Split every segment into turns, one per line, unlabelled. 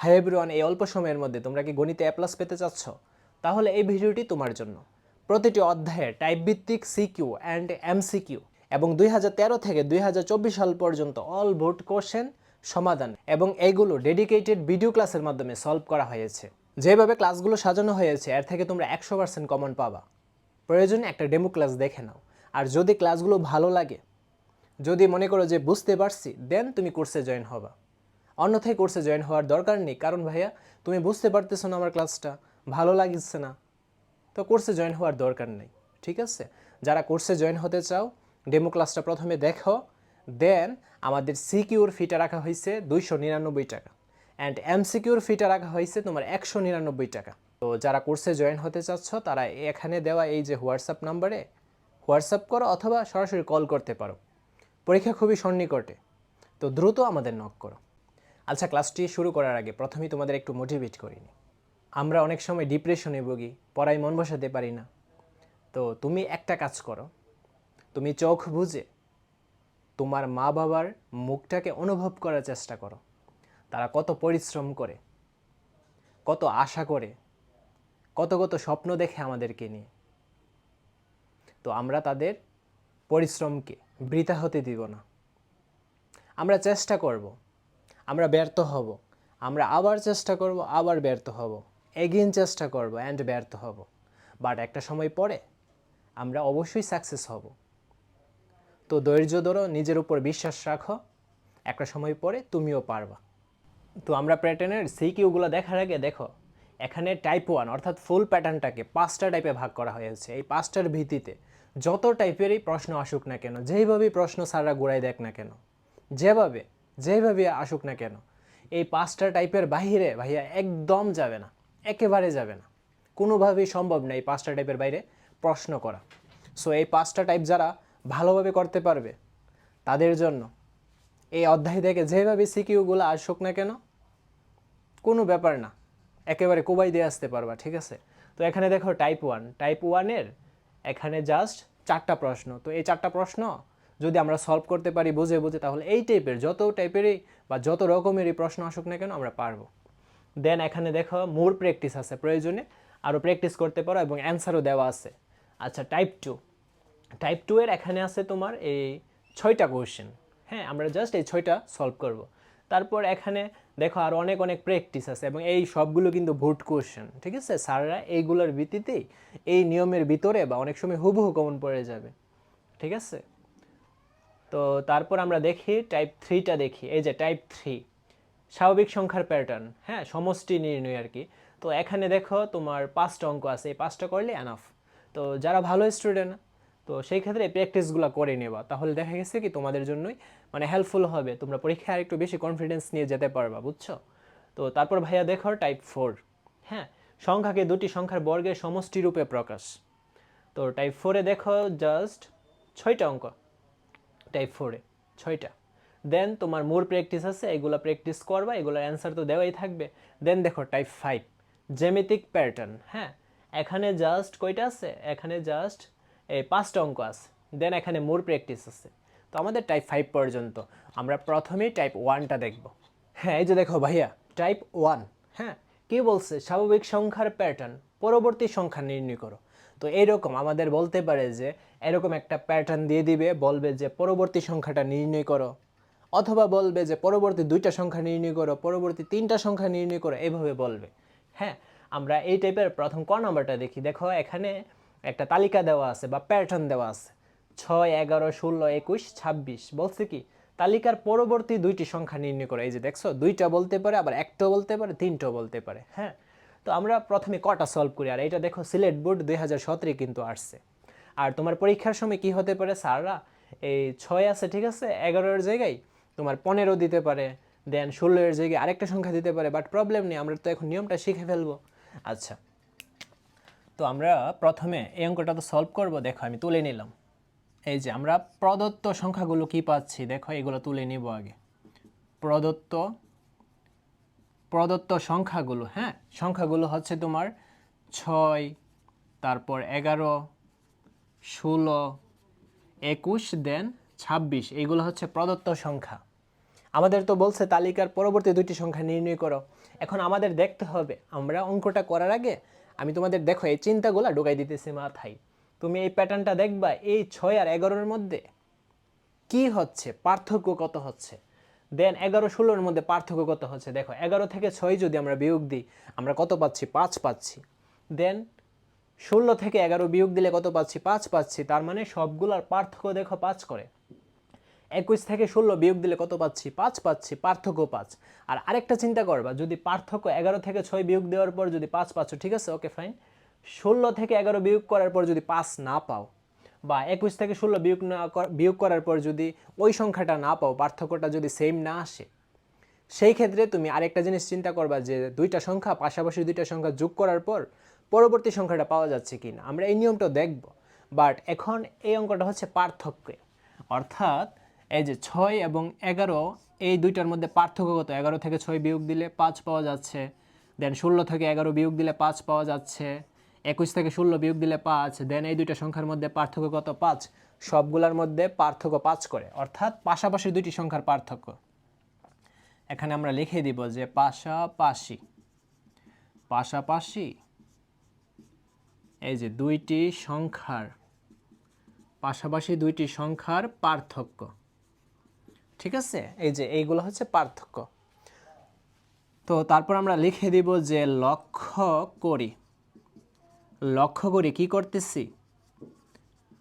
Hi everyone, এই অল্প সময়ের মধ্যে তোমরা কি গণিতে এ প্লাস পেতে চাচ্ছ? তাহলে এই ভিডিওটি তোমার জন্য। প্রতিটি অধ্যায়ে টাইপ ভিত্তিক সিকিউ অ্যান্ড এমসিকিউ এবং 2013 থেকে 2024 সাল পর্যন্ত অল বোর্ড কোশ্চেন সমাধান এবং এইগুলো ডেডিকেটেড ভিডিও ক্লাসের মাধ্যমে সলভ করা হয়েছে। যেভাবে ক্লাসগুলো সাজানো হয়েছে এর থেকে তোমরা 100% কমন পাবা। প্রয়োজনে একটা ডেমো ক্লাস দেখে নাও। আর যদি ক্লাসগুলো ভালো লাগে, যদি মনে করো যে বুঝতে পারছি, দেন তুমি কোর্সে জয়েন হবা। অন্যথায় কোর্সে জয়েন হওয়ার দরকার নেই, কারণ ভাইয়া তুমি বুঝতে পারতেছো না, আমার ক্লাসটা ভালো লাগছে না, তো কোর্সে জয়েন হওয়ার দরকার নেই। ঠিক আছে, যারা কোর্সে জয়েন হতে চাও ডেমো ক্লাসটা প্রথমে দেখো, দেন আমাদের সিকিউর ফিটা রাখা হয়েছে 299 টাকা অ্যান্ড এমসিকিউর ফিটা রাখা হয়েছে তোমার 199 টাকা। তো যারা কোর্সে জয়েন হতে চাচ্ছ তারা এখানে দেওয়া এই যে হোয়াটসঅ্যাপ নাম্বারে হোয়াটসঅ্যাপ করো অথবা সরাসরি কল করতে পারো। পরীক্ষা খুবই সন্নিকটে, তো দ্রুত আমাদের নক করো। আচ্ছা, ক্লাসটি শুরু করার আগে প্রথমেই তোমাদের একটু মোটিভেট করিনি। আমরা অনেক সময় ডিপ্রেশনে ভুগি, পড়ায় মন বসাতে পারি না। তো তুমি একটা কাজ করো, তুমি চোখ বুজে তোমার মা বাবার মুখটাকে অনুভব করার চেষ্টা করো। তারা কত পরিশ্রম করে, কত আশা করে, কত কত স্বপ্ন দেখে আমাদেরকে নিয়ে। তো আমরা তাদের পরিশ্রমকে বৃথা হতে দিব না। আমরা চেষ্টা করব, আমরা ব্যর্থ হব, আমরা আবার চেষ্টা করব, আবার ব্যর্থ হব, এগেইন চেষ্টা করব অ্যান্ড ব্যর্থ হব, বাট একটা সময় পরে আমরা অবশ্যই সাকসেস হব। তো ধৈর্য ধরো, নিজের উপর বিশ্বাস রাখো, একটা সময় পরে তুমিও পারবা। তো আমরা প্যাটার্নের সিকিউগুলো দেখার আগে দেখো, এখানে টাইপ 1 অর্থাৎ ফুল প্যাটার্নটাকে 5টা টাইপে ভাগ করা হয়েছে। এই 5টার ভিত্তিতে যত টাইপেরই প্রশ্ন আসুক না কেন, যেইভাবেই প্রশ্ন স্যাররা গোড়ায় দেখ না কেন, যেভাবে আসুক না কেন, এই 5টা টাইপের বাহিরে ভাইয়া একদম যাবে না, একেবারে যাবে না, কোনোভাবেই সম্ভব না এই 5টা টাইপের বাইরে প্রশ্ন করা। সো এই 5টা টাইপ যারা ভালোভাবে করতে পারবে তাদের জন্য এই অধ্যায় থেকে যেভাবে সিকিউগুলো আসুক না কেন কোনো ব্যাপার না, একেবারে কোবাই দিয়ে আসতে পারবা। ঠিক আছে, তো এখানে দেখো টাইপ 1-এর এখানে জাস্ট 4টা প্রশ্ন। তো এই 4টা প্রশ্ন যদি আমরা সলভ করতে পারি বুঝে বুঝে, তাহলে এই টাইপের যত টাইপেরই বা যত রকমেরই প্রশ্ন আসুক না কেন আমরা পারবো। দেন এখানে দেখো মোর প্র্যাকটিস আছে, প্রয়োজনে আরও প্র্যাকটিস করতে পারো এবং অ্যান্সারও দেওয়া আছে। আচ্ছা, টাইপ 2-এর এখানে আছে তোমার এই 6টা কোয়েশ্চেন। হ্যাঁ, আমরা জাস্ট এই 6টা সলভ করব। তারপর এখানে দেখো আর অনেক অনেক প্র্যাকটিস আছে এবং এই সবগুলো কিন্তু ভোট কোয়েশ্চেন। ঠিক আছে, স্যাররা এইগুলোর ভিত্তিতেই এই নিয়মের ভিতরে বা অনেক সময় হুবহু কমন পড়ে যাবে। ঠিক আছে, তো তারপর আমরা দেখি টাইপ 3টা দেখি। এই যে টাইপ 3 স্বাভাবিক সংখ্যার প্যাটার্ন, হ্যাঁ, সমষ্টি নির্ণয় আর কি। তো এখানে দেখো তোমার 5টা অঙ্ক আছে, এই 5টা করলে এনাফ। তো যারা ভালো স্টুডেন্ট, তো সেই ক্ষেত্রে এই প্র্যাকটিসগুলো করে নেবা, তাহলে দেখা গেছে কি তোমাদের জন্যই মানে হেল্পফুল হবে, তোমরা পরীক্ষায় আর একটু বেশি কনফিডেন্স নিয়ে যেতে পারবা, বুঝছো? তো তারপর ভাইয়া দেখো টাইপ 4, হ্যাঁ, সংখ্যাকে দুটি সংখ্যার বর্গের সমষ্টি রূপে প্রকাশ। তো টাইপ 4-এ দেখো জাস্ট 6টা অঙ্ক, টাইপ 4-এ 6টা। দেন তোমার মোর প্র্যাকটিস আছে, এগুলো প্র্যাকটিস করবা, এগুলোর অ্যান্সার তো দেওয়াই থাকবে। দেন দেখো টাইপ 5 জ্যামিতিক প্যাটার্ন, হ্যাঁ, এখানে জাস্ট কয়টা আছে, এখানে জাস্ট এই 5টা অঙ্ক আছে। দেন এখানে মোর প্র্যাকটিস আছে। তো আমাদের টাইপ 5 পর্যন্ত। আমরা প্রথমেই টাইপ 1টা দেখব। হ্যাঁ, এই যে দেখো ভাইয়া টাইপ 1, হ্যাঁ, কি বলছে, স্বাভাবিক সংখ্যার প্যাটার্ন, পরবর্তী সংখ্যা নির্ণয় করো। তো এইরকম আমাদের বলতে পারে যে এরকম একটা প্যাটার্ন দিয়ে দিবে, বলবে যে পরবর্তী সংখ্যাটা নির্ণয় করো, অথবা বলবে যে পরবর্তী 2টা সংখ্যা নির্ণয় করো, পরবর্তী 3টা সংখ্যা নির্ণয় করো, এইভাবে বলবে। হ্যাঁ, আমরা এই টাইপের প্রথম ক নাম্বারটা দেখি। দেখো এখানে একটা তালিকা দেওয়া আছে বা প্যাটার্ন দেওয়া আছে, 6, 11, 16, 21, 26। বলছে কি তালিকার পরবর্তী 2টি সংখ্যা নির্ণয় করো। এই যে দেখছো 2টা বলতে পারে, আবার 1টাও বলতে পারে, 3টাও বলতে পারে। হ্যাঁ, তো আমরা প্রথমে কটা সলভ করি। আর এটা দেখো সিলেট বোর্ড 2017 কিন্তু আসছে। আর তোমার পরীক্ষার সময় কি হতে পারে, স্যাররা এই 6 আছে, ঠিক আছে, 11-এর জায়গায় তোমার 15 দিতে পারে, দেন 16-এর জায়গায় আরেকটা সংখ্যা দিতে পারে, বাট প্রবলেম নেই, আমরা তো এখন নিয়মটা শিখে ফেলবো। আচ্ছা, তো আমরা প্রথমে এই অঙ্কটা তো সলভ করব। দেখো আমি তুলে নিলাম, এই যে আমরা প্রদত্ত সংখ্যাগুলো কি পাচ্ছি, দেখো এগুলো তুলে নিব আগে। প্রদত্ত সংখ্যাগুলো, হ্যাঁ, সংখ্যাগুলো হচ্ছে তোমার 6, তারপর 11, 16, 21, দেন 26, এইগুলো হচ্ছে প্রদত্ত সংখ্যা। আমাদের তো বলছে তালিকার পরবর্তী দুইটি সংখ্যা নির্ণয় করো। এখন আমাদের দেখতে হবে, আমরা অঙ্কটা করার আগে আমি তোমাদের দেখো এই চিন্তাগুলো ঢুকাই দিতেছি মাথায়। তুমি এই প্যাটার্নটা দেখবা এই 6 আর 11-এর মধ্যে কি হচ্ছে, পার্থক্য কত হচ্ছে। দেন 11-16-এর মধ্যে পার্থক্য কত হচ্ছে। দেখো 11 থেকে 6 যদি আমরা বিয়োগ দিই আমরা কত পাচ্ছি, 5 পাচ্ছি। দেন 16 থেকে 11 বিয়োগ দিলে কত পাচ্ছি, 5 পাচ্ছি। তার মানে সবগুলোর পার্থক্য দেখো 5 করে। 21 থেকে 16 বিয়োগ দিলে কত পাচ্ছি, 5 পাচ্ছি, পার্থক্য 5। আর আরেকটা চিন্তা করবা, যদি পার্থক্য 11 থেকে 6 বিয়োগ দেওয়ার পর যদি 5 পাচ্ছ, ঠিক আছে, ওকে ফাইন। 16 থেকে 11 বিয়োগ করার পর যদি 5 না পাও, বা 21 থেকে 16 বিয়োগ করার পর যদি ওই সংখ্যাটা না পাও, পার্থক্যটা যদি সেম না আসে, সেই ক্ষেত্রে তুমি আরেকটা জিনিস চিন্তা করবা যে দুইটা সংখ্যা পাশাপাশি দুইটা সংখ্যা যোগ করার পর পরবর্তী সংখ্যাটা পাওয়া যাচ্ছে কি না। আমরা এই নিয়মটা দেখব। বাট এখন এই অঙ্কটা হচ্ছে পার্থক্য, অর্থাৎ এই যে 6 এবং 11 এই দুইটার মধ্যে পার্থক্য কত। 11 থেকে 6 বিয়োগ দিলে 5 পাওয়া যাচ্ছে। দেন 16 থেকে 11 বিয়োগ দিলে 5 পাওয়া যাচ্ছে। 21 থেকে 16 বিয়োগ দিলে 5। দেন এই দুইটা সংখ্যার মধ্যে পার্থক্য কত, 5। সবগুলোর মধ্যে পার্থক্য 5 করে, অর্থাৎ পাশাপাশি দুইটি সংখ্যার পার্থক্য। এখানে আমরা লিখে দিব যে পাশাপাশি পাশাপাশি এই যে দুইটি সংখ্যার পাশাপাশি দুইটি সংখ্যার পার্থক্য। ঠিক আছে, এই যে এইগুলো হচ্ছে পার্থক্য। তো তারপর আমরা লিখে দিব যে লক্ষ্য করি কি করতেছি,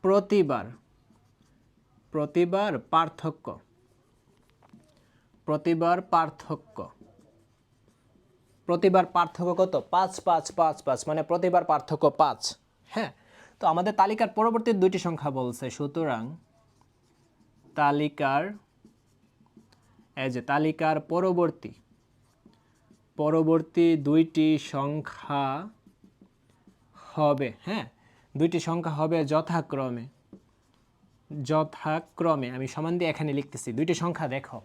প্রতিবার পার্থক্য প্রতিবার পার্থক্য কত, 5 5 5 5, মানে প্রতিবার পার্থক্য 5। হ্যাঁ, তো আমাদের তালিকার পরবর্তী দুইটি সংখ্যা বলছে, সুতরাং তালিকার পরবর্তী দুইটি সংখ্যা হবে, হ্যাঁ, দুইটি সংখ্যা হবে যথাক্রমে আমি সমান দিয়ে এখানে লিখতেছি। দুইটি সংখ্যা দেখো,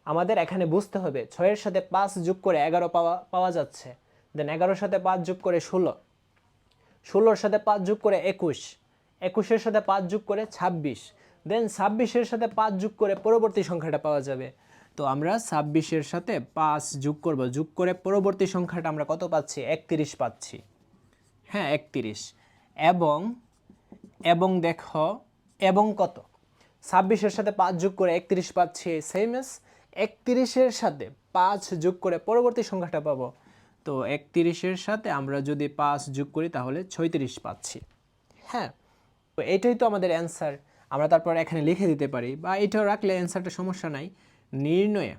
আমাদের এখানে বুঝতে হবে 6-এর সাথে 5 যোগ করে 11 পাওয়া যাচ্ছে। দেন 11-এর সাথে 5 যোগ করে 16, 16-এর সাথে 5 যোগ করে 21, 21-এর সাথে 5 যোগ করে 26, দেন 26-এর সাথে 5 যোগ করে পরবর্তী সংখ্যাটা পাওয়া যাবে। তো আমরা 26-এর সাথে 5 যোগ করব, যোগ করে পরবর্তী সংখ্যাটা আমরা কত পাচ্ছি, 31 পাচ্ছি। হ্যাঁ, 31। এবং দেখো এবং কত, 26-এর সাথে 5 যোগ করে 31 পাচ্ছি, সেম এস 31-এর সাথে 5 যোগ করে পরবর্তী সংখ্যাটা পাবো। তো 31-এর সাথে আমরা যদি 5 যোগ করি তাহলে 36 পাচ্ছি। হ্যাঁ, তো এটাই তো আমাদের অ্যান্সার। আমরা তারপর এখানে লিখে দিতে পারি, বা এটাও রাখলে অ্যান্সারটা সমস্যা নাই। নির্ণয়ে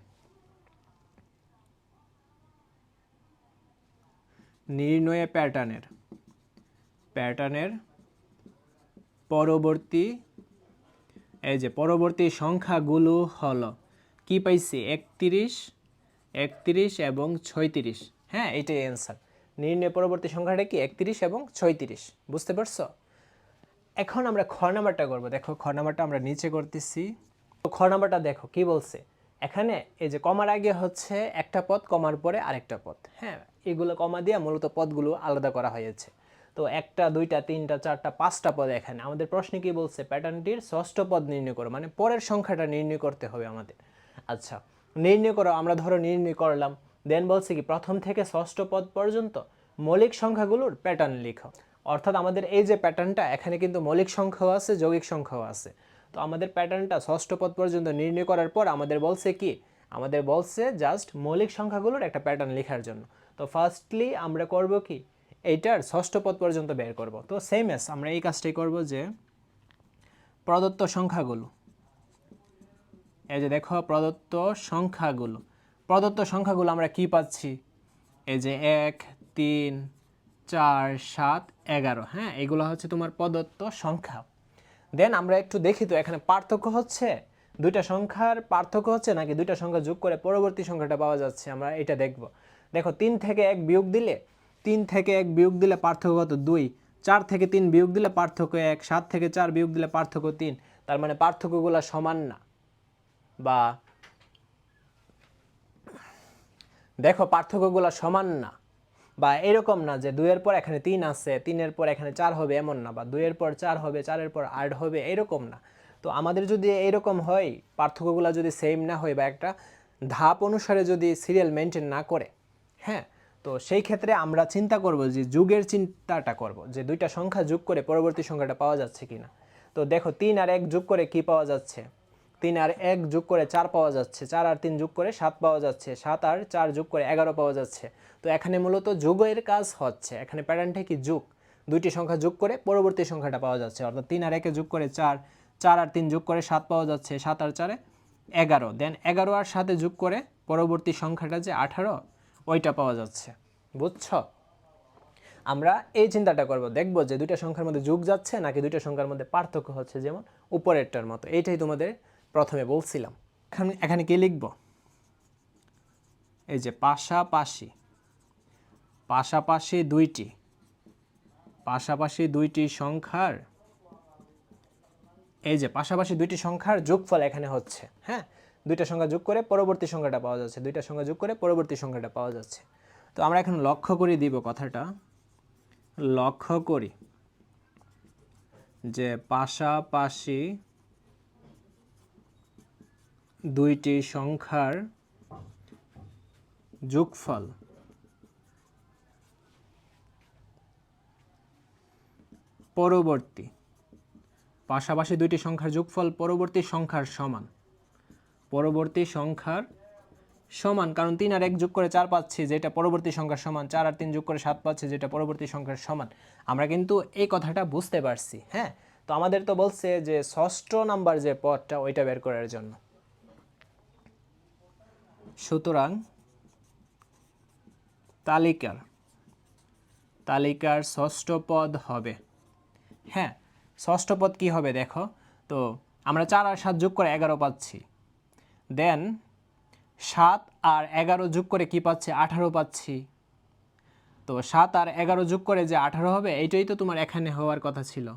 প্যাটার্নের পরবর্তী সংখ্যাগুলো হলো, কি পাইছি, 31 এবং 36। হ্যাঁ, এইটাই অ্যান্সার। নির্ণয় পরবর্তী সংখ্যাটা কি, 31 এবং 36। বুঝতে পারছো? এখন আমরা খ নাম্বারটা করবো। দেখো খ নাম্বারটা আমরা নিচে করতেছি। তো খ নাম্বারটা দেখো কি বলছে। এখানে এই যে কমার আগে হচ্ছে একটা পদ, কমার পরে আরেকটা পদ। হ্যাঁ, এগুলো কমা দিয়ে মূলত পদগুলো আলাদা করা হয়েছে। তো 1টা 2টা 3টা 4টা 5টা পদ। এখানে আমাদের প্রশ্নে কি বলছে, প্যাটার্নটির ষষ্ঠ পদ নির্ণয় করো, মানে পরের সংখ্যাটা নির্ণয় করতে হবে আমাদের। আচ্ছা, নির্ণয় করো, আমরা ধরো নির্ণয় করলাম। দেন বলছে কি, প্রথম থেকে ষষ্ঠ পদ পর্যন্ত মৌলিক সংখ্যাগুলোর প্যাটার্ন লিখো। অর্থাৎ আমাদের এই যে প্যাটার্নটা, এখানে কিন্তু মৌলিক সংখ্যাও আছে, যৌগিক সংখ্যাও আছে। তো আমাদের প্যাটার্নটা ষষ্ঠ পদ পর্যন্ত নির্ণয় করার পর আমাদের বলছে কি, আমাদের বলছে জাস্ট মৌলিক সংখ্যাগুলোর একটা প্যাটার্ন লেখার জন্য। তো ফার্স্টলি আমরা করব কি, এইটার ষষ্ঠ পদ পর্যন্ত বের করব। তো সেম এস আমরা এই কাজটাই করব, যে প্রদত্ত সংখ্যাগুলো, এই যে দেখো প্রদত্ত সংখ্যাগুলো আমরা কি পাচ্ছি, এই যে 1 3 4 7 11। হ্যাঁ, এগুলো হচ্ছে তোমার প্রদত্ত সংখ্যা। দেন আমরা একটু দেখি তো এখানে পার্থক্য হচ্ছে, দুইটা সংখ্যার পার্থক্য হচ্ছে নাকি দুইটা সংখ্যা যোগ করে পরবর্তী সংখ্যাটা পাওয়া যাচ্ছে, আমরা এটা দেখব। দেখো 3 থেকে 1 বিয়োগ দিলে পার্থক্য কত, 2। 4 থেকে 3 বিয়োগ দিলে পার্থক্য 1। 7 থেকে 4 বিয়োগ দিলে পার্থক্য 3। তার মানে পার্থক্যগুলো সমান না। বা দেখো পার্থক্যগুলো সমান না, বা এরকম না যে 2-এর পর এখানে 3 আছে, 3-এর পর এখানে 4 হবে, এমন না। বা 2-এর পর 4 হবে, 4-এর পর 8 হবে, এরকম না। তো আমাদের যদি এরকম হয়, পার্থক্যগুলো যদি সেম না হয় বা একটা ধাপ অনুসারে যদি সিরিয়াল মেনটেন না করে, হ্যাঁ, তো সেই ক্ষেত্রে আমরা চিন্তা করব যে যুগের চিন্তাটা করব, যে দুইটা সংখ্যা যোগ করে পরবর্তী সংখ্যাটা পাওয়া যাচ্ছে কিনা। তো দেখো 3 আর 1 যোগ করে কি পাওয়া যাচ্ছে, 3 আর 1 যোগ করে 4 পাওয়া যাচ্ছে, 4 আর 3 যোগ করে 7 পাওয়া যাচ্ছে, 7 আর 4 যোগ করে 11 পাওয়া যাচ্ছে। তো এখানে মূলত যোগের কাজ হচ্ছে, এখানে প্যাটার্নটা কি যোগ, দুইটি সংখ্যা যোগ করে পরবর্তী সংখ্যাটা পাওয়া যাচ্ছে, অর্থাৎ 3 আর 1 যোগ করে 4, 4 আর 3 যোগ করে 7 পাওয়া যাচ্ছে, 7 আর 4 11, দেন 11 আর 7 যোগ করে পরবর্তী সংখ্যাটা যে 18 ওইটা পাওয়া যাচ্ছে। বুঝছো? আমরা এই চিন্তাটা করব, দেখব যে দুইটা সংখ্যার মধ্যে যোগ যাচ্ছে নাকি দুইটা সংখ্যার মধ্যে পার্থক্য হচ্ছে, যেমন উপরেরটার মতো। এইটাই তোমাদের প্রথমে বলছিলাম। এখানে কি লিখব, এই যে পাশাপাশি, পাশাপাশি দুইটি সংখ্যার, এই যে পাশাপাশি দুইটি সংখ্যার যোগফল এখানে হচ্ছে। হ্যাঁ, দুইটা সংখ্যা যোগ করে পরবর্তী সংখ্যাটা পাওয়া যাচ্ছে, দুইটা সংখ্যা যোগ করে পরবর্তী সংখ্যাটা পাওয়া যাচ্ছে। তো আমরা এখন লক্ষ্য করে দিব, কথাটা লক্ষ্য করি যে পাশাপাশি দুইটি সংখ্যার যোগফল পরবর্তী, পাশাপাশি দুইটি সংখ্যার যোগফল পরবর্তী সংখ্যার সমান, পরবর্তী সংখ্যার সমান, কারণ 3 আর 1 যোগ করে 4 পাচ্ছি যেটা পরবর্তী সংখ্যার সমান, 4 আর 3 যোগ করে 7 পাচ্ছি যেটা পরবর্তী সংখ্যার সমান। আমরা কিন্তু এই কথাটা বুঝতে পারছি। হ্যাঁ, তো আমাদের তো বলছে যে ষষ্ঠ নাম্বার যে পদটা ওইটা বের করার জন্য। সুতরাং তালিকার ষষ্ঠ পদ হবে, হ্যাঁ, ষষ্ঠ পদ কি হবে দেখো, তো আমরা 4 আর 7 যোগ করে 11 পাচ্ছি, দেন 7 আর 11 যোগ করে কি পাচ্ছি, 18 পাচ্ছি। তো 7 আর 11 যোগ করে যে 18 হবে, এইটাই তো তোমার এখানে হওয়ার কথা ছিল।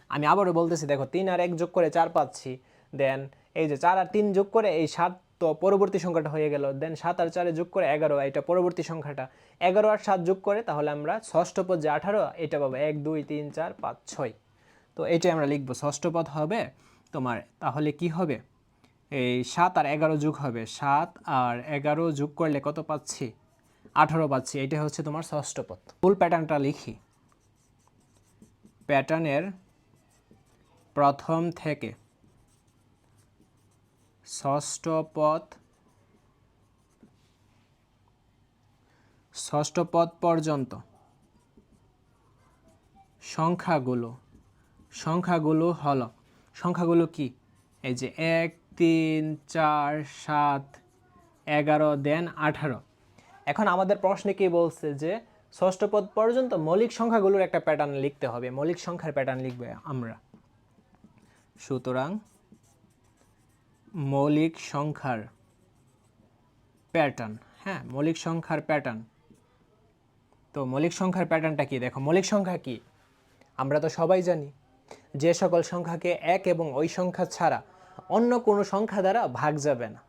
আমি আবারও বলতেছি, দেখো 3 আর 1 যোগ করে 4 পাচ্ছি, দেন এই যে 4 আর 3 যোগ করে এই 7, তো পরবর্তী সংখ্যাটা হয়ে গেল, দেন 7 আর 4 যোগ করে 11, এটা পরবর্তী সংখ্যাটা, 11 আর 7 যোগ করে তাহলে আমরা ষষ্ঠ পদ যে 18 এটা পাবো, 1 2 3 4 5 6। তো এইটাই আমরা লিখবো, ষষ্ঠ পদ হবে তোমার। তাহলে কি হবে, এই 7 আর 11 যোগ হবে, 7 আর 11 যোগ করলে কত পাচ্ছি, 18 পাচ্ছি। এটা হচ্ছে তোমার ষষ্ঠ পদ। ফুল প্যাটার্নটা লিখি, প্যাটার্নের প্রথম থেকে ষষ্ঠ পদ পর্যন্ত সংখ্যাগুলো হলো, সংখ্যাগুলো কি, এই যে 1 3 4 7 11 দেন 18। এখন আমাদের প্রশ্নে কি বলছে যে ষষ্ঠ পদ পর্যন্ত মৌলিক সংখ্যাগুলোর একটা প্যাটার্ন লিখতে হবে, মৌলিক সংখ্যার প্যাটার্ন লিখবে আমরা। সুতরাং মৌলিক সংখ্যার প্যাটার্ন, হ্যাঁ, মৌলিক সংখ্যার প্যাটার্ন। তো মৌলিক সংখ্যার প্যাটার্নটা কি, দেখো মৌলিক সংখ্যা কি আমরা তো সবাই জানি, যে সকল সংখ্যাকে 1 এবং ওই সংখ্যা ছাড়া অন্য কোনো সংখ্যা দ্বারা ভাগ যাবে না,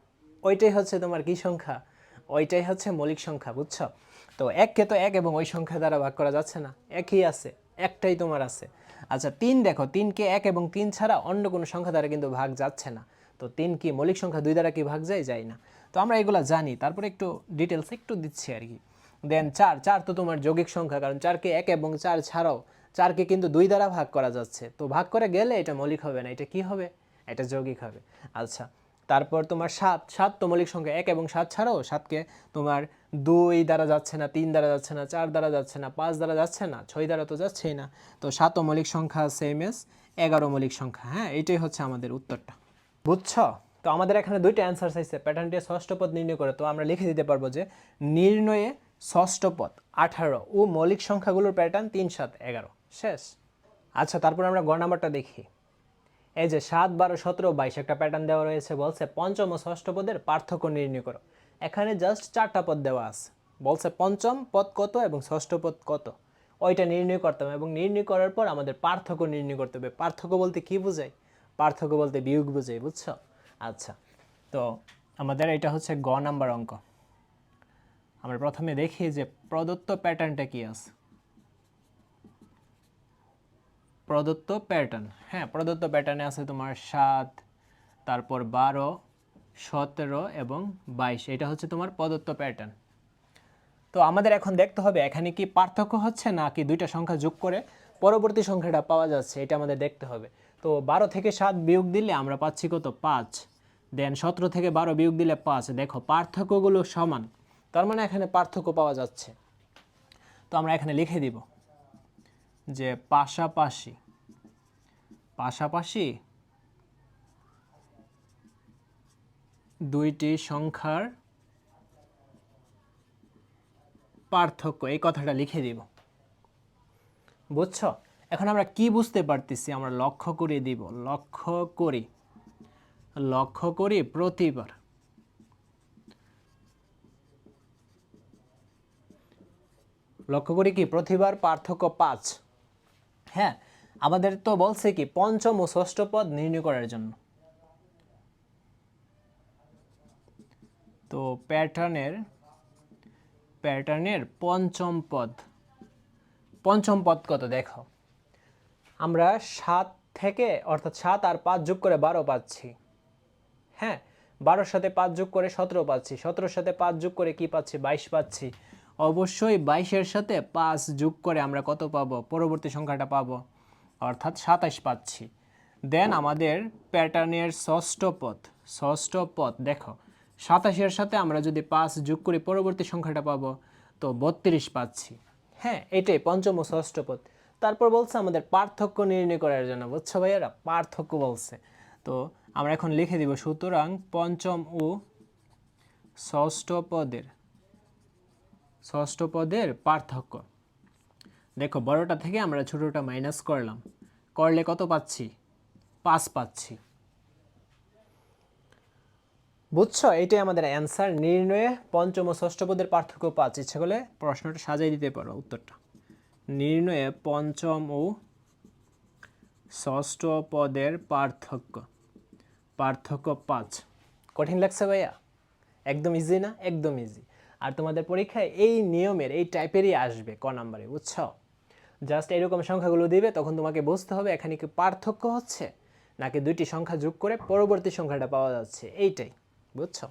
ওইটাই হচ্ছে তোমার কি সংখ্যা, ওইটাই হচ্ছে মৌলিক সংখ্যা। বুঝছো? তো 1কে তো 1 এবং ওই সংখ্যা দ্বারা ভাগ করা যাচ্ছে না, একই আছে, একটাই তোমার আছে। আচ্ছা 3 দেখো, 3কে 1 এবং 3 ছাড়া অন্য কোনো সংখ্যা দ্বারা কিন্তু ভাগ যাচ্ছে না। তো 3 কি মৌলিক সংখ্যা, 2 দ্বারা কি ভাগ যায় না। তো আমরা এগুলো জানি, তারপরে একটু ডিটেলস একটু দিচ্ছি আর কি। দেন 4 তো তোমার যৌগিক সংখ্যা, কারণ 4কে 1 এবং 4 ছাড়াও 4কে কিন্তু 2 দ্বারা ভাগ করা যাচ্ছে, তো ভাগ করে গেলে এটা মৌলিক হবে না, এটা কি হবে, এটা যৌগিক হবে। আচ্ছা তারপর তোমার 7 তো মৌলিক সংখ্যা, 1 এবং 7 ছাড়াও 7কে তোমার 2 দ্বারা যাচ্ছে না, 3 দ্বারা যাচ্ছে না, 4 দ্বারা যাচ্ছে না, 5 দ্বারা যাচ্ছে না, 6 দ্বারা তো যাচ্ছেই না। তো 7 মৌলিক সংখ্যা সেম এস 11 মৌলিক সংখ্যা। হ্যাঁ, এইটাই হচ্ছে আমাদের উত্তরটা। বুঝছো? তো আমাদের এখানে দুইটা অ্যান্সার চাইছে, প্যাটার্নটি ষষ্ঠ পদ নির্ণয় করে। তো আমরা লিখে দিতে পারবো যে নির্ণয়ে ষষ্ঠ পদ 18 ও মৌলিক সংখ্যাগুলোর প্যাটার্ন 3 7 11, শেষ। আচ্ছা তারপর আমরা গ নাম্বারটা দেখি। এই যে 7 12 17 22 একটা প্যাটার্ন দেওয়া রয়েছে, বলছে পঞ্চম ও ষষ্ঠ পদের পার্থক্য নির্ণয় করো। এখানে জাস্ট 4টা পদ দেওয়া আছে, বলছে পঞ্চম পদ কত এবং ষষ্ঠ পদ কত, ওইটা নির্ণয় করতে হবে, এবং নির্ণয় করার পর আমাদের পার্থক্য নির্ণয় করতে হবে। পার্থক্য বলতে কি বোঝায়, পার্থক্য বলতে বিয়োগ বোঝায়। বুঝছো? আচ্ছা তো আমাদের এটা হচ্ছে গ নাম্বার অঙ্ক। আমরা প্রথমে দেখি যে প্রদত্ত প্যাটার্নটা কি আছে। প্রদত্ত প্যাটার্ন, হ্যাঁ প্রদত্ত প্যাটার্নে আছে তোমার 7, তারপর 12, 17 এবং 22, এটা হচ্ছে তোমার প্রদত্ত প্যাটার্ন। তো আমাদের এখন দেখতে হবে এখানে কি পার্থক্য হচ্ছে নাকি দুইটা সংখ্যা যোগ করে পরবর্তী সংখ্যাটা পাওয়া যাচ্ছে, এটা আমাদের দেখতে হবে। তো 12 থেকে 7 বিয়োগ দিলে আমরা পাচ্ছি কত 5, দেন 17 থেকে 12 বিয়োগ দিলে 5। দেখো পার্থক্যগুলো সমান, তার মানে এখানে পার্থক্য পাওয়া যাচ্ছে। তো আমরা এখানে লিখে দিব যে পাশাপাশি পাশাপাশি দুইটি সংখ্যার পার্থক্য, এই কথাটা লিখে দিব। বুঝছো? এখন আমরা কি বুঝতে পারতেছি, আমরা লক্ষ্য করে দিব, লক্ষ্য করি প্রতিবার কি প্রতিবার পার্থক্য 5। হ্যাঁ, আমাদের তো বলছে কি পঞ্চম ও ষষ্ঠ পদ নির্ণয় করার জন্য। তো প্যাটার্নের পঞ্চম পদ কত দেখো, আমরা 7 থেকে অর্থাৎ 7 আর 5 যোগ করে 12 পাচ্ছি। হ্যাঁ, 12-র সাথে 5 যোগ করে 17 পাচ্ছি, 17-র সাথে 5 যোগ করে কি পাচ্ছি 22 পাচ্ছি। অবশ্যই 22-এর সাথে 5 যোগ করে আমরা কত পাবো, পরবর্তী সংখ্যাটা পাবো, অর্থাৎ 27 পাচ্ছি। দেন আমাদের প্যাটার্নের ষষ্ঠ পদ দেখো, 27-এর সাথে আমরা যদি 5 যোগ করি পরবর্তী সংখ্যাটা পাবো, তো 32 পাচ্ছি। হ্যাঁ, এটাই পঞ্চম ও ষষ্ঠ পদ। তারপর বলছে আমাদের পার্থক্য নির্ণয় করার জন্য, বুঝছো ভাইয়ারা, পার্থক্য বলছে। তো আমরা এখন লিখে দিব, সুতরাং পঞ্চম ও ষষ্ঠ পদের পার্থক্য। দেখো বড়টা থেকে আমরা ছোটটা মাইনাস করলে কত পাচ্ছি, 5 পাচ্ছি। বুঝছো, এইটাই আমাদের অ্যান্সার, নির্ণয়ে পঞ্চম ও ষষ্ঠ পদের পার্থক্য 5। ইচ্ছা করলে প্রশ্নটা সাজিয়ে দিতে পারো উত্তরটা, নির্ণয়ে পঞ্চম ও ষষ্ঠ পদের পার্থক্য 5। কঠিন লাগছে ভাইয়া? একদম ইজি না? একদম ইজি। আর তোমাদের পরীক্ষায় এই নিয়মের এই টাইপেরই আসবে ক নাম্বারে, বুঝছো? জাস্ট এরকম সংখ্যাগুলো দিবে, তখন তোমাকে বুঝতে হবে এখানে কি পার্থক্য হচ্ছে নাকি দুইটি সংখ্যা যোগ করে পরবর্তী সংখ্যাটা পাওয়া যাচ্ছে, এইটাই। বুঝছো?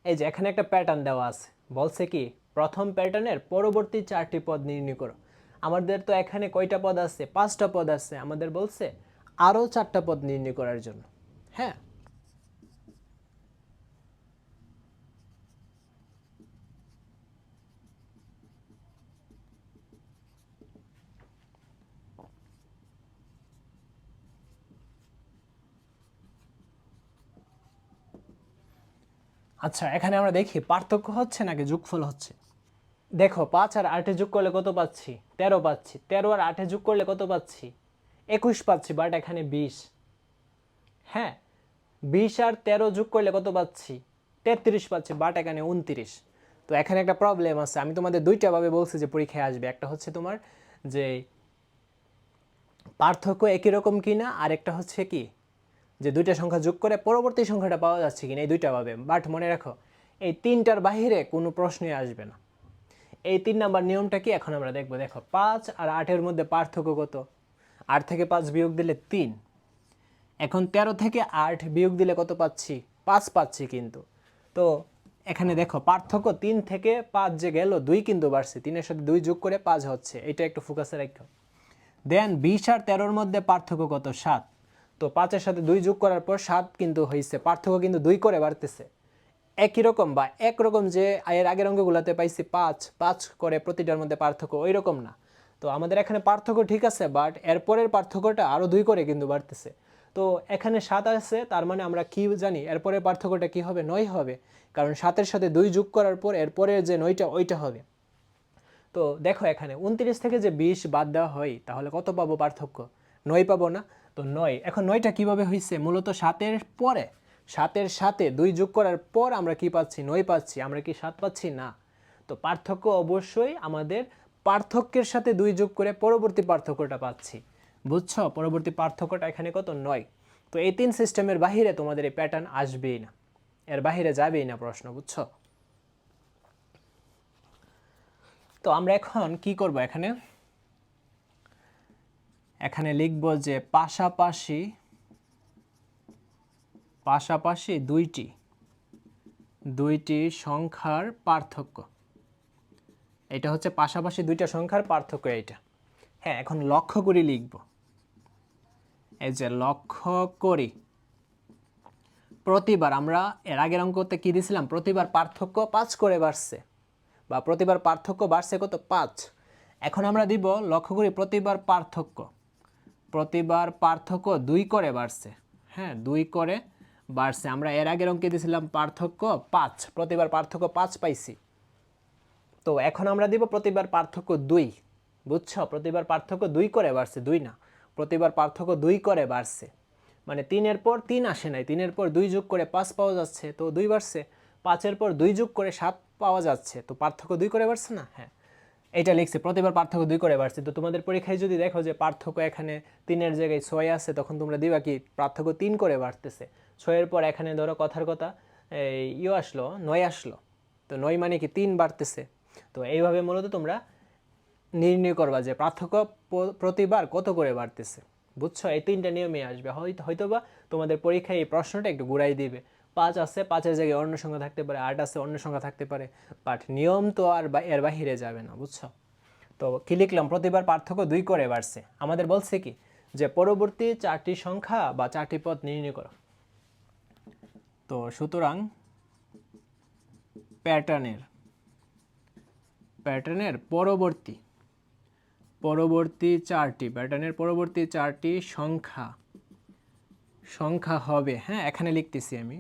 এই যে এখানে একটা প্যাটার্ন দেওয়া আছে, বলছে কি প্রথম প্যাটার্নের পরবর্তী 4টি পদ নির্ণয় করো। আমাদের তো এখানে কয়টা পদ আছে, 5টা পদ আছে, আমাদের বলছে আরও 4টা পদ নির্ণয় করার জন্য। হ্যাঁ, আচ্ছা এখানে আমরা দেখি পার্থক্য হচ্ছে নাকি যোগফল হচ্ছে। দেখো 5 আর 8 যোগ করলে কত পাচ্ছি, 13 পাচ্ছি। 13 আর 8 যোগ করলে কত পাচ্ছি, 21 পাচ্ছি, বাট এখানে 20। হ্যাঁ, 20 আর 13 যোগ করলে কত পাচ্ছি, 33 পাচ্ছি, বাট এখানে 29। তো এখানে একটা প্রবলেম আছে, আমি তোমাদের দুইটা ভাবে বলছি যে পরীক্ষায় আসবে, একটা হচ্ছে তোমার যে পার্থক্য একই রকম কিনা, আর একটা হচ্ছে কি যে দুইটা সংখ্যা যোগ করে পরবর্তী সংখ্যাটা পাওয়া যাচ্ছে কিনা, এই দুইটা ভাবে। বাট মনে রাখো এই তিনটার বাহিরে কোনো প্রশ্নই আসবে না। এই 3 নাম্বার নিয়মটা কি এখন আমরা দেখবো। দেখো 5 আর 8-এর মধ্যে পার্থক্য কত, 8 থেকে 5 বিয়োগ দিলে 3। এখন 13 থেকে 8 বিয়োগ দিলে কত পাচ্ছি, 5 পাচ্ছি। কিন্তু তো এখানে দেখো পার্থক্য 3 থেকে 5 যে গেল, 2 কিন্তু বাড়ছে, 3-এর সাথে 2 যোগ করে 5 হচ্ছে, এটা একটু ফোকাসে রাখো। দেন 20 আর 13-র মধ্যে পার্থক্য কত, 7। তো 5-এর সাথে 2 যোগ করার পর 7 কিন্তু হয়েছে, পার্থক্য কিন্তু 2 করে বাড়তেছে। একই রকম বা একরকম যে এর আগের অঙ্কগুলোতে পাইছি 5 5 করে প্রতিটার মধ্যে পার্থক্য, ওই রকম না। তো আমাদের এখানে পার্থক্য ঠিক আছে, বাট এরপরের পার্থক্যটা আরও 2 করে কিন্তু বাড়তেছে। তো এখানে 7 আছে, তার মানে আমরা কি জানি এরপরের পার্থক্যটা কি হবে, 9 হবে, কারণ 7-এর সাথে 2 যোগ করার পর এরপরের যে 9টা ওইটা হবে। তো দেখো এখানে 29 থেকে যে 20 বাদ দেওয়া হয়, তাহলে কত পাবো পার্থক্য, 9 পাবো না? তো 9, এখন 9টা কীভাবে হয়েছে, মূলত 7-এর পরে 7-এর সাথে 2 যোগ করার পর আমরা কি পাচ্ছি, 9 পাচ্ছি, আমরা কি 7 পাচ্ছি না? তো পার্থক্য অবশ্যই আমাদের পার্থক্যের সাথে 2 যোগ করে পরবর্তী পার্থক্যটা পাচ্ছি। বুঝছো? পরবর্তী পার্থক্যটা এখানে কত, 9। তো এই 3 সিস্টেমের বাহিরে তোমাদের এই প্যাটার্ন আসবেই না, এর বাহিরে যাবেই না প্রশ্ন। বুঝছো? তো আমরা এখন কি করব, এখানে এখানে লিখব যে পাশাপাশি পাশাপাশি দুইটি সংখ্যার পার্থক্য। এটা হচ্ছে পাশাপাশি দুইটা সংখ্যার পার্থক্য এইটা। হ্যাঁ, এখন লক্ষ্য করি লিখব। এই যে লক্ষ্য করি, প্রতিবার আমরা এর আগের অঙ্কতে কি দিয়েছিলাম, প্রতিবার পার্থক্য 5 করে বাড়ছে, বা প্রতিবার পার্থক্য বাড়ছে কত 5। এখন আমরা দিব লক্ষ্য করি প্রতিবার পার্থক্য 2 করে বাড়ছে। হ্যাঁ, 2 করে বাড়ছে। আমরা এর আগের অঙ্কে দিয়েছিলাম পার্থক্য 5, প্রতিবার পার্থক্য 5 পাইছি। তো এখন আমরা দিব প্রতিবার পার্থক্য 2। বুঝছো, প্রতিবার পার্থক্য 2 করে বাড়ছে, 2 না, প্রতিবার পার্থক্য 2 করে বাড়ছে। মানে 3-এর পর 3 আসে নাই, 3-এর পর 2 যোগ করে 5 পাওয়া যাচ্ছে, তো 2 বাড়ছে। 5-এর পর 2 যোগ করে 7 পাওয়া যাচ্ছে, তো পার্থক্য 2 করে বাড়ছে না। হ্যাঁ, এটা লিখছে প্রতিবার পার্থক্য 2 করে বাড়ছে। তো তোমাদের পরীক্ষায় যদি দেখো যে পার্থক্য এখানে 3-এর জায়গায় 6 আছে, তখন তোমরা দিবা কি পার্থক্য 3 করে বাড়তেছে। 6-এর পর এখানে ধরো কথার কথা আসলো 9 আসলো, তো 9 মানে কি 3 বাড়তেছে। তো এইভাবে মূলত তোমরা নির্ণয় করবা যে পার্থক্য প্রতিবার কত করে বাড়তেছে। বুঝছো, এই 3টা নিয়মে আসবে। হয়তোবা তোমাদের পরীক্ষায় এই প্রশ্নটা একটু ঘুরাই দিবে। 5 আছে, 5-এর জায়গায় অন্য সংখ্যা থাকতে পারে, 8 আছে, অন্য সংখ্যা থাকতে পারে, বাট নিয়ম তো আর এর বাহিরে যাবে না। বুঝছো, তো কি লিখলাম, প্রতিবার পার্থক্য 2 করে বাড়ছে। আমাদের বলছে কি যে পরবর্তী 4টি সংখ্যা বা 4টি পদ নির্ণয় করো। তো সুতরাং প্যাটার্নের পরবর্তী 4টি সংখ্যা হবে, হ্যাঁ এখানে লিখতেছি আমি,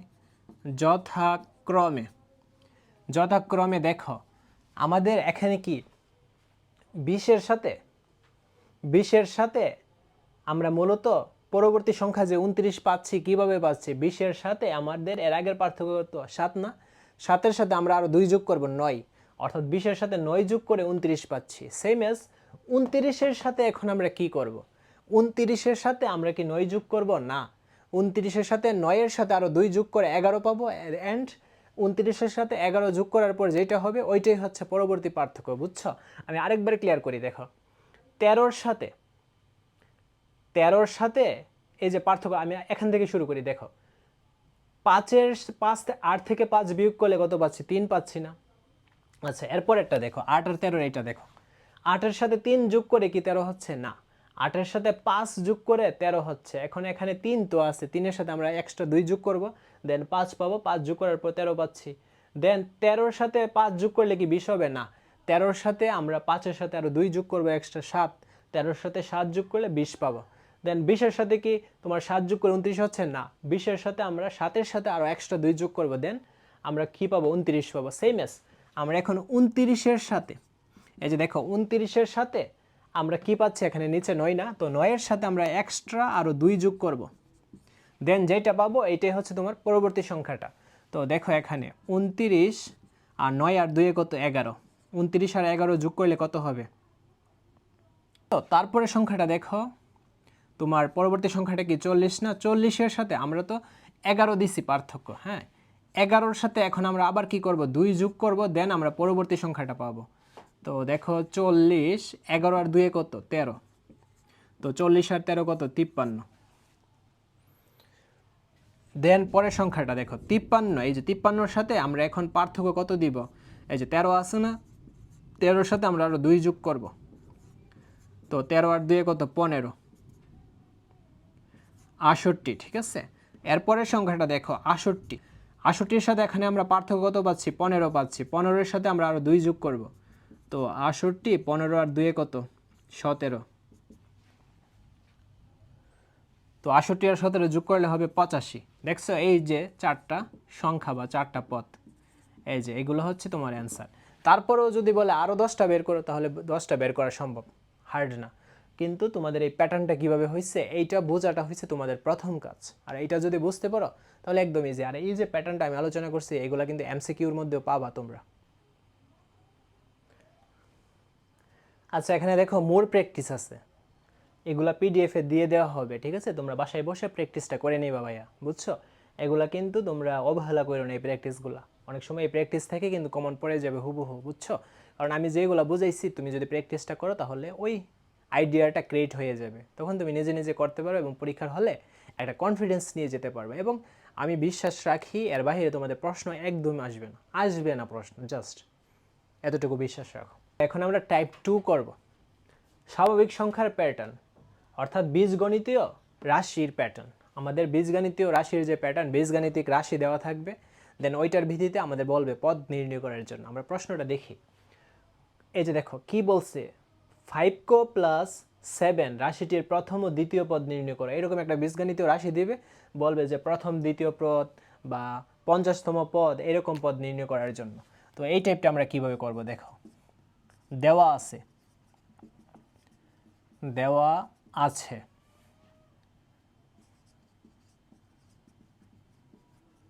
যথাক্রমে দেখো আমাদের এখানে কি 20-এর সাথে আমরা মূলত পরবর্তী সংখ্যা যে 29 পাচ্ছি, কিভাবে পাচ্ছি, 20-এর সাথে আমাদের এর আগের পার্থক্য তো 7 না, 7-এর সাথে আমরা আরো 2 যোগ করব 9, অর্থাৎ 20-এর সাথে 9 যোগ করে 29 পাচ্ছি। সেম এজ 29-এর সাথে এখন আমরা কি করব, 29-এর সাথে আমরা কি 9 যোগ করব না, 29-এর সাথে 9-এর সাথে আরো 2 যোগ করে 11 পাবো, এন্ড 29-এর সাথে 11 যোগ করার পর যেটা হবে ওইটাই হচ্ছে পরবর্তী পার্থক্য। বুঝছো, আমি আরেকবার ক্লিয়ার করি, দেখো 13-এর সাথে এই যে পার্থক্য, আমি এখান থেকে শুরু করি। দেখো 8 থেকে 5 বিয়োগ করলে কত পাচ্ছি, 3 পাচ্ছি না। আচ্ছা, এরপর একটা দেখো 8 আর 13, এইটা দেখো 8-এর সাথে 3 যোগ করে কি 13 হচ্ছে না, 8-এর সাথে 5 যোগ করে 13 হচ্ছে। এখন এখানে 3 তো আছে, 3-এর সাথে আমরা এক্সট্রা 2 যোগ করব, দেন 5 পাবো, 5 যোগ করার পর 13 পাচ্ছি। দেন 13-এর সাথে 5 যোগ করলে কি 20 হবে না, 13-এর সাথে আমরা 5-এর সাথে আরো 2 যোগ করবো এক্সট্রা 7, 13-এর সাথে 7 যোগ করলে 20 পাবো। দেন 20-এর সাথে কি তোমার 7 যোগ করে 29 হচ্ছে না, 20-এর সাথে আমরা 7-এর সাথে আরো এক্সট্রা 2 যোগ করবো, দেন আমরা কি পাবো, 29 পাবো। সেম এস আমরা এখন 29-এর সাথে, এই যে দেখো 29-এর সাথে আমরা কি পাচ্ছি, এখানে নিচে 9 না, তো 9-এর সাথে আমরা এক্সট্রা আরো 2 যোগ করব, দেন যেটা পাবো এইটাই হচ্ছে তোমার পরবর্তী সংখ্যাটা। তো দেখো এখানে 29 আর 9 আর 2 কত, 11, 29 আর 11 যোগ করলে কত হবে। তো তারপরে সংখ্যাটা দেখো, তোমার পরবর্তী সংখ্যাটা কি 40 না, 40-এর সাথে আমরা তো 11 দিছি পার্থক্য। হ্যাঁ, 11-এর সাথে এখন আমরা আবার কি করব, 2 যোগ করব, দেন আমরা পরবর্তী সংখ্যাটা পাবো। তো দেখো 40, 11 আর 2 কত, 13, তো 40 আর 13 কত, 53। দেন পরের সংখ্যাটা দেখো 53, এই যে 53-এর সাথে আমরা এখন পার্থক্য কত দিব, এই যে 13 আছে না, 13-এর সাথে আমরা আরো 2 যোগ করব, তো 13 আর 2 কত, 15, 68। ঠিক আছে, এরপরের সংখ্যাটা দেখো 68, 68-এর সাথে এখানে আমরা পার্থক্য কত পাচ্ছি, 15 পাচ্ছি, 15-এর সাথে আমরা আরো 2 যোগ করব, তো 68, 15 আর 2 কত, 17, তো 68 আর 17 যোগ করলে হবে 85। দেখছো, এই যে 4টা সংখ্যা বা 4টা পদ, এই যে এগুলো হচ্ছে তোমার অ্যান্সার। তারপরেও যদি বলে আরও 10টা বের করো, তাহলে 10টা বের করা সম্ভব, হার্ড না। কিন্তু তোমাদের এই প্যাটার্নটা কীভাবে হয়েছে এইটা বোঝাটা হয়েছে তোমাদের প্রথম কাজ, আর এইটা যদি বুঝতে পারো তাহলে একদম ইজি। আর এই যে প্যাটার্নটা আমি আলোচনা করছি এগুলো কিন্তু এমসিকিউর মধ্যেও পাবা তোমরা। আচ্ছা, এখানে দেখো মোর প্র্যাকটিস আছে, এগুলা পিডিএফে দিয়ে দেওয়া হবে। ঠিক আছে, তোমরা বাসায় বসে প্র্যাকটিসটা করে নিবা ভাইয়া। বুঝছো, এগুলা কিন্তু তোমরা অবহেলা করো না, এই প্র্যাকটিসগুলা অনেক সময় এই প্র্যাকটিস থেকে কিন্তু কমন পড়ে যাবে হুবহু। বুঝছো, কারণ আমি যেগুলো বুঝাইছি তুমি যদি প্র্যাকটিসটা করো তাহলে ওই আইডিয়াটা ক্রিয়েট হয়ে যাবে, তখন তুমি নিজে নিজে করতে পারবে এবং পরীক্ষার হলে একটা কনফিডেন্স নিয়ে যেতে পারবে। এবং আমি বিশ্বাস রাখি এর বাইরে তোমাদের প্রশ্ন একদম আসবে না প্রশ্ন, জাস্ট এতটুকু বিশ্বাস রাখো। এখন আমরা টাইপ 2 করব, স্বাভাবিক সংখ্যার প্যাটার্ন, অর্থাৎ বীজগণিতীয় রাশির প্যাটার্ন। আমাদের বীজগণিতীয় রাশির যে প্যাটার্ন, বীজগাণিতিক রাশি দেওয়া থাকবে, দেন ওইটার ভিত্তিতে আমাদের বলবে পদ নির্ণয় করার জন্য। আমরা প্রশ্নটা দেখি। এই যে দেখো কি বলছে, 5 প্লাস 7 রাশিটির প্রথম ও দ্বিতীয় পদ নির্ণয় করো। এরকম একটা বীজগণিতীয় রাশি দিবে, বলবে যে প্রথম দ্বিতীয় পদ বা 50তম পদ, এরকম পদ নির্ণয় করার জন্য। তো এই টাইপটা আমরা কিভাবে করব দেখো। দেওয়া আছে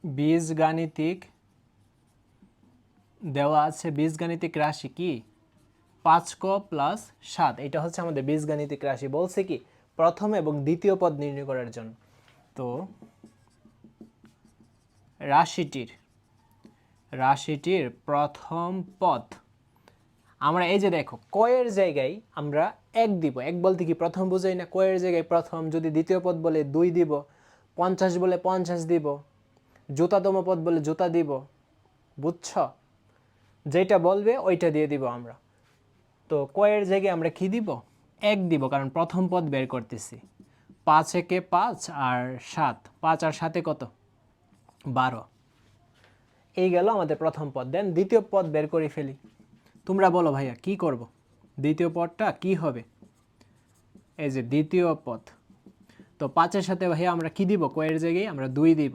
বীজগাণিতিক রাশি কি 5 প্লাস 7। এটা হচ্ছে আমাদের বীজগাণিতিক রাশি। বলছে কি প্রথম এবং দ্বিতীয় পদ নির্ণয় করার জন্য। তো রাশিটির প্রথম পদ আমরা এই যে দেখো কয়ের জায়গায় আমরা 1 দিব। 1 বলতে কি প্রথম বুঝাই না, কয়ের জায়গায় প্রথম। যদি দ্বিতীয় পদ বলে 2 দিব, 50 বলে 50 দিব, জুতাতম পদ বলে জুতা দিব। বুঝছ? যেটা বলবে ওইটা দিয়ে দিব আমরা। তো কয়ের জায়গায় আমরা কি দিব? 1 দিব, কারণ প্রথম পদ বের করতেছি। 5 একে 5 আর 7, 5 আর 7 কত? 12। এই গেল আমাদের প্রথম পদ। দেন দ্বিতীয় পদ বের করে ফেলি। তোমরা বলো ভাইয়া কি করব? দ্বিতীয় পদটা কি হবে? এই যে দ্বিতীয় পদ, তো 5-এর সাথে ভাইয়া আমরা কি দিব? কয়ের জায়গায় আমরা 2 দিব।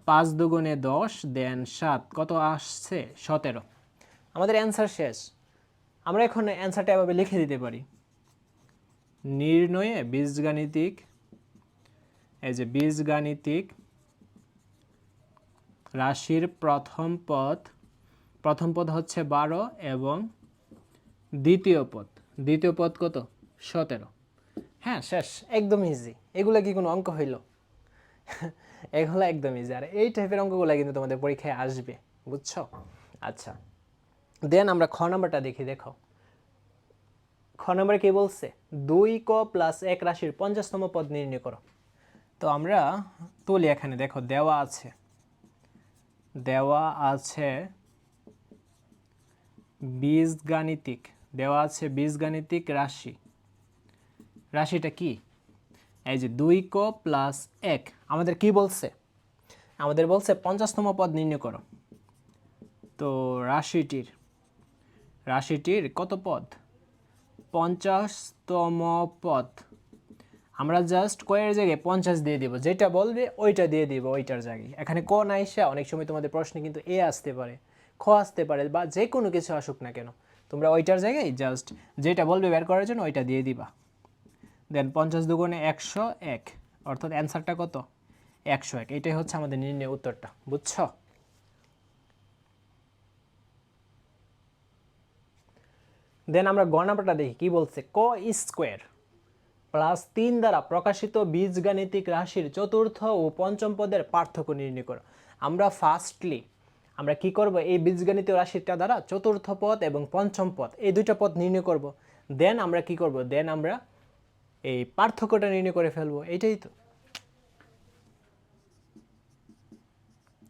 5 দুগুণে 10, দেন 7, কত আসছে? 17। আমাদের অ্যান্সার শেষ। আমরা এখন অ্যান্সারটা এভাবে লিখে দিতে পারি। নির্ণয়ে বীজগাণিতিক রাশির প্রথম পদ হচ্ছে 12 এবং দ্বিতীয় পদ কত? 17। হ্যাঁ, শেষ। একদম ইজি। এগুলো কি কোনো অঙ্ক হইল? এগুলো একদম ইজি। আর এই টাইপের অঙ্কগুলো কিন্তু তোমাদের পরীক্ষায় আসবে, বুঝছো? আচ্ছা, দেন আমরা খ নাম্বারটা দেখি। দেখো খ নাম্বার কি বলছে, 2 প্লাস 1 রাশির 50তম পদ নির্ণয় করো। তো আমরা তুলি এখানে। দেখো দেওয়া আছে বীজগাণিতিক রাশিটা কি? এই যে 2 প্লাস 1। আমাদের কি বলছে? আমাদের বলছে 50তম পদ নির্ণয় করো। তো রাশিটির কত পদ? 50তম পদ। আমরা জাস্ট কয়ের জায়গায় 50 দিয়ে দিব, যেটা বলবে ওইটা দিয়ে দিব ওইটার জায়গায়। এখানে ক না এসে অনেক সময় তোমাদের প্রশ্নে কিন্তু এ আসতে পারে, খ আসতে পারে, বা যে কোনো কিছু আসুক না কেন, তোমরা ওইটার জায়গায় জাস্ট যেটা বলবে বের করার জন্য ওইটা দিয়ে দিবা। দেন 50 দুগুণে 101, অর্থাৎ অ্যান্সারটা কত? 101। এটাই হচ্ছে আমাদের নির্ণয় উত্তরটা। বুঝছো? দেন আমরা গ নাম্বারটা দেখি কি বলছে। ক স্কোয়ার প্লাস 3 দ্বারা প্রকাশিত বীজগাণিতিক রাশির চতুর্থ ও পঞ্চম পদের পার্থক্য নির্ণয় করো। আমরা কি করব? এই বীজগণিতীয় রাশিটা দ্বারা চতুর্থ পদ এবং পঞ্চম পদ, এই দুইটা পদ নির্ণয় করব। দেন আমরা কি করব? দেন আমরা এই পার্থক্যটা নির্ণয় করে ফেলবো। এইটাই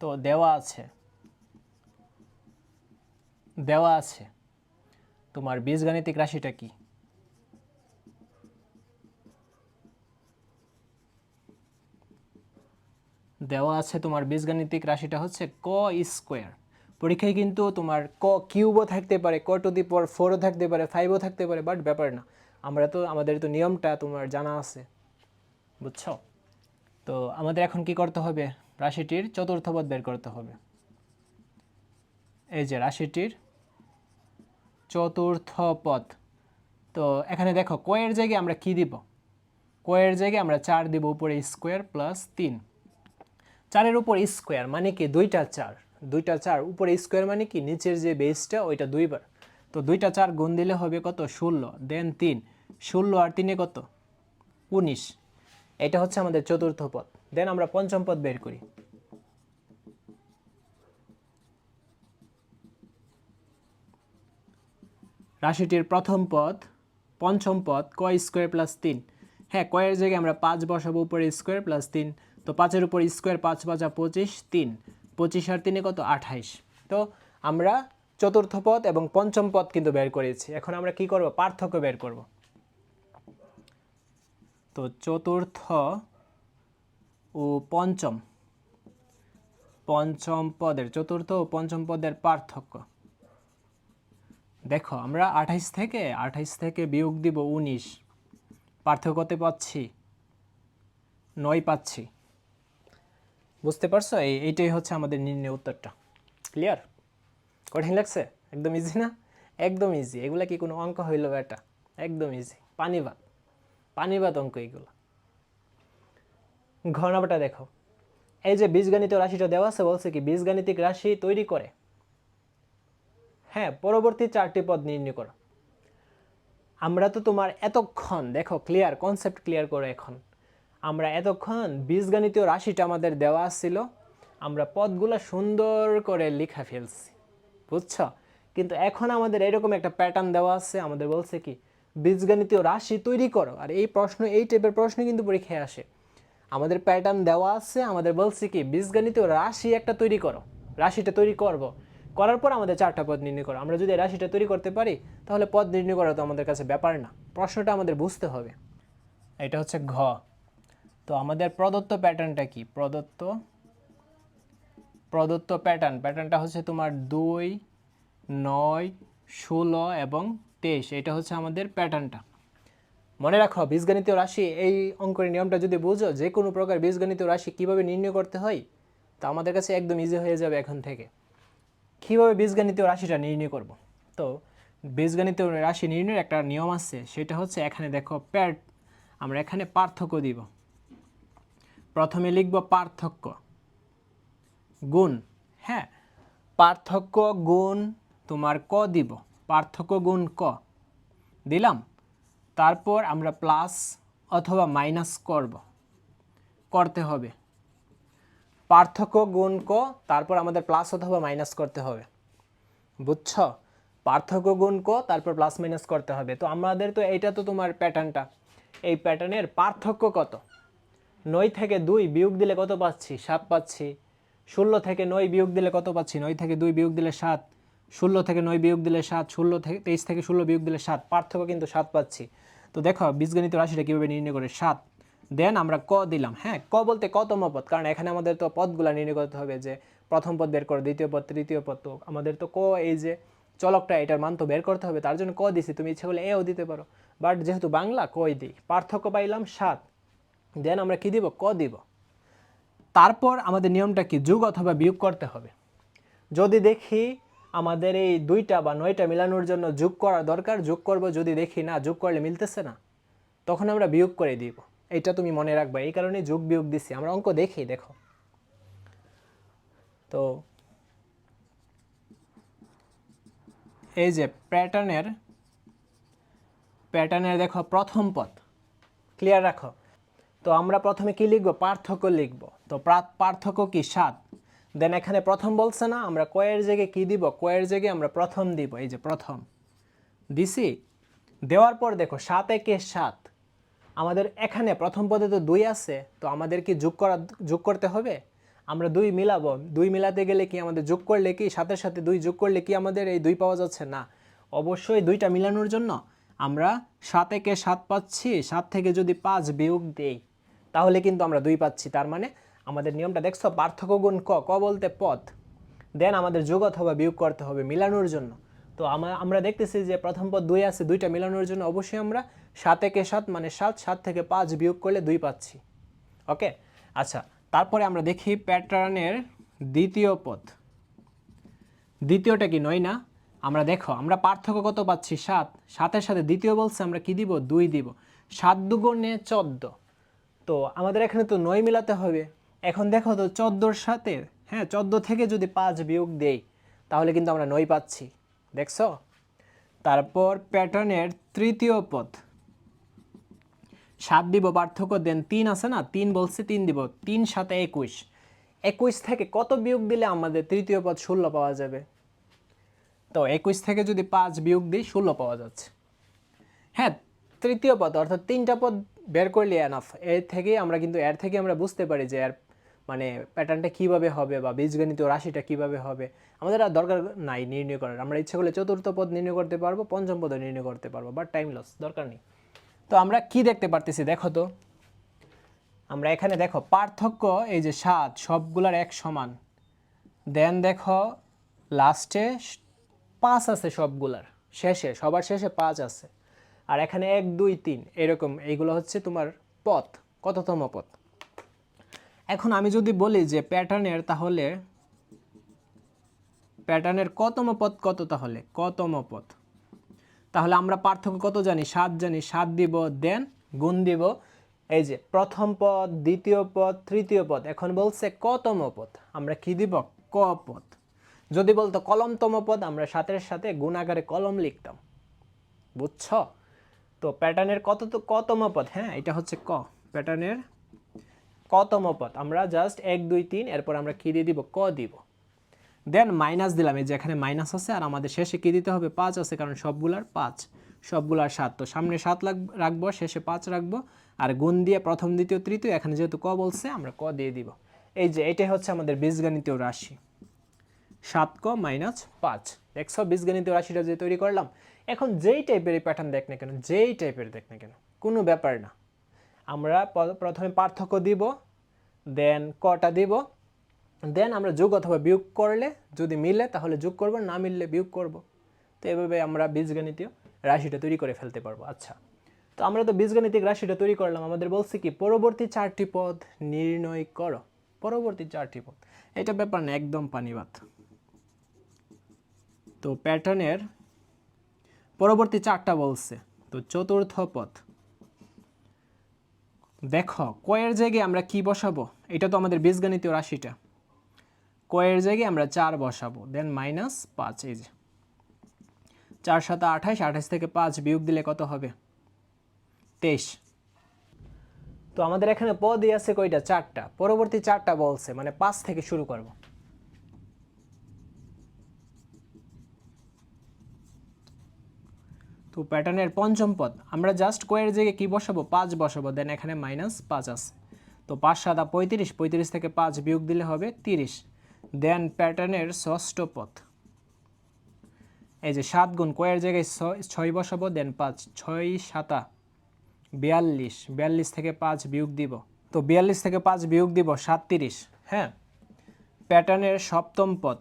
তো দেওয়া আছে তোমার বীজগাণিতিক রাশিটা কি? দেওয়া আছে তোমার বীজগাণিতিক রাশিটা হচ্ছে ক স্কোয়ার। পরীক্ষায় কিন্তু তোমার ক কিউবও থাকতে পারে, ক টু দি পাওয়ার 4ও থাকতে পারে, 5ও থাকতে পারে, বাট ব্যাপার না। আমাদের তো নিয়মটা তোমার জানা আছে, বুঝছো? তো আমাদের এখন কি করতে হবে? রাশিটির চতুর্থ পদ বের করতে হবে। এই যে রাশিটির চতুর্থ পদ। তো এখানে দেখো কয়ের জায়গায় আমরা কি দিব? কয়ের জায়গায় আমরা 4 দিব, উপরে স্কোয়ার প্লাস 3। 4-এর উপর স্কোয়ার মানে কি? 2টা 4 উপরে স্কোয়ার মানে কি? নিচের যে বেসটা ওইটা 2 বার। তো 2টা 4 গুণ দিলে হবে কত? 16। দেন 3, 16 আর 3-এ কত? 19। এটা হচ্ছে আমাদের চতুর্থ পদ। দেন আমরা পঞ্চম পদ বের করি। রাশিটির প্রথম পদ পঞ্চম পদ ক স্কোয়ার প্লাস 3। হ্যাঁ, কয়ের জায়গায় আমরা 5 বসাবো, উপরে স্কোয়ার প্লাস 3। তো 5-এর উপর স্কোয়ার, 5 5 25, 3 25 আর 3 কত 28। তো আমরা চতুর্থ পদ এবং পঞ্চম পদ কিন্তু বের করেছি। এখন আমরা কি করব, পার্থক্য বের করব। তো চতুর্থ ও পঞ্চম পদের, চতুর্থ ও পঞ্চম পদের পার্থক্য দেখো, আমরা 28 থেকে বিয়োগ দিব 19, পার্থক্যতে পাচ্ছি 9 পাচ্ছি। বুঝতে পারছো? এইটাই হচ্ছে আমাদের নির্ণয় উত্তরটা। ক্লিয়ার? কঠিন লাগছে? একদম ইজি না? একদম ইজি। এগুলা কি কোনো অঙ্ক হইল এটা? একদম ইজি, পানিবাদ অঙ্ক এগুলো। ঘ নাম্বারটা দেখো, এই যে বীজগণিত রাশিটা দেওয়া আছে, বলছে কি বীজগাণিতিক রাশি তৈরি করে হ্যাঁ পরবর্তী 4টি পদ নির্ণয় করো। আমরা তো তোমার এতক্ষণ দেখো, ক্লিয়ার কনসেপ্ট ক্লিয়ার করো। এখন আমরা এতক্ষণ বীজগণিতীয় রাশিটা আমাদের দেওয়া ছিল, আমরা পদগুলো সুন্দর করে লেখা ফেলছি, বুঝছো? কিন্তু এখন আমাদের এরকম একটা প্যাটার্ন দেওয়া আছে, আমাদের বলছে কি বীজগণিতীয় রাশি তৈরি করো। আর এই টাইপের প্রশ্ন কিন্তু পরীক্ষায় আসে। আমাদের প্যাটার্ন দেওয়া আছে, আমাদের বলছে কি বীজগণিতীয় রাশি একটা তৈরি করো, রাশিটা তৈরি করব, করার পর আমাদের 4টা পদ নির্ণয় করো। আমরা যদি রাশিটা তৈরি করতে পারি তাহলে পদ নির্ণয় করা তো আমাদের কাছে ব্যাপার না, প্রশ্নটা আমাদের বুঝতে হবে। এটা হচ্ছে ঘ। তো আমাদের প্রদত্ত প্যাটার্নটা কি? প্রদত্ত প্যাটার্নটা হচ্ছে তোমার 2, 9, 16 এবং 23। এটা হচ্ছে আমাদের প্যাটার্নটা। মনে রাখো, বীজগণিতীয় রাশি, এই অঙ্কের নিয়মটা যদি বুঝো, যে কোনো প্রকার বীজগণিতীয় রাশি কিভাবে নির্ণয় করতে হয় তা আমাদের কাছে একদম ইজি হয়ে যাবে এখন থেকে। কীভাবে বীজগণিতীয় রাশিটা নির্ণয় করব? তো বীজগণিতীয় রাশি নির্ণয়ের একটা নিয়ম আছে, সেটা হচ্ছে এখানে দেখো আমরা এখানে পার্থক্য দিব। প্রথমে লিখব পার্থক্য গুণ, হ্যাঁ পার্থক্য গুণ তোমার ক দিব, পার্থক্য গুণ ক দিলাম। তারপর আমরা প্লাস অথবা মাইনাস করতে হবে। পার্থক্য গুণ ক, তারপর আমাদের প্লাস অথবা মাইনাস করতে হবে, বুঝছো? পার্থক্য গুণ ক, তারপর প্লাস মাইনাস করতে হবে। তো আমাদের তো এইটা তো তোমার প্যাটার্নটা, এই প্যাটার্নের পার্থক্য কত? 9 থেকে 2 বিয়োগ দিলে কত পাচ্ছি? 7 পাচ্ছি। 16 থেকে 9 বিয়োগ দিলে কত পাচ্ছি? 9 থেকে 2 বিয়োগ দিলে 7। 16 থেকে 9 বিয়োগ দিলে 7। 23 থেকে 16 বিয়োগ দিলে 7। পার্থক্য কিন্তু 7 পাচ্ছি। তো দেখো বীজগণিত রাশিটা কীভাবে নির্ণয় করে, 7 দেন আমরা ক দিলাম। হ্যাঁ, ক বলতে কতম পদ, কারণ এখানে আমাদের তো পদগুলো নির্ণয় করতে হবে, যে প্রথম পদ বের করো, দ্বিতীয় পদ, তৃতীয় পদ। তো আমাদের তো ক, এই যে চলকটা, এটার মান তো বের করতে হবে, তার জন্য ক দিছি। তুমি ইচ্ছে করলে এও দিতে পারো, বাট যেহেতু বাংলা কই দিই। পার্থক্য পাইলাম 7, দেন আমরা কি দিব? ক দিব। তারপর আমাদের নিয়মটা কি? যোগ অথবা বিয়োগ করতে হবে। যদি দেখি আমাদের এই 2টা বা 9টা মিলানোর জন্য যোগ করা দরকার, যোগ করব। যদি দেখি না যোগ করলে মিলতেছে না, তখন আমরা বিয়োগ করে দিব। এটা তুমি মনে রাখবা, এই কারণে যোগ বিয়োগ দিছি। আমরা অঙ্ক দেখি, দেখো তো এই যে প্যাটার্নের দেখো প্রথম পদ, ক্লিয়ার রাখো। তো আমরা প্রথমে কি লিখব? পার্থক্য লিখব। তো পার্থক্য কি? 7। দেন এখানে প্রথম বলছে না, আমরা কয়ের জায়গায় কি দিব? কয়ের জায়গায় আমরা প্রথম দিব। এই যে প্রথম দিছি, দেওয়ার পর দেখো 7 একে 7। আমাদের এখানে প্রথম পদে তো 2 আছে, তো আমাদের কি যোগ করতে হবে? আমরা 2 মিলাবো। 2 মিলাতে গেলে কি আমাদের যোগ করলে কি 7-এর সাথে 2 যোগ করলে কি আমাদের এই 2 পাওয়া যাচ্ছে না? অবশ্যই 2টা মিলানোর জন্য আমরা 7 একে 7 পাচ্ছি। 7 থেকে যদি 5 বিয়োগ দেই তাহলে কিন্তু আমরা 2 পাচ্ছি। তার মানে আমাদের নিয়মটা দেখছো, পার্থক্য গুণ ক, ক বলতে পদ, দেন আমাদের যোগ অথবা বিয়োগ করতে হবে মিলানোর জন্য। তো আমরা দেখতেছি যে প্রথম পদ 2 আছে, 2টা মিলানোর জন্য অবশ্যই আমরা 7 একে 7 মানে 7, 7 থেকে 5 বিয়োগ করলে 2 পাচ্ছি। ওকে, আচ্ছা। তারপরে আমরা দেখি প্যাটার্নের দ্বিতীয় পদ, দ্বিতীয়টা কি 9 না? আমরা দেখো আমরা পার্থক্য কত পাচ্ছি? 7। 7-এর সাথে দ্বিতীয় বলছে, আমরা কি দিব? 2 দিব। 7 দুগুণে 14। তো আমাদের এখানে তো 9 মিলাতে হবে। এখন দেখো তো 14-র সাথে, হ্যাঁ 14 থেকে যদি 5 বিয়োগ দেই তাহলে কিন্তু আমরা 9 পাচ্ছি, দেখছো? তারপর প্যাটার্নের তৃতীয় পদ, 7 দিব পার্থক্য, দেন 3 আছে না, 3 বলছে, 3 দিব। 3 7 21। 21 থেকে কত বিয়োগ দিলে আমাদের তৃতীয় পদ 16 পাওয়া যাবে? তো 21 থেকে যদি 5 বিয়োগ দিই 16 পাওয়া যাচ্ছে। হ্যাঁ, তৃতীয় পদ অর্থাৎ 3টা পদ বের করলে এনাফ। এর থেকে আমরা বুঝতে পারি যে এর মানে প্যাটার্নটা কিভাবে হবে বা বীজগণিত রাশিটা কিভাবে হবে। আমাদের আর দরকার নাই নির্ণয় করার, আমরা ইচ্ছে করলে চতুর্থ পদ নির্ণয় করতে পারবো, পঞ্চম পদও নির্ণয় করতে পারবো, বাট টাইম লস, দরকার নেই। তো আমরা কি দেখতে পারতেছি দেখো তো, আমরা এখানে দেখো পার্থক্য এই যে 7 সবগুলার এক সমান, দেন দেখো লাস্টে 5 আছে, সবগুলার শেষে সবার শেষে 5 আছে, আর এখানে 1 2 3 এরকম, এইগুলো হচ্ছে তোমার পথ, কততম পথ। এখন আমি যদি বলি যে প্যাটার্নের, তাহলে প্যাটার্নের কতম পদ কত, তাহলে কতম পদ, তাহলে আমরা পার্থক্য কত জানি, 7 জানি, 7 দিব, দেন গুণ দিব এই যে প্রথম পদ, দ্বিতীয় পদ, তৃতীয় পদ। এখন বলছে কতম পদ, আমরা কি দিব, ক পদ। যদি বলতো কলমতম পদ, আমরা 7-এর সাথে গুণ আকারে কলম লিখতাম, বুঝছো? তো প্যাটার্নের কতম পদ, হ্যাঁ এটা হচ্ছে ক, প্যাটার্নের কতম পদ। আমরা জাস্ট 1 2 3 এরপর আমরা কি দিয়ে দিব, ক দিব, দেন মাইনাস দিলাম, এই যে এখানে মাইনাস আছে, আর আমাদের শেষে কি দিতে হবে, 5 আছে, কারণ সবগুলার 5, সবগুলার 7, তো সামনে 7 রাখবো, শেষে 5 রাখবো, আর গুণ দিয়ে প্রথম দ্বিতীয় তৃতীয়, এখানে যেহেতু ক বলছে আমরা ক দিয়ে দিব। এই যে এটাই হচ্ছে আমাদের বীজগণিতীয় রাশি, 7 ক মাইনাস 5। দেখছো বীজগণিতীয় রাশিটা যে তৈরি করলাম। এখন যেই টাইপের এই প্যাটার্ন দেখ না কেন, যেই টাইপের দেখ না কেন, কোনো ব্যাপার না, আমরা প্রথমে পার্থক্য দিব, দেন কটা দিব, দেন আমরা যোগ অথবা বিয়োগ করলে যদি মিলে তাহলে যোগ করব, না মিললে বিয়োগ করব। তো এভাবে আমরা বীজগণিতীয় রাশিটা তৈরি করে ফেলতে পারবো। আচ্ছা, তো আমরা তো বীজগণিতিক রাশিটা তৈরি করলাম, আমাদের বলছে কি পরবর্তী 4টি পদ নির্ণয় করো, পরবর্তী 4টি পদ। এটা ব্যাপার না, একদম পানিবাত। তো প্যাটার্নের পরবর্তী 4টা বলছে, তো চতুর্থ পদ। দেখো কয়ের জায়গায় আমরা কি বসাবো, এটা তো আমাদের বীজগণিতীয় রাশিটা, কয়ের জায়গায় আমরা 4 বসাবো, দেন মাইনাস 5, এই যে 4 7 28, 28 থেকে 5 বিয়োগ দিলে কত হবে, 23। তো আমাদের এখানে পদই আছে কয়টা, 4টা, পরবর্তী 4টা বলছে, মানে 5 থেকে শুরু করব। তো প্যাটার্নের পঞ্চম পদ, আমরা জাস্ট কয়ের জায়গায় কি বসাবো, 5 বসাবো, দেন এখানে মাইনাস 5 আছে, তো 5 7 35, 35 থেকে 5 বিয়োগ দিলে হবে 30। দেন প্যাটার্নের ষষ্ঠ পদ, এই যে 7 গুণ কয়ের জায়গায় 6 বসাবো, দেন 5, 6 7 42, 42 থেকে 5 বিয়োগ দিব, তো 42 থেকে 5 বিয়োগ দিব 37। হ্যাঁ, প্যাটার্নের সপ্তম পদ,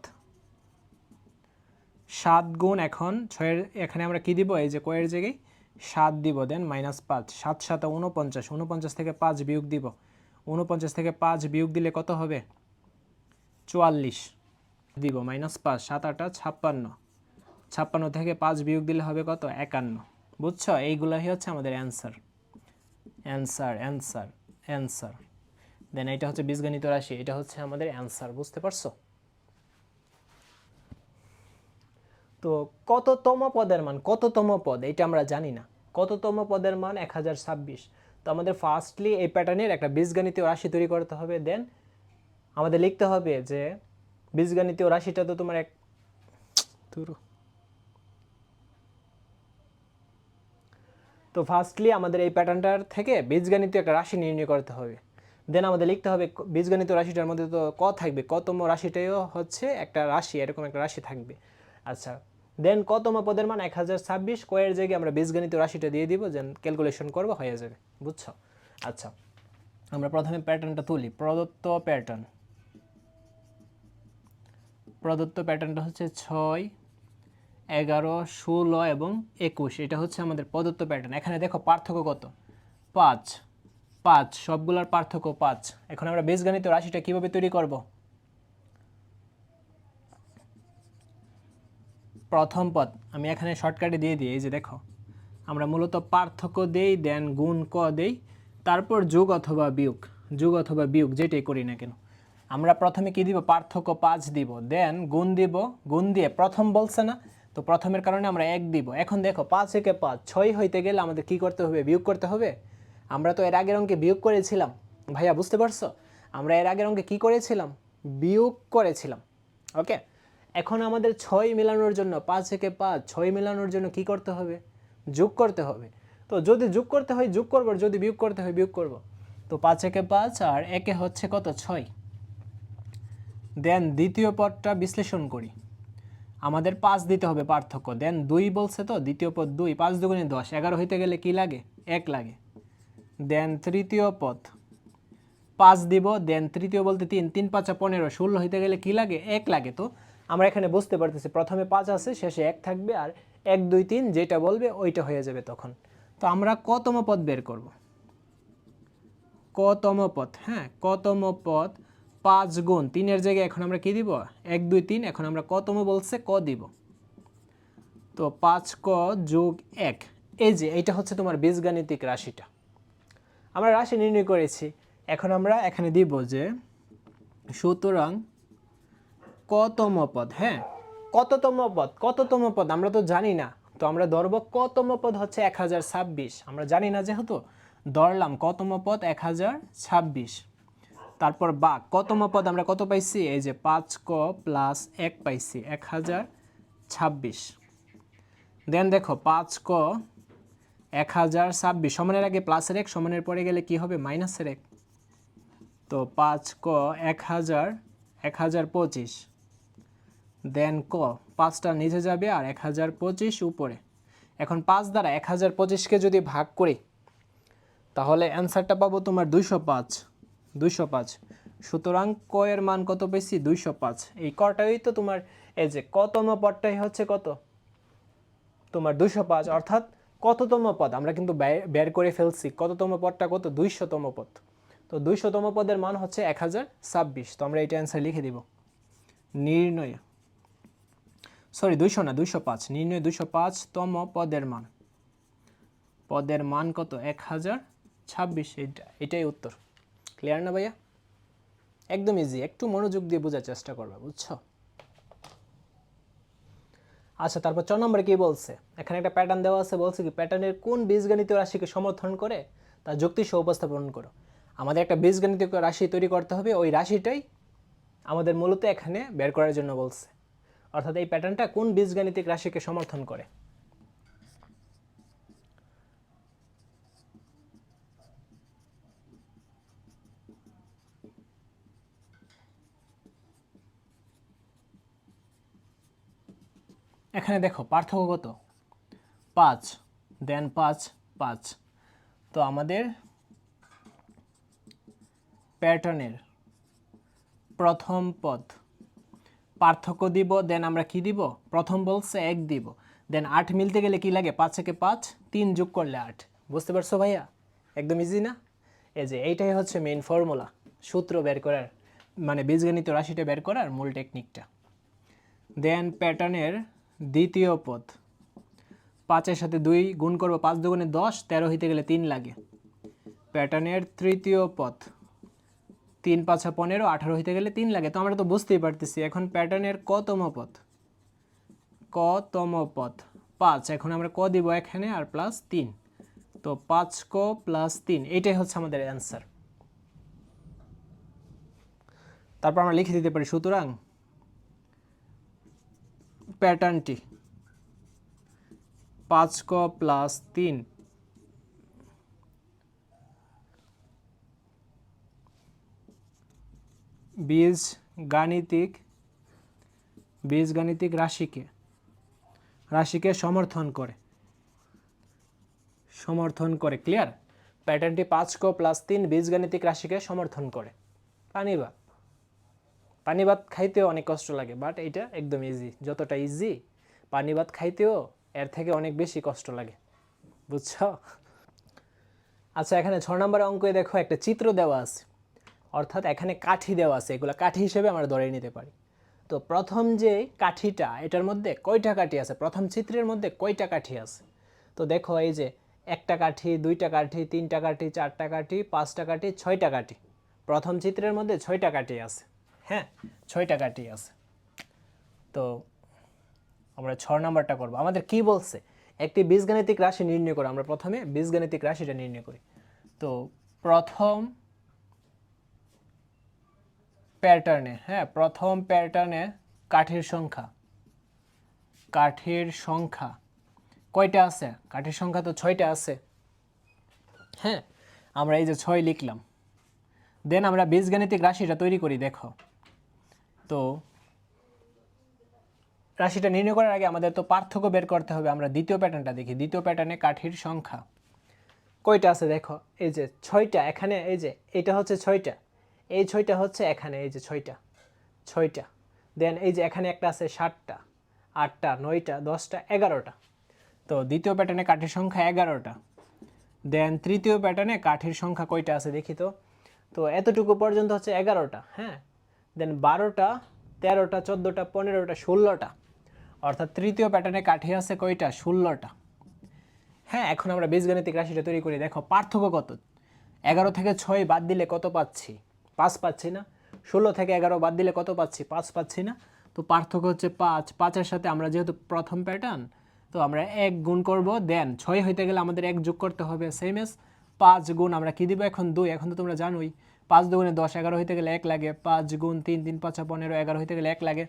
7 গুণ এখন 6-এর এখানে আমরা কি দিব, এই যে কয়ের জায়গায় 7 দিব, দেন মাইনাস 5, 7 7 49, 49 থেকে 5 বিয়োগ দিব, 49 থেকে 5 বিয়োগ দিলে কত হবে, 44 দিব, মাইনাস 5, 7 8 56, 56 থেকে 5 বিয়োগ দিলে হবে কত, 51। বুঝছো, এইগুলাই হচ্ছে আমাদের অ্যান্সার, অ্যান্সার অ্যান্সার অ্যান্সার। দেন এটা হচ্ছে বীজগণিত রাশি, এটা হচ্ছে আমাদের অ্যান্সার, বুঝতে পারছো? তো কততম পদের মান, কততম পদ এটা আমরা জানি না, কততম পদের মান 1026। তো আমাদের ফার্স্টলি এই প্যাটার্নের একটা বীজগণিতীয় রাশি তৈরি করতে হবে, দেন আমাদের লিখতে হবে যে বীজগণিতীয় রাশিটা তো তোমার তো ফার্স্টলি আমাদের এই প্যাটার্নটার থেকে বীজগণিতীয় একটা রাশি নির্ণয় করতে হবে, দেন আমাদের লিখতে হবে বীজগণিত রাশিটার মধ্যে তো ক থাকবে, কতম রাশিটাও হচ্ছে একটা রাশি, এরকম একটা রাশি থাকবে। আচ্ছা, দেন কতম পদের মান 1026, কয়ের জায়গায় আমরা বীজগণিত রাশিটা দিয়ে দিব, যেন ক্যালকুলেশন করবো হয়ে যাবে, বুঝছো? আচ্ছা, আমরা প্রথমে প্যাটার্নটা তুলি, প্রদত্ত প্যাটার্নটা হচ্ছে 6 11 16 এবং 21, এটা হচ্ছে আমাদের প্রদত্ত প্যাটার্ন। এখানে দেখো পার্থক্য কত, 5 5, সবগুলোর পার্থক্য 5। এখন আমরা বীজগণিত রাশিটা কিভাবে তৈরি করব, প্রথম পদ আমি এখানে শর্টকাটে দিয়ে দিই, এই যে দেখো আমরা মূলত পার্থক্য দেই, দেন গুণ ক দেই, তারপর যোগ অথবা বিয়োগ যেটাই করি না কেন, আমরা প্রথমে কি দিব, পার্থক্য 5 দিব, দেন গুণ দিব, গুণ দিয়ে প্রথম বলছে না, তো প্রথমের কারণে আমরা 1 দিব। এখন দেখো 5 একে 5, 6 হইতে গেলে আমাদের কি করতে হবে, বিয়োগ করতে হবে। আমরা তো এর আগের অঙ্কে বিয়োগ করেছিলাম ভাইয়া, বুঝতে পারছো? আমরা এর আগের অঙ্কে কি করেছিলাম, বিয়োগ করেছিলাম। ওকে, এখন আমাদের 6 মেলানোর জন্য, 5 একে 5, 6 মেলানোর জন্য কি করতে হবে, যোগ করতে হবে। তো যদি যোগ করতে হয় যোগ করবো, যদি বিয়োগ করতে হয় বিয়োগ করব। তো 5 একে 5 আর একে হচ্ছে কত 6। দেন দ্বিতীয় পদটা বিশ্লেষণ করি, আমাদের 5 দিতে হবে পার্থক্য। দেন 2 বলছে, তো দ্বিতীয় পদ 2, 5 দুগুণে 10, 11 হইতে গেলে কি লাগে 1 লাগে। দেন তৃতীয় পদ 5 দিব, দেন তৃতীয় বলতে 3, 3 5 15, 16 হইতে গেলে কি লাগে 1 লাগে। তো আমরা এখানে বুঝতে পারতেছি প্রথমে 5 আছে, শেষে 1 থাকবে, আর 1 2 3 যেটা বলবে ওইটা হয়ে যাবে তখন। তো আমরা কতম পদ বের করব, কতম পদ, হ্যাঁ কতম পদ 5 গুণ 3 এর জায়গায় এখন আমরা কি দিব 1 2 3, এখন আমরা কতম বলছে ক দিব। তো 5 ক যোগ 1, এই যে এইটা হচ্ছে তোমার বীজগাণিতিক রাশিটা। আমরা রাশি নির্ণয় করেছি, এখন আমরা এখানে দিব যে সুতরাং কতম পদ, হ্যাঁ কততম পদ, কততম পদ আমরা তো জানি না, তো আমরা ধরব কতম পদ হচ্ছে 1026, আমরা জানি না যেহেতু ধরলাম কতম পদ 1026। তারপর বা কতম পদ আমরা কত পাইছি, এই যে 5 ক প্লাস 1 পাইছি 1026। দেন দেখো 5 ক 1026 সমানের আগে প্লাসের 1, সমানের পরে গেলে কি হবে মাইনাসের 1। তো 5 ক 1025, দেন ক 5টা নিচে যাবে আর 1025 উপরে। এখন 5 দ্বারা 1025কে যদি ভাগ করি তাহলে অ্যান্সারটা পাবো তোমার 205। সুতরাং ক এর মান কত পেয়েছি 205। এই কটাই তো তোমার এই যে কতম পদটাই হচ্ছে কত তোমার 205, অর্থাৎ কততম পদ আমরা কিন্তু বের করে ফেলছি। কততম পদটা কত 200তম পদ। তো 200তম পদের মান হচ্ছে 1026। তো আমরা এটা অ্যান্সার লিখে দিব নির্ণয়, সরি 200 না 205, নির্ণয় 205তম পদের মান, পদের মান কত 1026। এটাই উত্তর। ক্লিয়ার না ভাইয়া? একদম ইজি, একটু মনোযোগ দিয়ে বোঝার চেষ্টা করবে, বুঝছো? আচ্ছা, তারপর 4 নম্বরে কি বলছে, এখানে একটা প্যাটার্ন দেওয়া আছে, বলছে কি প্যাটার্নের কোন বীজগণিতীয় রাশিকে সমর্থন করে তা যুক্তি সহ উপস্থাপন করো। আমাদের একটা বীজগণিতীয় রাশি তৈরি করতে হবে, ওই রাশিটাই আমাদের মূলত এখানে বের করার জন্য বলছে। অর্থাৎ এই প্যাটার্নটা কোন বীজগাণিতিক রাশিকে সমর্থন করে। এখানে দেখো পার্থক্য কত 5, দেন 5 5। তো আমাদের প্যাটার্নের প্রথম পদ পার্থক্য দিব, দেন আমরা কি দিব প্রথম বলছে 1 দিব, দেন 8 মিলতে গেলে কি লাগে 5 একে 5, 3 যোগ করলে 8। বুঝতে পারছো ভাইয়া? একদম ইজি না? এই যে এইটাই হচ্ছে মেইন ফর্মুলা, সূত্র বের করার, মানে বীজগণিত রাশিটা বের করার মূল টেকনিকটা। দেন প্যাটার্নের দ্বিতীয় পদ 5 এর সাথে 2 গুণ করবো, 5 দুগুণে 10, 13 হইতে গেলে 3 লাগে। প্যাটার্নের তৃতীয় পদ 3 5 15, 18 হইতে গেলে 3 লাগে। তো আমরা তো বুঝতেই পারতেছি। এখন প্যাটার্নের কতম পদ, কতম পদ 5, এখন আমরা ক দিব এখানে আর প্লাস 3, তো 5 ক প্লাস 3, এইটাই হচ্ছে আমাদের অ্যান্সার। তারপর আমরা লিখে দিতে পারি সুতরাং প্যাটার্নটি 5 ক প্লাস 3 বীজগাণিতিক রাশিকে সমর্থন করে। ক্লিয়ার? প্যাটার্নটি 5 ক প্লাস 3 বীজগাণিতিক রাশিকে সমর্থন করে। পানি ভাত খাইতেও অনেক কষ্ট লাগে, বাট এটা একদম ইজি। যতটা ইজি পানি ভাত খাইতেও এর থেকে অনেক বেশি কষ্ট লাগে, বুঝছো? আচ্ছা, এখানে 6 নম্বর অঙ্কে দেখো একটা চিত্র দেওয়া আছে, অর্থাৎ এখানে কাঠি দেওয়া আছে, এগুলো কাঠি হিসেবে আমরা ধরে নিতে পারি। তো প্রথম যে কাঠিটা, এটার মধ্যে কয়টা কাঠি আছে, প্রথম চিত্রের মধ্যে কয়টা কাঠি আছে? তো দেখো এই যে একটা কাঠি, দুইটা কাঠি, তিনটা কাঠি, চারটা কাঠি, পাঁচটা কাঠি, 6টা কাঠি। প্রথম চিত্রের মধ্যে 6টা কাঠি আছে, হ্যাঁ 6টা কাঠি আছে। তো আমরা 6 নাম্বারটা করব। আমাদের কি বলছে, একটি বীজগাণিতিক রাশি নির্ণয় করো। আমরা প্রথমে বীজগাণিতিক রাশিটা নির্ণয় করি। তো প্রথম প্যাটার্নে কাঠির সংখ্যা কয়টা আছে? কাঠির সংখ্যা তো 6টা আছে। হ্যাঁ, আমরা এই যে 6 লিখলাম, দেন আমরা বীজগাণিতিক রাশিটা তৈরি করি। দেখো তো রাশিটা নির্ণয় করার আগে আমাদের তো পার্থক্য বের করতে হবে। আমরা দ্বিতীয় প্যাটার্নটা দেখি। দ্বিতীয় প্যাটার্নে কাঠির সংখ্যা কয়টা আছে দেখো, এই যে 6টা এখানে, এই যে এটা হচ্ছে 6টা, এই 6টা হচ্ছে এখানে, এই যে 6টা, দেন এই যে এখানে একটা আছে 7টা, 8টা, 9টা, 10টা, 11টা। তো দ্বিতীয় প্যাটার্নে কাঠির সংখ্যা 11টা। দেন তৃতীয় প্যাটার্নে কাঠির সংখ্যা কয়টা আছে দেখি তো। তো এতটুকু পর্যন্ত হচ্ছে 11টা। হ্যাঁ, দেন 12টা, 13টা, 14টা, 15টা, 16টা। অর্থাৎ তৃতীয় প্যাটার্নে কাঠি আছে কয়টা? 16টা। হ্যাঁ, এখন আমরা বীজগাণিতিক রাশিটা তৈরি করি। দেখো পার্থক্য কত। 11 থেকে 6 বাদ দিলে কত পাচ্ছি? 5 পাচ্ছি না। 16 থেকে 11 বাদ দিলে কত পাচ্ছি? 5 পাচ্ছি না। তো পার্থক্য হচ্ছে 5। 5-এর সাথে আমরা যেহেতু প্রথম প্যাটার্ন, তো আমরা 1 গুণ করব। দেন 6 হইতে গেলে আমাদের 1 যোগ করতে হবে। সেম এস 5 গুণ আমরা কি দিব এখন? 2। এখন তো তোমরা জানোই 5 দুগুণে 10, 11 হইতে গেলে 1 লাগে। 5 গুণ 3, 3 5 15, 11 হইতে গেলে 1 লাগে।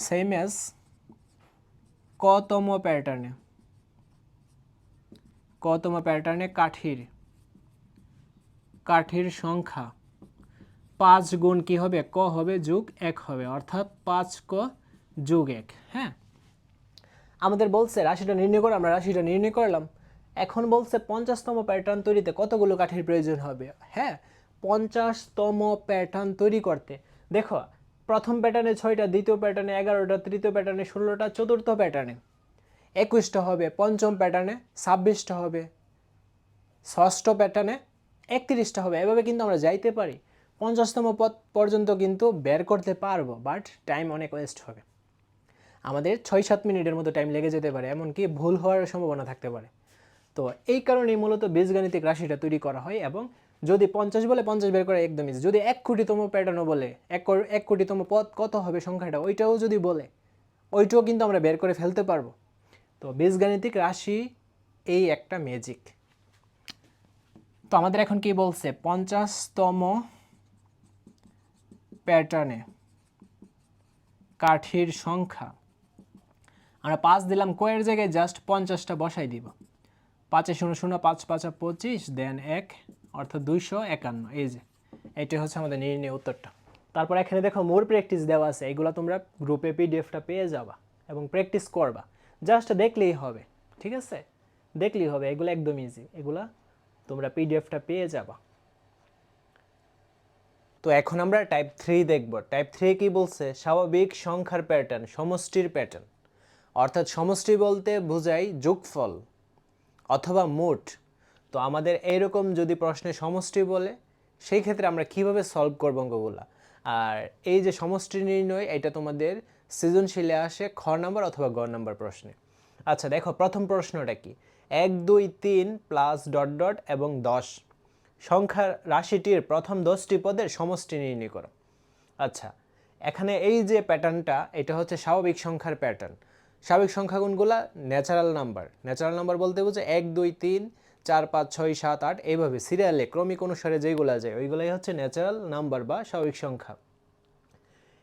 সেম এস কতম প্যাটার্নে? কতম প্যাটার্নে কাঠির সংখ্যা 5 গুণ কি হবে? ক হবে যোগ 1 হবে, অর্থাৎ 5 ক যোগ 1। হ্যাঁ, আমাদের বলছে রাশিটা নির্ণয় করে, আমরা রাশিটা নির্ণয় করলাম। এখন বলছে 50তম প্যাটার্ন তৈরিতে কতগুলো কাঠির প্রয়োজন হবে। হ্যাঁ, 50তম প্যাটার্ন তৈরি করতে দেখো প্রথম প্যাটার্নে 6টা, দ্বিতীয় প্যাটার্নে 11টা, তৃতীয় প্যাটার্নে 16টা, চতুর্থ প্যাটার্নে 21টা হবে, পঞ্চম প্যাটার্নে 26টা হবে, ষষ্ঠ প্যাটার্নে 31টা হবে। এভাবে কিন্তু আমরা যাইতে পারি 50তম পদ পর্যন্ত কিন্তু বের করতে পারবো, বাট টাইম অনেক ওয়েস্ট হবে। আমাদের 6-7 মিনিটের মতো টাইম লেগে যেতে পারে, এমনকি ভুল হওয়ার সম্ভাবনা থাকতে পারে। তো এই কারণেই মূলত বীজগাণিতিক রাশিটা তৈরি করা হয়। এবং যদি 50 বলে 50 বের করা একদম ইজি। যদি 1 কোটিতম প্যাটার্নও বলে 1 কোটিতম পদ কত হবে সংখ্যাটা, ওইটাও যদি বলে, ওইটাও কিন্তু আমরা বের করে ফেলতে পারবো। তো বীজগাণিতিক রাশি এই একটা ম্যাজিক। তো আমাদের এখন কি বলছে? 50তম প্যাটার্নে কাঠির সংখ্যা, আমরা 5 দিলাম, কয়ের জায়গায় জাস্ট 50টা বসাই দিব। 5 0 0, 5 5 25, দেন 1, অর্থাৎ 251। এই যে এইটাই হচ্ছে আমাদের নির্ণয় উত্তরটা। তারপর এখানে দেখো মোর প্র্যাকটিস দেওয়া আছে। এগুলো তোমরা গ্রুপে পিডিএফটা পেয়ে যাবা এবং প্র্যাকটিস করবা। জাস্ট দেখলেই হবে, ঠিক আছে? দেখলেই হবে, এগুলো একদম ইজি। এগুলা তোমরা পিডিএফটা পেয়ে যাবা। তো এখন আমরা টাইপ 3 দেখব। টাইপ 3 কি বলছে? স্বাভাবিক সংখ্যার প্যাটার্ন, সমষ্টির প্যাটার্ন। অর্থাৎ সমষ্টি বলতে বোঝায় যোগফল অথবা মোট। তো আমাদের এইরকম যদি প্রশ্নে সমষ্টি বলে, সেই ক্ষেত্রে আমরা কিভাবে সলভ করব অঙ্কগুলা। আর এই যে সমষ্টি নির্ণয়, এটা তোমাদের সৃজনশীলে আসে খ নাম্বার অথবা গ নাম্বার প্রশ্নে। আচ্ছা দেখো প্রথম প্রশ্নটা কি? 1 2 3 প্লাস ডট ডট এবং 10 সংখ্যার রাশিটির প্রথম 10টি পদের সমষ্টি নির্ণয় করো। আচ্ছা, এখানে এই যে প্যাটার্নটা, এটা হচ্ছে স্বাভাবিক সংখ্যার প্যাটার্ন। স্বাভাবিক সংখ্যা কোনগুলা? Natural number. ন্যাচারাল নাম্বার বলতে বোঝে 1 2 3 4 5 6 7 8, এইভাবে সিরিয়ালে ক্রমিক অনুসারে যেগুলা যায় ওইগুলাই হচ্ছে ন্যাচারাল নাম্বার বা স্বাভাবিক সংখ্যা।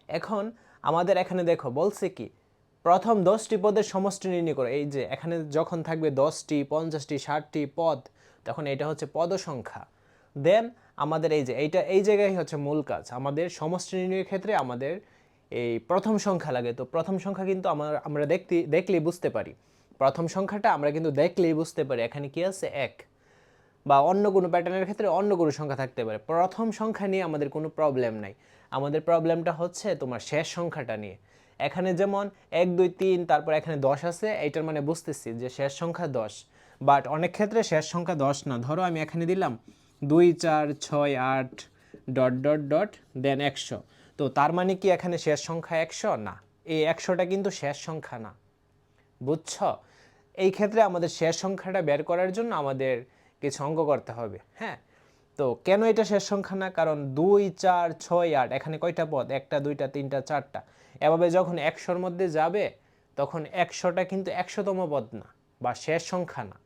এখন আমাদের এখানে দেখো বলছে কি, প্রথম 10টি পদের সমষ্টি নির্ণয় করো। এই যে এখানে যখন থাকবে 10টি, 50টি, 60টি পদ, তখন এটা হচ্ছে পদ সংখ্যা। দেন আমাদের এই যে এই জায়গায় হচ্ছে মূল কাজ। আমাদের সমষ্টি নির্ণয়ের ক্ষেত্রে আমাদের এই প্রথম সংখ্যা লাগে। তো প্রথম সংখ্যা কিন্তু আমরা দেখলেই বুঝতে পারি। প্রথম সংখ্যাটা আমরা কিন্তু দেখলেই বুঝতে পারি এখানে কি আছে? 1। বা অন্য কোনো প্যাটার্নের ক্ষেত্রে অন্য কোনো সংখ্যা থাকতে পারে। প্রথম সংখ্যা নিয়ে আমাদের কোনো প্রবলেম নাই। আমাদের প্রবলেমটা হচ্ছে তোমার শেষ সংখ্যাটা নিয়ে। এখানে যেমন 1 2 3, তারপর এখানে 10 আছে, এইটার মানে বুঝতেছি যে শেষ সংখ্যা 10। বাট অনেক ক্ষেত্রে শেষ সংখ্যা 10 না। ধরো আমি এখানে দিলাম 2 4 6 8 ডট ডট ডট দেন 100। তো তার মানে কি এখানে শেষ সংখ্যা 100 না? এই 100টা কিন্তু শেষ সংখ্যা না, বুঝছো? এই ক্ষেত্রে আমাদের শেষ সংখ্যাটা বের করার জন্য আমাদের কিছু অঙ্ক করতে হবে। হ্যাঁ, তো কেন এটা শেষ সংখ্যা না? কারণ 2 4 6 8 এখানে কয়টা পদ? 1টা 2টা 3টা 4টা। এভাবে যখন 100-র মধ্যে যাবে, তখন 100টা কিন্তু 100তম পদ না বা শেষ সংখ্যা না।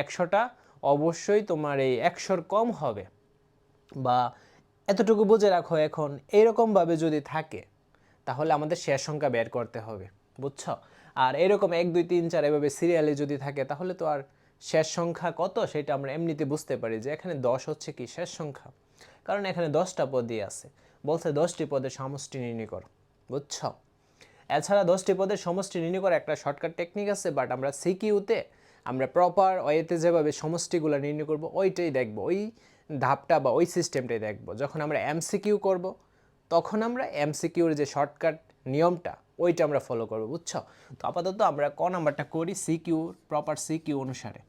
100টা অবশ্যই তোমার এই 100-র কম হবে। বা এতটুকু বুঝে রাখো, এখন এইরকমভাবে যদি থাকে তাহলে আমাদের শেষ সংখ্যা বের করতে হবে, বুঝছো? আর এরকম 1 2 3 4 এভাবে সিরিয়ালে যদি থাকে তাহলে তো আর শেষ সংখ্যা কত সেটা আমরা এমনিতে বুঝতে পারি যে এখানে 10 হচ্ছে কি শেষ সংখ্যা, কারণ এখানে 10টা পদই আছে। বলছে 10টি পদের সমষ্টি নির্ণয় করো, বুঝছো? এছাড়া 10টি পদের সমষ্টি নির্ণয় করার একটা শর্টকাট টেকনিক আছে, বাট আমরা সিকিউতে আমরা প্রপার ওয়েতে যেভাবে সমষ্টিগুলো নির্ণয় করব ওইটাই দেখব, ওই ধাপটা বা ওই সিস্টেমটাই দেখব। যখন আমরা এমসিকিউ করব তখন আমরা এমসিকিউর যে শর্টকাট নিয়মটা ওইটা আমরা ফলো করব, বুঝছো? তো আপাতত আমরা ক নাম্বারটা করি সিকিউর, প্রপার সিকিউ অনুসারে।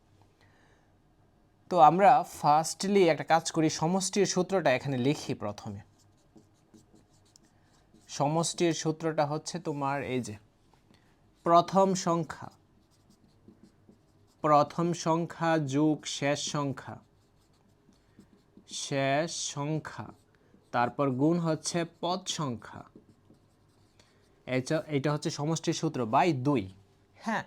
তো আমরা ফার্স্টলি একটা কাজ করি, সমষ্টির সূত্রটা এখানে লিখি প্রথমে। সমষ্টির সূত্রটা হচ্ছে তোমার এই যে প্রথম সংখ্যা যোগ শেষ সংখ্যা তারপর গুণ হচ্ছে পদ সংখ্যা, এটা হচ্ছে সমষ্টির সূত্র বাই 2। হ্যাঁ,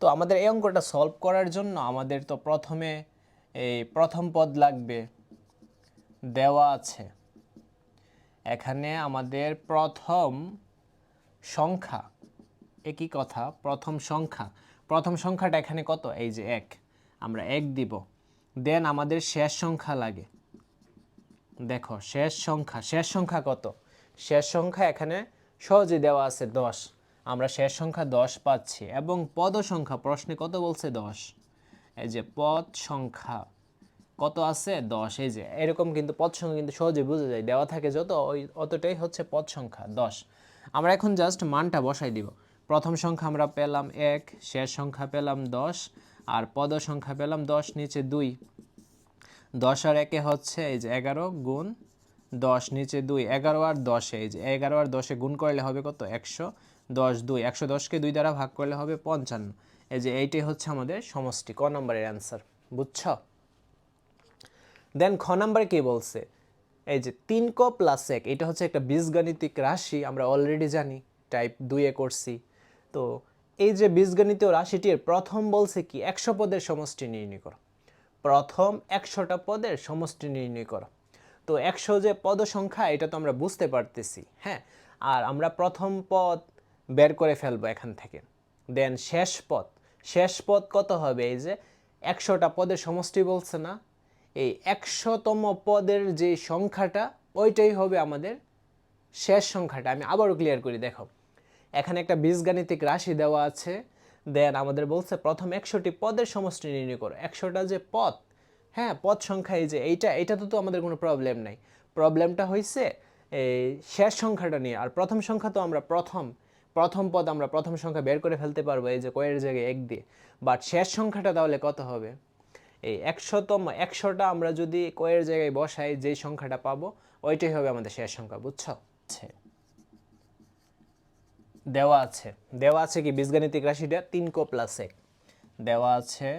তো আমাদের এই অঙ্কটা সলভ করার জন্য আমাদের তো প্রথমে এই প্রথম পদ লাগবে, দেওয়া আছে এখানে আমাদের প্রথম সংখ্যা। একই কথা, প্রথম সংখ্যাটা এখানে কত? এই যে 1, আমরা 1 দিব। দেন আমাদের শেষ সংখ্যা লাগে, দেখো শেষ সংখ্যা কত? শেষ সংখ্যা এখানে সহজে দেওয়া আছে 10, আমরা শেষ সংখ্যা 10 পাচ্ছি। এবং পদ সংখ্যা প্রশ্নে কত বলছে? 10। এই যে পদ সংখ্যা কত আছে? 10। এই যে এরকম কিন্তু পদ সংখ্যা কিন্তু সহজে বোঝা যায়, দেওয়া থাকে যত ওই অতটাই হচ্ছে পদ সংখ্যা 10। আমরা এখন জাস্ট মানটা বসাই দিব। প্রথম সংখ্যা আমরা পেলাম 1, শেষ সংখ্যা পেলাম 10, আর পদ সংখ্যা পেলাম 10, নিচে 2। 10 আর 1 হচ্ছে এই যে 11 গুণ 10, নিচে 2, 11 আর 10, এই যে 11 আর 10 গুণ করলে হবে কত? 110, 2 110কে 2 দ্বারা ভাগ করলে হবে 55। এই যে এইটাই হচ্ছে আমাদের সমষ্টি, ক নম্বরের অ্যান্সার, বুঝছো? দেন খ নাম্বার কি বলছে? এই যে 3 ক প্লাস 1, এটা হচ্ছে একটা বীজগাণিতিক রাশি, আমরা অলরেডি জানি, টাইপ 2 করছি। তো এই যে বীজগণিতীয় রাশিটির প্রথম বলছে কি 100 পদের সমষ্টি নির্ণয় করো, প্রথম 100টা পদের সমষ্টি নির্ণয় করো। তো 100 যে পদ সংখ্যা এটা তো আমরা বুঝতে পারতেছি, হ্যাঁ, আর আমরা প্রথম পদ বের করে ফেলবো এখান থেকে। দেন শেষ পদ কত হবে? এই যে 100টা পদের সমষ্টি বলছে না, এই 100তম পদের যে সংখ্যাটা ওইটাই হবে আমাদের শেষ সংখ্যাটা। আমি আবারও ক্লিয়ার করি, দেখো এখানে একটা বীজগাণিতিক রাশি দেওয়া আছে, দেন আমাদের বলছে প্রথম 100টি পদের সমষ্টি নির্ণয় করো। 100টা যে পদ, হ্যাঁ পদ সংখ্যা, এই যে এইটাতে তো আমাদের কোনো প্রবলেম নাই, প্রবলেমটা হয়েছে এই শেষ সংখ্যাটা নিয়ে। আর প্রথম সংখ্যা তো আমরা প্রথম পদ আমরা প্রথম সংখ্যা বের করে ফেলতে পারবো এই যে কয়ের জায়গায় 1 দিয়ে। বাট শেষ সংখ্যাটা তাহলে কত হবে? এই 100টা আমরা যদি কয়ের জায়গায় বসাই, যেই সংখ্যাটা পাবো ওইটাই হবে আমাদের শেষ সংখ্যা, বুঝছো? দেওয়া আছে কি বীজগাণিতিক রাশিটা 3 ক প্লাস 1, দেওয়া আছে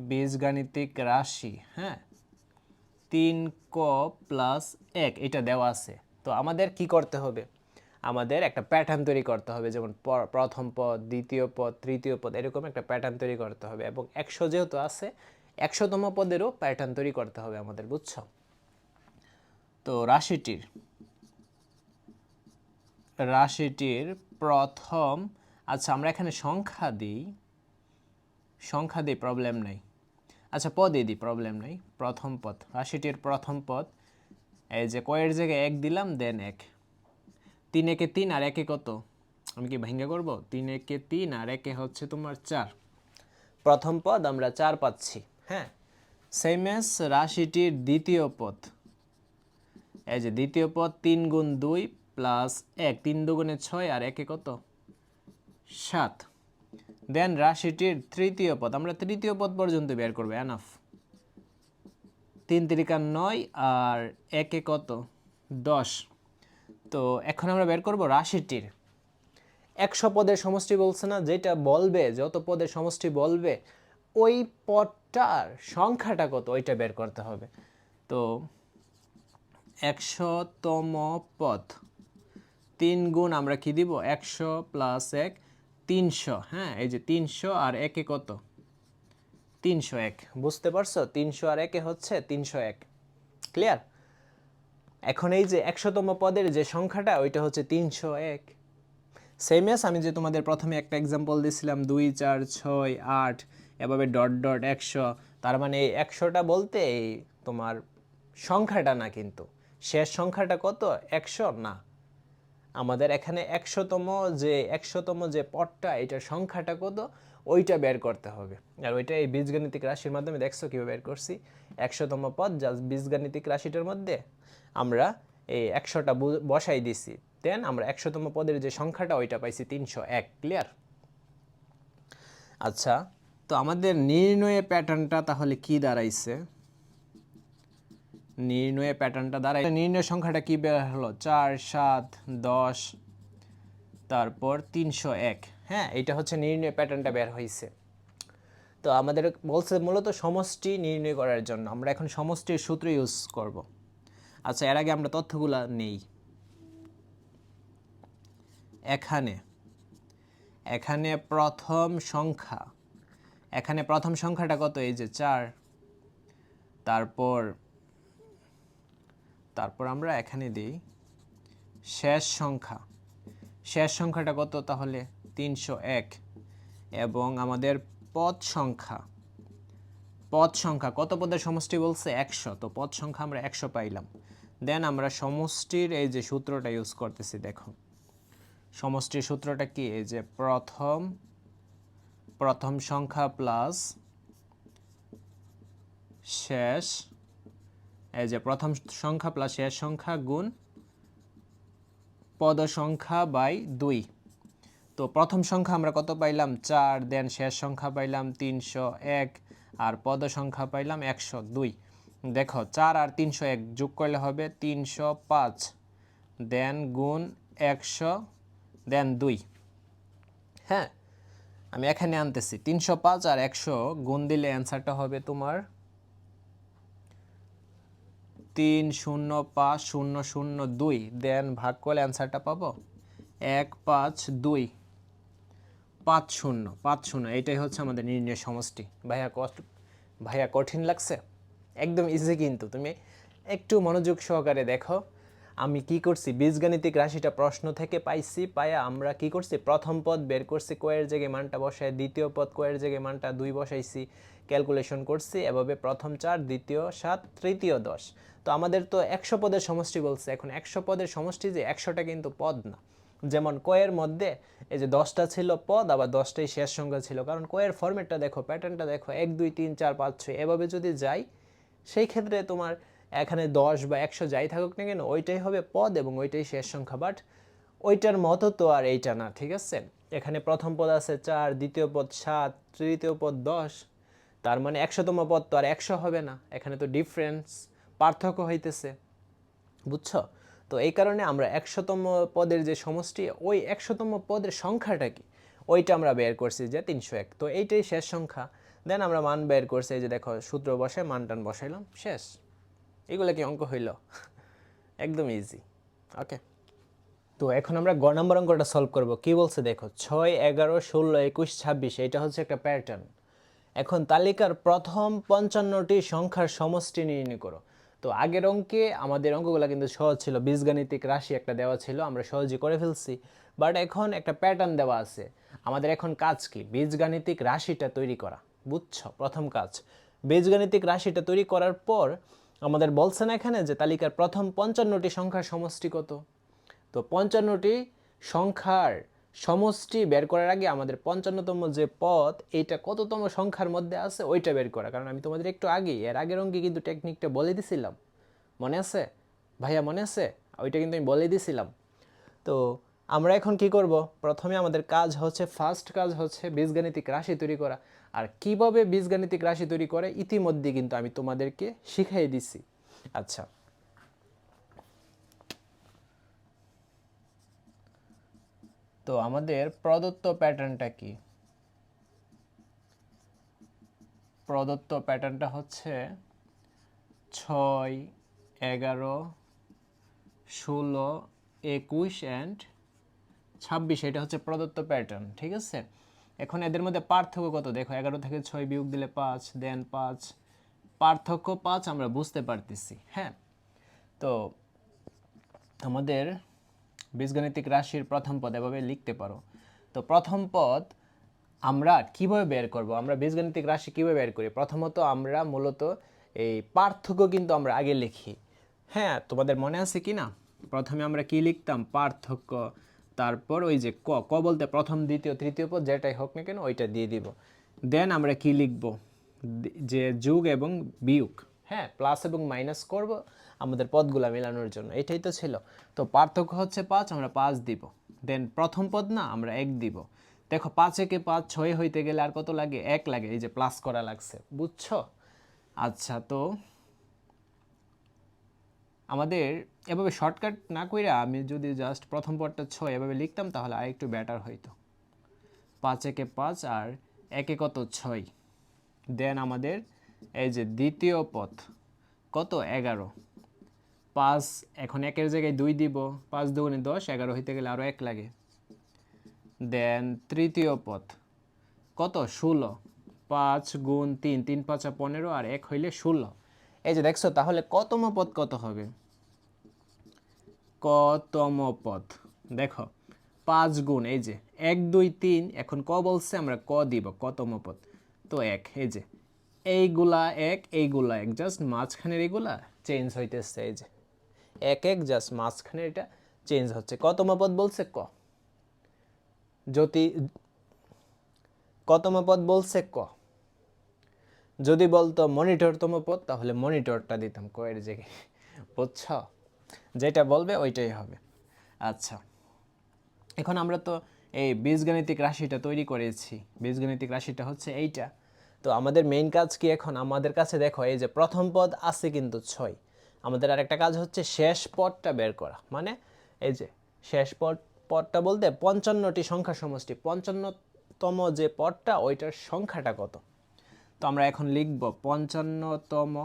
বীজগাণিতিক রাশি, হ্যাঁ 3 ক প্লাস 1, এটা দেওয়া আছে। তো আমাদের কি করতে হবে? আমাদের একটা প্যাটার্ন তৈরি করতে হবে, যেমন প্রথম পদ, দ্বিতীয় পদ, তৃতীয় পদ, এরকম একটা প্যাটার্ন তৈরি করতে হবে। এবং 100 যেহেতু আছে, 100তম পদেরও প্যাটার্ন তৈরি করতে হবে আমাদের, বুঝছো? তো রাশিটির প্রথম, আচ্ছা আমরা এখানে সংখ্যা দিই, প্রবলেম নাই। আচ্ছা পদে দিই, প্রবলেম নাই। প্রথম পদ, রাশিটির প্রথম পদ, এই যে কয়ের জায়গায় 1 দিলাম, দেন 1, 3 একে 3 আর 1 কত? আমি কি ভাঙ্গা করব? 3 একে 3 আর 1 হচ্ছে তোমার 4, প্রথম পদ আমরা 4 পাচ্ছি। হ্যাঁ, সেম এস রাশিটির দ্বিতীয় পদ, এই যে দ্বিতীয় পদ 3 গুণ 2 প্লাস 1, 3 দুগুণে 6 আর 1 কত? 7। দেন রাশিটির তৃতীয় পদ, আমরা তৃতীয় পদ পর্যন্ত বের করবো, এনাফ। 3 তিরিকা 9 আর 1 কত? 10। তো এখন আমরা বের করব রাশিটির 100 পদের সমষ্টি বলছে না, যেটা বলবে, যত পদের সমষ্টি বলবে ওই পদটার সংখ্যাটা কত ওইটা বের করতে হবে। তো 100তম পদ 3 গুণ আমরা কি দিব? 100 প্লাস 1, 300। হ্যাঁ, এই যে 300 আর 1 কত? 301। বুঝতে পারছো? 300 আর 1 হচ্ছে 301। ক্লিয়ার? এখন এই যে 100তম পদের যে সংখ্যাটা ওইটা হচ্ছে 301। সেম এস আমি যে তোমাদের প্রথমে একটা এক্সাম্পল দিছিলাম 2 4 6 8 এভাবে ডট ডট 100, তার মানে এই 100টা বলতে এই তোমার সংখ্যাটা না, কিন্তু শেষ সংখ্যাটা কত 100 না, আমাদের এখানে 100তম যে পদটা এটার সংখ্যাটা কত ওইটা বের করতে হবে। আর ওইটা এই বীজগাণিতিক রাশির মাধ্যমে দেখছো কীভাবে বের করছি। 100তম পদ জাস্ট বীজগাণিতিক রাশিটার মধ্যে আমরা এই 100টা বসাই দিছি, দেন আমরা 100তম পদের যে সংখ্যাটা ওইটা পাইছি 301। ক্লিয়ার? আচ্ছা, তো আমাদের নির্ণয় প্যাটার্নটা তাহলে কি দাঁড়াইছে? নির্ণয় প্যাটার্নটা দাঁড়াই, নির্ণয় সংখ্যাটা কি বের হলো 4 7 10 তারপর 301। হ্যাঁ, এটা হচ্ছে নির্ণয় প্যাটার্নটা বের হয়েছে। তো আমাদের বলছে মূলত সমষ্টি নির্ণয় করার জন্য আমরা এখন সমষ্টির সূত্র ইউজ করব। আচ্ছা, এর আগে আমরা তথ্যগুলা নেই। এখানে প্রথম সংখ্যাটা কত? এই যে 4। তারপর আমরা এখানে দিই শেষ সংখ্যাটা কত তাহলে 301, এবং আমাদের পদ সংখ্যা কত পদের সমষ্টি বলছে 100, তো পদ সংখ্যা আমরা 100 পাইলাম। দেন আমরা সমষ্টির এই যে সূত্রটা ইউজ করতেছি, দেখো সমষ্টির সূত্রটা কি? এই যে প্রথম সংখ্যা প্লাস শেষ, এই যে প্রথম সংখ্যা প্লাস শেষ সংখ্যা গুণ পদ সংখ্যা বাই 2। তো প্রথম সংখ্যা আমরা কত পাইলাম 4, দেন শেষ সংখ্যা পাইলাম 301, আর পদ সংখ্যা পাইলাম 102। দেখো 4 আর 301 যোগ করলে হবে 305, দেন গুণ 100, দেন 2। হ্যাঁ, আমি এখানে আনতেছি 305 আর 100 গুণ দিলে অ্যান্সারটা হবে তোমার 305002, দেন ভাগ করলে অ্যান্সারটা পাবো 15250। এইটাই হচ্ছে আমাদের নির্ণয় সমষ্টি। ভাইয়া কঠিন লাগছে? একদম ইজি, কিন্তু তুমি একটু মনোযোগ সহকারে দেখো আমি কি করছি। বীজগাণিতিক রাশিটা প্রশ্ন থেকে পাইয়া আমরা কি করছি, প্রথম পদ বের করছি, কয়ের জায়গায় মানটা বসায়, দ্বিতীয় পদ কয়ের জায়গায় মানটা 2 বসাইছি, ক্যালকুলেশন করছি এভাবে, প্রথম 4, দ্বিতীয় 7, তৃতীয় 10। তো আমাদের তো 100 পদের সমষ্টি বলছে। এখন 100 পদের সমষ্টি যে 100টা কিন্তু পদ না। যেমন কয়ের মধ্যে এই যে 10টা ছিল পদ, আবার 10টাই শেষ সংখ্যা ছিল, কারণ কয়ের ফরম্যাটটা দেখো, প্যাটার্নটা দেখো, 1 2 3 4 5 6 এভাবে যদি যাই, সেই ক্ষেত্রে তোমার এখানে 10 বা 100 যাই থাকুক না কেন ওইটাই হবে পদ এবং ওইটাই শেষ সংখ্যা। বাট ওইটার মতো তো আর এইটা না, ঠিক আছে? এখানে প্রথম পদ আছে 4, দ্বিতীয় পদ 7, তৃতীয় পদ 10, তার মানে 100তম পদ তো আর 100 হবে না, এখানে তো পার্থক্য হইতেছে, বুঝছো? তো এই কারণে আমরা 100তম পদের যে সমষ্টি, ওই 100তম পদের সংখ্যাটা কি ওইটা আমরা বের করছি যে 301, তো এইটাই শেষ সংখ্যা। দেন আমরা মান বের করছি, এই যে দেখো সূত্র বসে মান টান বসাইলাম, শেষ। এগুলো কি অঙ্ক হইল? একদম ইজি। ওকে, তো এখন আমরা গ নম্বর অঙ্কটা সলভ করব। কি বলছে দেখো, 6 11 16 21 26, এটা হচ্ছে একটা প্যাটার্ন। এখন তালিকার প্রথম 55টি সংখ্যার সমষ্টি নির্ণয় করো। তো আগের অঙ্কে আমাদের অঙ্কগুলো কিন্তু সহজ ছিল, বীজগাণিতিক রাশি একটা দেওয়া ছিল, আমরা সহজে করে ফেলছি। বাট এখন একটা প্যাটার্ন দেওয়া আছে, আমাদের এখন কাজ কি, বীজগাণিতিক রাশিটা তৈরি করা। বুঝছো? প্রথম কাজ বীজগাণিতিক রাশিটা তৈরি করার পর আমাদের বলছে না এখানে যে তালিকার প্রথম 55টি সংখ্যার সমষ্টি কত। তো 55টি সংখ্যার সমষ্টি বের করার আগে আমাদের 55তম যে পদ এইটা কততম সংখ্যার মধ্যে আছে ওইটা বের করা। কারণ আমি তোমাদের একটু আগে এর আগের অঙ্কে কিন্তু টেকনিকটা বলে দিছিলাম, মনে আছে ভাইয়া? মনে আছে? ওইটা কিন্তু আমি বলে দিছিলাম। তো আমরা এখন কি করব, প্রথমে আমাদের ফার্স্ট কাজ হচ্ছে বীজগাণিতিক রাশি তৈরি করা। আর কিভাবে বীজগাণিতিক রাশি তৈরি করে ইতিমধ্যে কিন্তু আমি তোমাদেরকে শিখিয়ে দিছি। আচ্ছা, তো আমাদের প্রদত্ত প্যাটার্নটা কি? প্রদত্ত প্যাটার্নটা হচ্ছে 6 11 16 21 অ্যান্ড 26, এটা হচ্ছে প্রদত্ত প্যাটার্ন, ঠিক আছে? এখন এদের মধ্যে পার্থক্য কত দেখো, 11 থেকে 6 বিয়োগ দিলে 5, দেন 5, পার্থক্য 5 আমরা বুঝতে পারতেছি। হ্যাঁ, তো আমাদের বীজগণিতিক রাশির প্রথম পদ এভাবে লিখতে পারো। তো প্রথম পদ আমরা কিভাবে বের করব, আমরা বীজগণিতিক রাশি কিভাবে বের করি? প্রথমত আমরা মূলত এই পার্থক্য কিন্তু আমরা আগে লিখি। হ্যাঁ, তোমাদের মনে আছে কি না? প্রথমে আমরা কি লিখতাম? পার্থক্য, তারপর ওই যে ক, ক বলতে প্রথম দ্বিতীয় তৃতীয় পদ যেটাই হোক না কেন ওইটা দিয়ে দিব। দেন আমরা কি লিখব? যে যোগ এবং বিয়োগ, হ্যাঁ, প্লাস এবং মাইনাস করব আমাদের পদগুলা মেলানোর জন্য, এটাই তো ছিল। তো পার্থক্য হচ্ছে 5, আমরা 5 দিব। দেন প্রথম পদ না, আমরা 1 দিব। দেখো 5 একে 5, 6 হইতে গেলে আর কত লাগে? 1 লাগে, এই যে প্লাস করা লাগছে, বুঝছো? আচ্ছা, তো আমাদের এভাবে শর্টকাট না কইরা আমি যদি জাস্ট প্রথম পদটা 6 এভাবে লিখতাম তাহলে আর একটু বেটার হইতো। 5 একে 5 আর একে কত? 6। দেন আমাদের এই যে দ্বিতীয় পদ কত? 11। 5, এখন 1-এর জায়গায় 2 দিব, 5 দুগুণে 10, 11 হইতে গেলে আরও 1 লাগে। দেন তৃতীয় পদ কত? 16। 5 গুণ 3, 3 5 15 আর 1 হইলে 16। এই যে দেখছো, তাহলে কতম পদ কত হবে? কতম পদ দেখো 5 গুণ এই যে 1 2 3, এখন ক বলছে আমরা ক দিব, কতম পদ তো 1। এই যে এইগুলা 1 এইগুলা 1, জাস্ট মাঝখানের এইগুলা চেঞ্জ হইতেছে, এই যে 1 1 জাস্ট মাঝখানে এটা চেঞ্জ হচ্ছে। কতম পদ বলছে? ক। যদি কতম পদ বলছে? ক। যদি বলতো মনিটরতম পদ তাহলে মনিটরটা দিতাম ক এর জায়গায়, বুঝছ? যেটা বলবে ওইটাই হবে। আচ্ছা, এখন আমরা তো এই বীজগাণিতিক রাশিটা তৈরি করেছি, বীজগাণিতিক রাশিটা হচ্ছে এইটা। তো আমাদের মেইন কাজ কি এখন? আমাদের কাছে দেখো এই যে প্রথম পদ আছে কিন্তু 6, আমাদের আরেকটা কাজ হচ্ছে শেষ পদটা বের করা। মানে এই যে শেষ পদটা বলতে 55টি সংখ্যা সমষ্টি, 55তম যে পদটা ওইটার সংখ্যাটা কত। তো আমরা এখন লিখব 55তম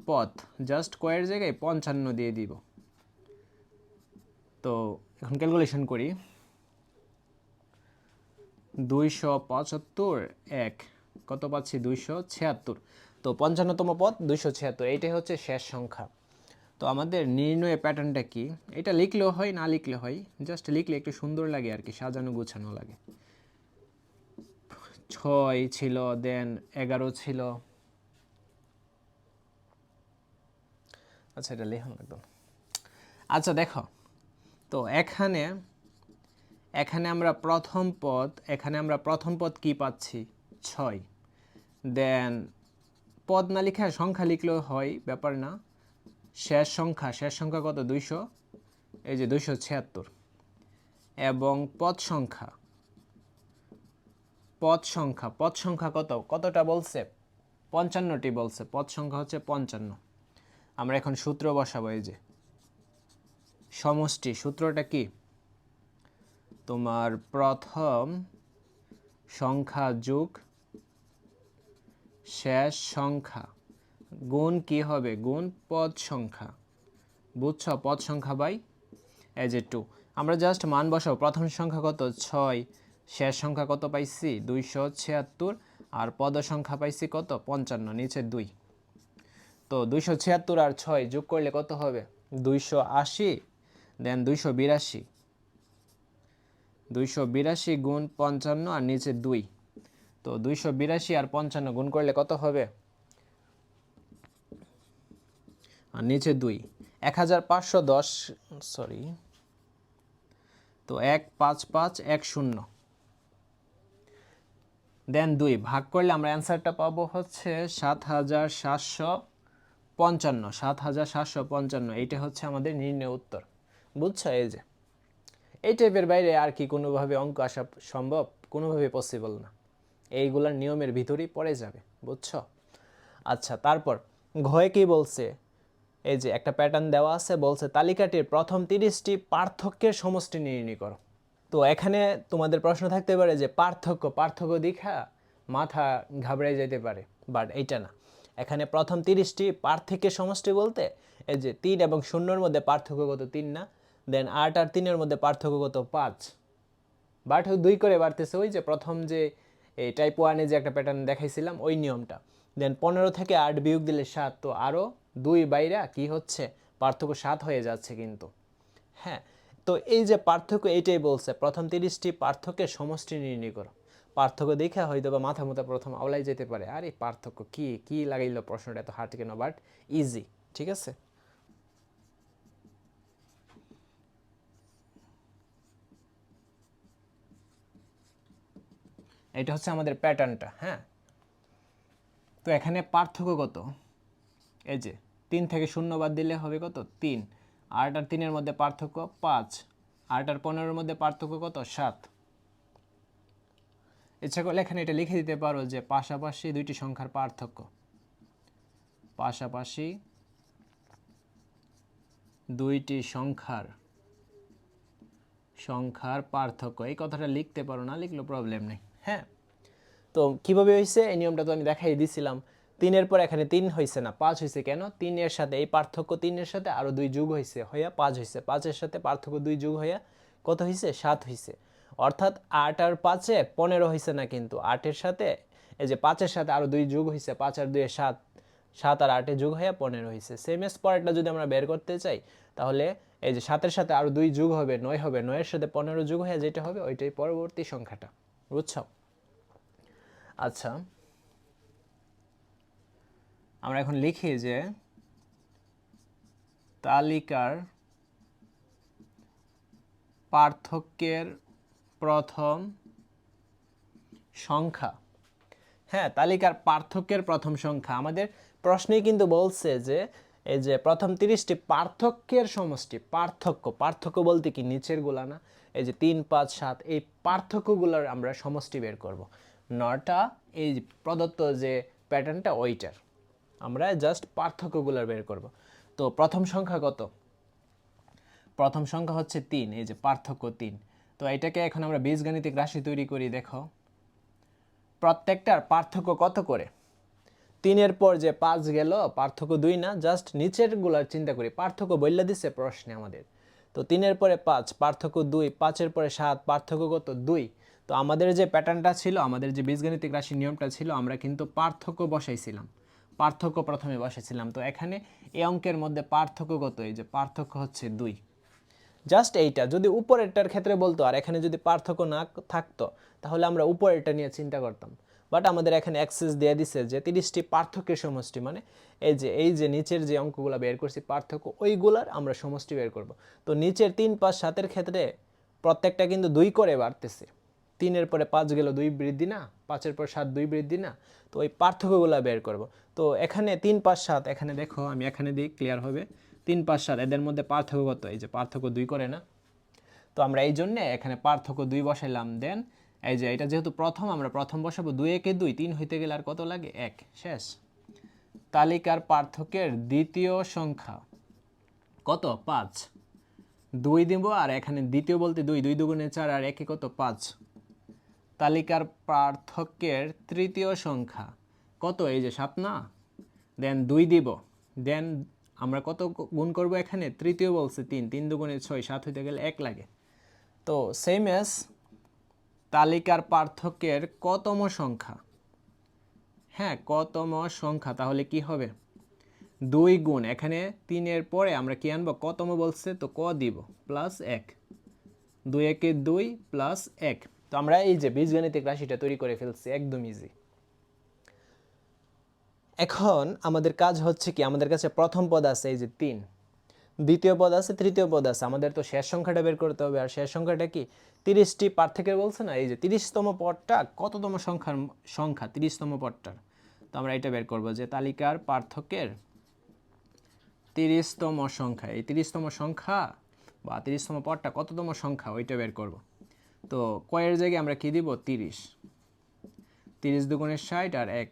পদ, জাস্ট কয়ের জায়গায় 55 দিয়ে দিব। তো এখন ক্যালকুলেশন করি। 275 1 কত পাচ্ছি? 276। তো 55তম পদ 276, এইটাই হচ্ছে শেষ সংখ্যা। তো আমাদের নির্ণয় প্যাটার্নটা কি? এটা লিখলেও হয়, না লিখলে হয়, জাস্ট লিখলে একটু সুন্দর লাগে আর কি, সাজানো গোছানো লাগে। 6 ছিল, দেন 11 ছিল। আচ্ছা, এটা লিখুন একদম। আচ্ছা দেখো, তো এখানে আমরা প্রথম পদ কি পাচ্ছি? 6। দেন পদ না লিখে সংখ্যা লিখলেও হয়, ব্যাপার না। শেষ সংখ্যা কত? 200, এই যে 276। এবং পদ সংখ্যা কতটা বলছে? 55টি বলছে। পদ সংখ্যা হচ্ছে 55। আমরা এখন সূত্র বসাবো। এই যে সমষ্টি সূত্রটা কি? তোমার প্রথম সংখ্যা যোগ শেষ সংখ্যা গুণ কি হবে? গুণ পদ সংখ্যা, বুঝছো? পদ সংখ্যা বাই এই যে 2। আমরা জাস্ট মান বসাবো। প্রথম সংখ্যা কত? 6, শেষ সংখ্যা কত পাইছি? 276, আর পদ সংখ্যা পাইছি কত? 55, নিচে 2। তো 276 আর 6 যোগ করলে কত হবে? 280। দেন 282, 282 গুণ 55 আর নিচে 2। তো 282 আর 55 গুণ করলে কত হবে? আর নিচে 2, 1510, সরি, তো 15510। দেন 2 ভাগ করলে আমরা অ্যান্সারটা পাবো হচ্ছে 7755। 7755, এইটা হচ্ছে আমাদের নির্ণয় উত্তর, বুঝছো? এই যে এই টাইপের বাইরে আর কি কোনোভাবে অঙ্ক আসা সম্ভব? কোনোভাবে পসিবল না, এইগুলার নিয়মের ভিতরেই পড়ে যাবে, বুঝছো? আচ্ছা, তারপর ঘয়ে কি বলছে? এই যে একটা প্যাটার্ন দেওয়া আছে, বলছে তালিকাটির প্রথম 30টি পার্থক্যের সমষ্টি নির্ণয় করো। তো এখানে তোমাদের প্রশ্ন থাকতে পারে যে পার্থক্য দেখা মাথা ঘাবড়ে যেতে পারে, বাট এইটা না। এখানে প্রথম 30টি পার্থক্যের সমষ্টি বলতে এই যে 3 এবং 0-এর মধ্যে পার্থক্য কত? 3 না? দেন 8 আর 3-এর মধ্যে পার্থক্য কত? 5। বাট 2 করে বাড়তেছে, ওই যে প্রথম যে এই টাইপ 1-এ যে একটা প্যাটার্ন দেখাইছিলাম ওই নিয়মটা। দেন 15 থেকে 8 বিয়োগ দিলে 7, তো আরও 2 বাইরা কি হচ্ছে? পার্থক্য 7 হয়ে যাচ্ছে কিন্তু। হ্যাঁ, তো এই যে পার্থক্য এইটাই বলছে প্রথম 30টি পার্থক্যের সমষ্টি নির্ণয় করো। পার্থক্য দেখে হয়তো বা মাথা মুথা প্রথম আওলাই যেতে পারে, আরে পার্থক্য কি লাগাইলো প্রশ্নটা এত হার্ড কেন, বাট ইজি। ঠিক আছে, এটা হচ্ছে আমাদের প্যাটার্নটা। হ্যাঁ, তো এখানে পার্থক্য কত, এই যে 3 থেকে 0 বাদ দিলে হবে কত 3, 8 আর 3-এর মধ্যে পার্থক্য 5, 8 আর 15-এর মধ্যে পার্থক্য কত 7। ইচ্ছা করলে এখানে এটা লিখে দিতে পারো যে পাশাপাশি দুইটি সংখ্যার পার্থক্য, পাশাপাশি দুইটি সংখ্যার পার্থক্য, এই কথাটা লিখতে পারো, না লিখলেও প্রবলেম নেই। হ্যাঁ, তো কিভাবে হয়েছে এই নিয়মটা তো আমি দেখাই দিয়েছিলাম। 3-এর পর এখানে 3 হয়েছে না 5 হয়েছে, কেন 3-এর সাথে এই পার্থক্য 3-এর সাথে আরও 2 যোগ হয়েছে হইয়া 5 হয়েছে, 5-এর সাথে পার্থক্য 2 যোগ হইয়া কত হয়েছে 7 হয়েছে। অর্থাৎ 8 আর 5-এ 15 হয়েছে না, কিন্তু 8-এর সাথে এই যে 5-এর সাথে আরও 2 যোগ হয়েছে, 5 আর 2 7, 7 আর 8-এ যোগ হইয়া 15 হয়েছে। সেম এস পরেরটা যদি আমরা বের করতে চাই তাহলে এই যে 7-এর সাথে আরও 2 যোগ হবে 9 হবে, 9-এর সাথে 15 যোগ হয়ে যেটা হবে ওইটাই পরবর্তী সংখ্যাটা। বুঝছো? আচ্ছা, আমরা এখন লিখি যে তালিকার পার্থক্যের প্রথম সংখ্যা। হ্যাঁ, তালিকার পার্থক্যের প্রথম সংখ্যা আমাদের প্রশ্নেই কিন্তু বলছে যে এই যে প্রথম 30টি পার্থক্যের সমষ্টি। পার্থক্য বলতে কি নিচের গুলা না, এই যে 3 5 7 এই পার্থক্যগুলোর আমরা সমষ্টি বের করব, নটা এই প্রদত্ত যে প্যাটার্নটা ওইটার আমরা জাস্ট পার্থক্যগুলোর বের করব। তো প্রথম সংখ্যা কত, প্রথম সংখ্যা হচ্ছে 3, এই যে পার্থক্য 3। তো এটাকে এখন আমরা বীজগাণিতিক রাশি তৈরি করি। দেখো প্রত্যেকটার পার্থক্য কত করে, 3-এর পর যে 5 গেল পার্থক্য 2 না, জাস্ট নিচের গুলার চিন্তা করি, পার্থক্য বললে দিচ্ছে প্রশ্নে আমাদের। তো 3-এর পরে 5 পার্থক্য 2, 5-এর পরে 7 পার্থক্য কত 2। তো আমাদের যে প্যাটার্নটা ছিল, আমাদের যে বীজগাণিতিক রাশির নিয়মটা ছিল, আমরা কিন্তু পার্থক্য বসাইছিলাম, পার্থক্য প্রথমে বসাইছিলাম। তো এখানে এই অঙ্কের মধ্যে পার্থক্য কত, এই যে পার্থক্য হচ্ছে 2। জাস্ট এইটা যদি উপরেরটার ক্ষেত্রে বলতো আর এখানে যদি পার্থক্য না থাকতো তাহলে আমরা উপরেরটা নিয়ে চিন্তা করতাম, বাট আমাদের এখানে অ্যাক্সেস দিয়ে দিছে যে 30টি পার্থক্যের সমষ্টি, মানে এই যে নিচের যে অঙ্কগুলো বের করছি পার্থক্য ওইগুলার আমরা সমষ্টি বের করব। তো নিচের 3 5 7-এর ক্ষেত্রে প্রত্যেকটা কিন্তু 2 করে বাড়তেছে, 3-এর পরে 5 গেল 2 বৃদ্ধি না, 5-এর পর 7 2 বৃদ্ধি না, তো ওই পার্থক্যগুলো বের করব। তো এখানে 3 5 7, এখানে দেখো আমি এখানে দিই ক্লিয়ার হবে, 3 5 7 এদের মধ্যে পার্থক্য কত, এই যে পার্থক্য 2 করে না। তো আমরা এই জন্যে এখানে পার্থক্য 2 বসাইলাম। দেন এই যে এটা যেহেতু প্রথম, আমরা প্রথম বসাবো, 2 একে 2, 3 হইতে গেলে আর কত লাগে 1, শেষ। তালিকার পার্থক্যের দ্বিতীয় সংখ্যা কত 5, 2 দিব, আর এখানে দ্বিতীয় বলতে 2, 2 দুগুণে 4 আর 1 কত 5। তালিকার পার্থক্যের তৃতীয় সংখ্যা কত, এই যে 7 না, দেন 2 দিব, দেন আমরা কত গুণ করব, এখানে তৃতীয় বলছে 3, 3 দুগুণে 6, 7 হইতে গেলে 1 লাগে। তো সেম এস তালিকার পার্থক্যের কতম সংখ্যা, হ্যাঁ কতম সংখ্যা, তাহলে কি হবে 2 গুণ, এখানে 3-এর পরে আমরা কি আনবো, কতম বলছে তো ক দিব প্লাস 1, 2 একে 2 প্লাস 1। তো আমরা এই যে বীজগাণিতিক রাশিটা তৈরি করে ফেলছি, একদম ইজি। এখন আমাদের কাজ হচ্ছে কি, আমাদের কাছে প্রথম পদ আছে এই যে 3, দ্বিতীয় পদ আছে, তৃতীয় পদ আছে, আমাদের তো শেষ সংখ্যাটা বের করতে হবে। আর শেষ সংখ্যাটা কি 30টি পার্থক্যের বলছে না, এই যে 30তম পদটা কততম সংখ্যা 30তম পদটার। তো আমরা এটা বের করব যে তালিকার পার্থক্যের 30তম সংখ্যা, এই 30তম সংখ্যা বা 30তম পদটা কততম সংখ্যা ওইটা বের করব। তো কয়ের জায়গায় আমরা কি দিব 30, 30 দুগুণে 60 আর 1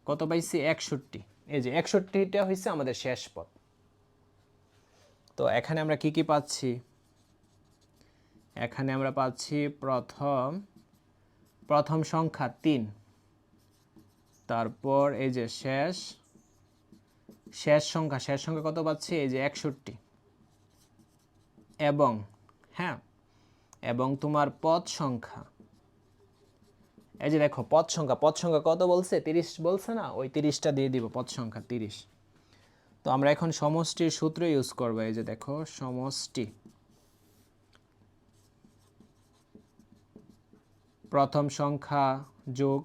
কত পাইছি 61। এই যে 61টা হয়েছে আমাদের শেষ পদ। তো এখানে আমরা কি কি পাচ্ছি, এখানে আমরা পাচ্ছি প্রথম সংখ্যা 3, তারপর এই যে শেষ সংখ্যা কত পাচ্ছি, এই যে 61, এবং হ্যাঁ এবং তোমার পদ সংখ্যা, এই যে দেখো পদ সংখ্যা কত বলছে 30 বলছে না, ওই 30টা দিয়ে দিব পদ সংখ্যা 30। তো আমরা এখন সমষ্টির সূত্র ইউজ করব, এই যে দেখো সমষ্টি, প্রথম সংখ্যা যোগ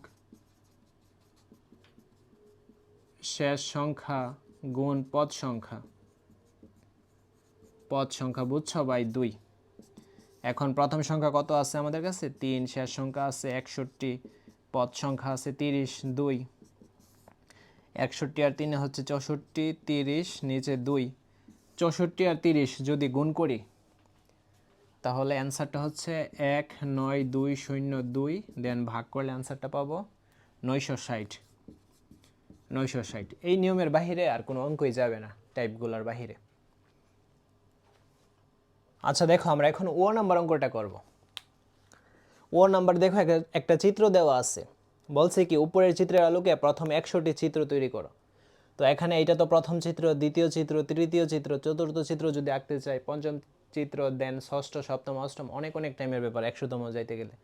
শেষ সংখ্যা গুণ পদ সংখ্যা বুঝছো বাই 2। এখন প্রথম সংখ্যা কত আছে আমাদের কাছে 3, শেষ সংখ্যা আছে 61, পদ সংখ্যা আছে 30, 2 61 আর 3 হচ্ছে 64, 30 নিচে 2, 64 আর 30 যদি গুণ করি তাহলে অ্যান্সারটা হচ্ছে 19202, দেন ভাগ করলে অ্যান্সারটা পাবো 960। এই নিয়মের বাহিরে আর কোনো অঙ্কই যাবে না টাইপগুলোর বাহিরে। আচ্ছা দেখো আমরা এখন ও নাম্বার অঙ্কটা করব। ও নাম্বার দেখো একটা চিত্র দেওয়া আছে, বলছে কি উপরের চিত্রের আলোকে প্রথম 100টি চিত্র তৈরি করো। তো এখানে এটা তো প্রথম চিত্র, দ্বিতীয় চিত্র, তৃতীয় চিত্র, চতুর্থ চিত্র যদি আঁকতে চাই, পঞ্চম চিত্র, দেন ষষ্ঠ, সপ্তম, অষ্টম, অনেক টাইমের ব্যাপার 100তম যাইতে গেলে।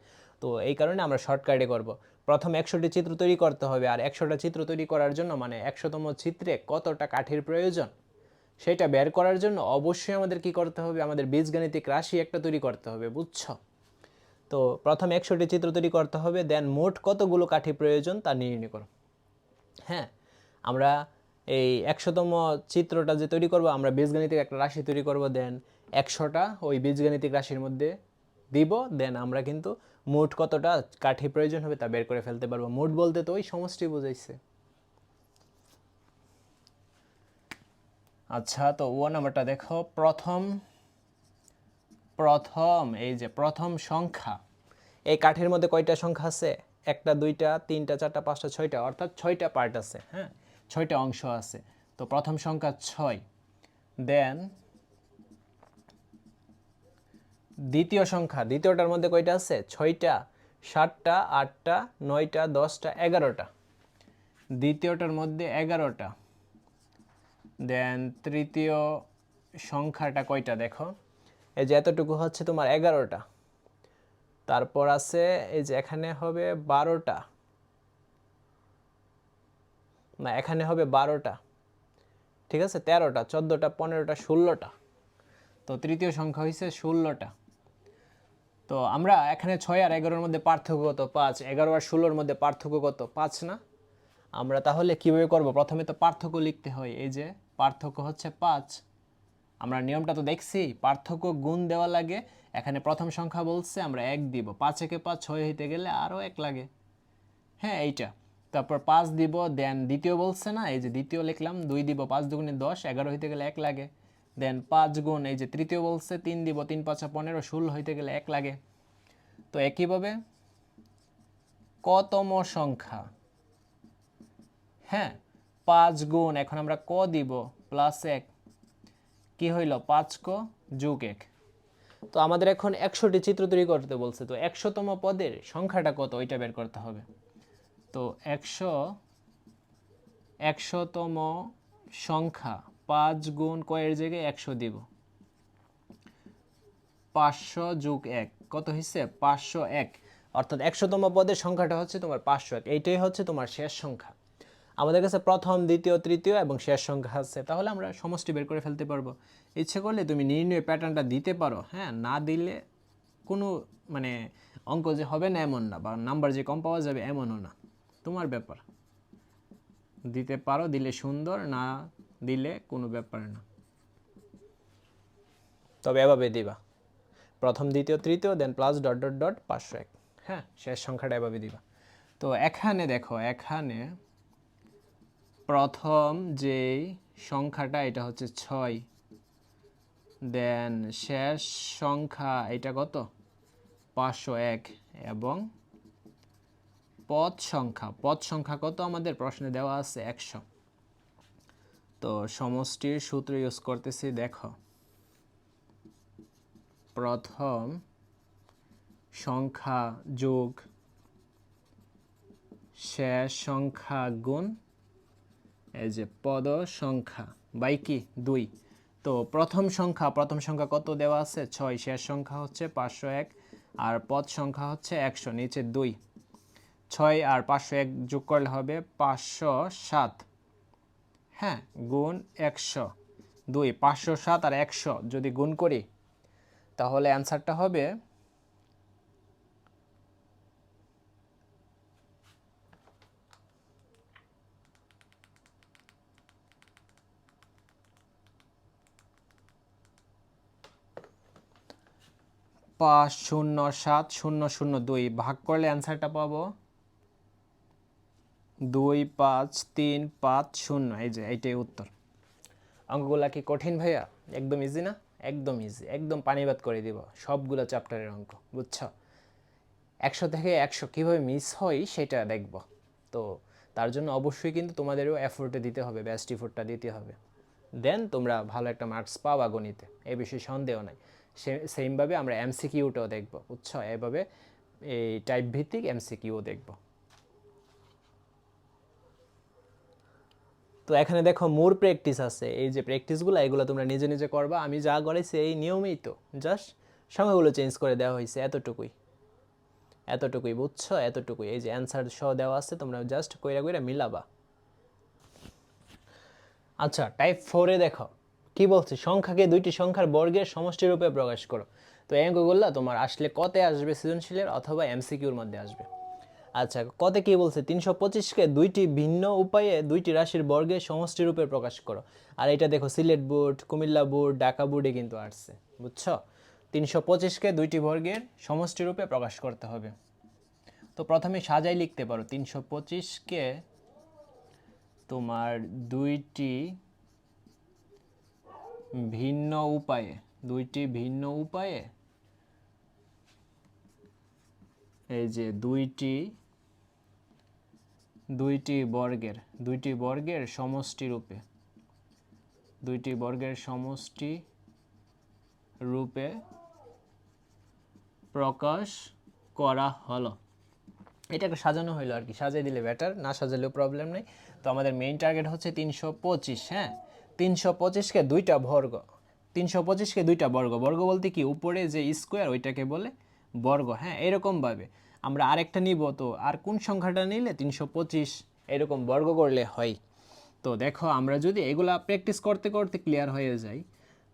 তো এই কারণে আমরা শর্টকাটে করব। প্রথম 100টি চিত্র তৈরি করতে হবে, আর 100টা চিত্র তৈরি করার জন্য মানে 100তম চিত্রে কতটা কাঠির প্রয়োজন সেটা বের করার জন্য অবশ্যই আমাদের কি করতে হবে, আমাদের বীজগাণিতিক রাশি একটা তৈরি করতে হবে, বুঝছো? তো প্রথম 100টি চিত্র তৈরি করতে হবে, দেন মোট কতগুলো কাঠি প্রয়োজন তা নির্ণয় করো। হ্যাঁ, আমরা এই 100তম চিত্রটা যে তৈরি করব আমরা বীজগাণিতিক একটা রাশি তৈরি করব, দেন 100টা ওই বীজগাণিতিক রাশির মধ্যে দিব, দেন আমরা কিন্তু মোট কতটা কাঠি প্রয়োজন হবে তা বের করে ফেলতে পারবো। মোট বলতে তো ওই সমষ্টি বোঝাইছে। আচ্ছা, তো ও নাম্বারটা দেখো, প্রথম এই যে প্রথম সংখ্যা, এই কাঠের মধ্যে কয়টা সংখ্যা আছে? 1টা 2টা 3টা 4টা 5টা 6টা, অর্থাৎ 6টা পার্ট আছে। হ্যাঁ, 6টা অংশ আছে। তো প্রথম সংখ্যা 6, দেন দ্বিতীয় সংখ্যা, দ্বিতীয়টার মধ্যে কয়টা আছে? 6টা, 7টা 8টা 9টা 10টা 11টা, দ্বিতীয়টার মধ্যে 11টা। দেন তৃতীয় সংখ্যাটা কয়টা দেখো, এই যে এতটুকু হচ্ছে তোমার 11টা। তারপর আছে এই যে এখানে হবে 12টা, না এখানে হবে 12টা, ঠিক আছে, 13টা 14টা 15টা 16টা। তো তৃতীয় সংখ্যা হয়েছে 16টা। তো আমরা এখানে 6 আর 11-এর মধ্যে পার্থক্য কত? 5। 11 আর 16-এর মধ্যে পার্থক্য কত? 5 না? আমরা তাহলে কিভাবে করব? প্রথমে তো পার্থক্য লিখতে হয়, এই যে পার্থক্য হচ্ছে 5। আমরা নিয়মটা তো দেখছি, পার্থক্য গুণ দেওয়া লাগে। এখানে প্রথম সংখ্যা বলছে আমরা 1 দিব, 5 একে 5 6 হইতে গেলে আরও 1 লাগে। হ্যাঁ এইটা, তারপর 5 দিব, দেন দ্বিতীয় বলছে না, এই যে দ্বিতীয় লিখলাম, 2 দিব, 5 দুগুণে 10, 11 হইতে গেলে 1 লাগে। দেন 5 গুণ এই যে তৃতীয় বলছে 3 দিব, 3 5 15, 16 হইতে গেলে 1 লাগে। তো একইভাবে কতম সংখ্যা, হ্যাঁ 5 গুণ, এখন আমরা ক দিব প্লাস 1, কি হইল 5 ক যোগ 1। তো আমাদের এখন 100টি চিত্র তৈরি করতে বলছে, তো 100তম পদের সংখ্যাটা কত ওইটা বের করতে হবে। তো 100তম সংখ্যা 5 গুণ কয়ের জায়গায় 100 দিব, 500 যোগ 1 কত হয়েছে? 501। অর্থাৎ 100তম পদের সংখ্যাটা হচ্ছে তোমার 501। এইটাই হচ্ছে তোমার শেষ সংখ্যা। আমাদের কাছে প্রথম, দ্বিতীয়, তৃতীয় এবং শেষ সংখ্যা আছে, তাহলে আমরা সমষ্টি বের করে ফেলতে পারবো। ইচ্ছে করলে তুমি নির্ণয় প্যাটার্নটা দিতে পারো, হ্যাঁ, না দিলে কোনো মানে অঙ্ক যে হবে না এমন না, বা নাম্বার যে কম পাওয়া যাবে এমনও না, তোমার ব্যাপার। দিতে পারো, দিলে সুন্দর, না দিলে কোনো ব্যাপার না, তবে এভাবে দিবা, প্রথম দ্বিতীয় তৃতীয় দেন প্লাস ডট ডট ডট 501। হ্যাঁ, শেষ সংখ্যাটা এভাবে দিবা। তো এখানে দেখো, এখানে প্রথম যেই সংখ্যাটা এটা হচ্ছে 6, দেন শেষ সংখ্যা এটা কত? 501, এবং পদ সংখ্যা কত আমাদের প্রশ্নে দেওয়া আছে? 100। তো সমষ্টির সূত্র ইউজ করতেছি, দেখো প্রথম সংখ্যা যোগ শেষ সংখ্যা গুণ এই যে পদ সংখ্যা বাই কি 2। তো প্রথম সংখ্যা কত দেওয়া আছে? 6, শেষ সংখ্যা হচ্ছে 501, আর পদ সংখ্যা হচ্ছে 100, নিচে 2। 6 আর 501 যোগ করলে হবে 507, হ্যাঁ, গুণ 100, 2, 507 আর 100 যদি গুণ করি তাহলে অ্যান্সারটা হবে 2.507.002 ভাগ করলে অ্যান্সারটা পাবো 25350। এই যে এইটাই উত্তর। অঙ্কগুলা কি কঠিন ভাইয়া? একদম ইজি না? একদম ইজি, একদম পানিবাদ করে দিব সবগুলো চ্যাপ্টারের অঙ্ক, বুঝছো? 100 থেকে 100 কীভাবে মিস হয় সেটা দেখব। তো তার জন্য অবশ্যই কিন্তু তোমাদেরও এফোর্টে দিতে হবে, বেস্ট এফোর্টটা দিতে হবে, দেন তোমরা ভালো একটা মার্কস পাবা গণিতে, এই বিষয়ে সন্দেহ নাই। সেমভাবে আমরা এমসিকিউটাও দেখব, বুঝছো? এভাবে এই টাইপ ভিত্তিক এমসিকিউ দেখব। তো এখানে দেখো মোর প্র্যাকটিস আছে, এই যে প্র্যাকটিসগুলো এগুলো তোমরা নিজে নিজে করবা। আমি যা করেছি এই নিয়মেই, তো জাস্ট সময়গুলো চেঞ্জ করে দেওয়া হয়েছে, এতটুকুই এতটুকুই, বুঝছো? এতটুকুই। এই যে অ্যান্সার সহ দেওয়া আছে, তোমরা জাস্ট কইরা কইরা মিলাবা। আচ্ছা, টাইপ 4-এ দেখো কি বলছে, সংখ্যাকে দুইটি সংখ্যার বর্গের সমষ্টি রূপে প্রকাশ করো। তো এই অঙ্কগুলো তোমার আসলে কতে আসবে সৃজনশীলের অথবা এমসিকিউর মধ্যে আসবে। আচ্ছা, কতে কি বলছে, 325কে দুইটি ভিন্ন উপায়ে দুইটি রাশির বর্গের সমষ্টি রূপে প্রকাশ করো। আর এটা দেখো সিলেট বোর্ড, কুমিল্লা বোর্ড, ঢাকা বোর্ডে কিন্তু আসছে, বুঝছো? 325কে দুইটি বর্গের সমষ্টি রূপে প্রকাশ করতে হবে। তো প্রথমে সাজাই লিখতে পারো, 325কে তোমার দুইটি ভিন্ন উপায়ে, দুইটি ভিন্ন উপায়ে, এই যে দুইটি বর্গের সমষ্টি রূপে, দুইটি বর্গের সমষ্টি রূপে প্রকাশ করা হলো। এটাকে সাজানো হইলো আর কি, সাজিয়ে দিলে বেটার, না সাজালেও প্রবলেম নেই। তো আমাদের মেইন টার্গেট হচ্ছে 325। হ্যাঁ, 325কে দুইটা বর্গ, 325কে দুইটা বর্গ, বর্গ বলতে কি উপরে যে স্কোয়ার ওইটাকে বলে বর্গ। হ্যাঁ, এরকমভাবে আমরা আরেকটা নিব, তো আর কোন সংখ্যাটা নিলে 325 এরকম বর্গ করলে হয়। তো দেখো আমরা যদি এগুলা প্র্যাকটিস করতে করতে ক্লিয়ার হয়ে যাই,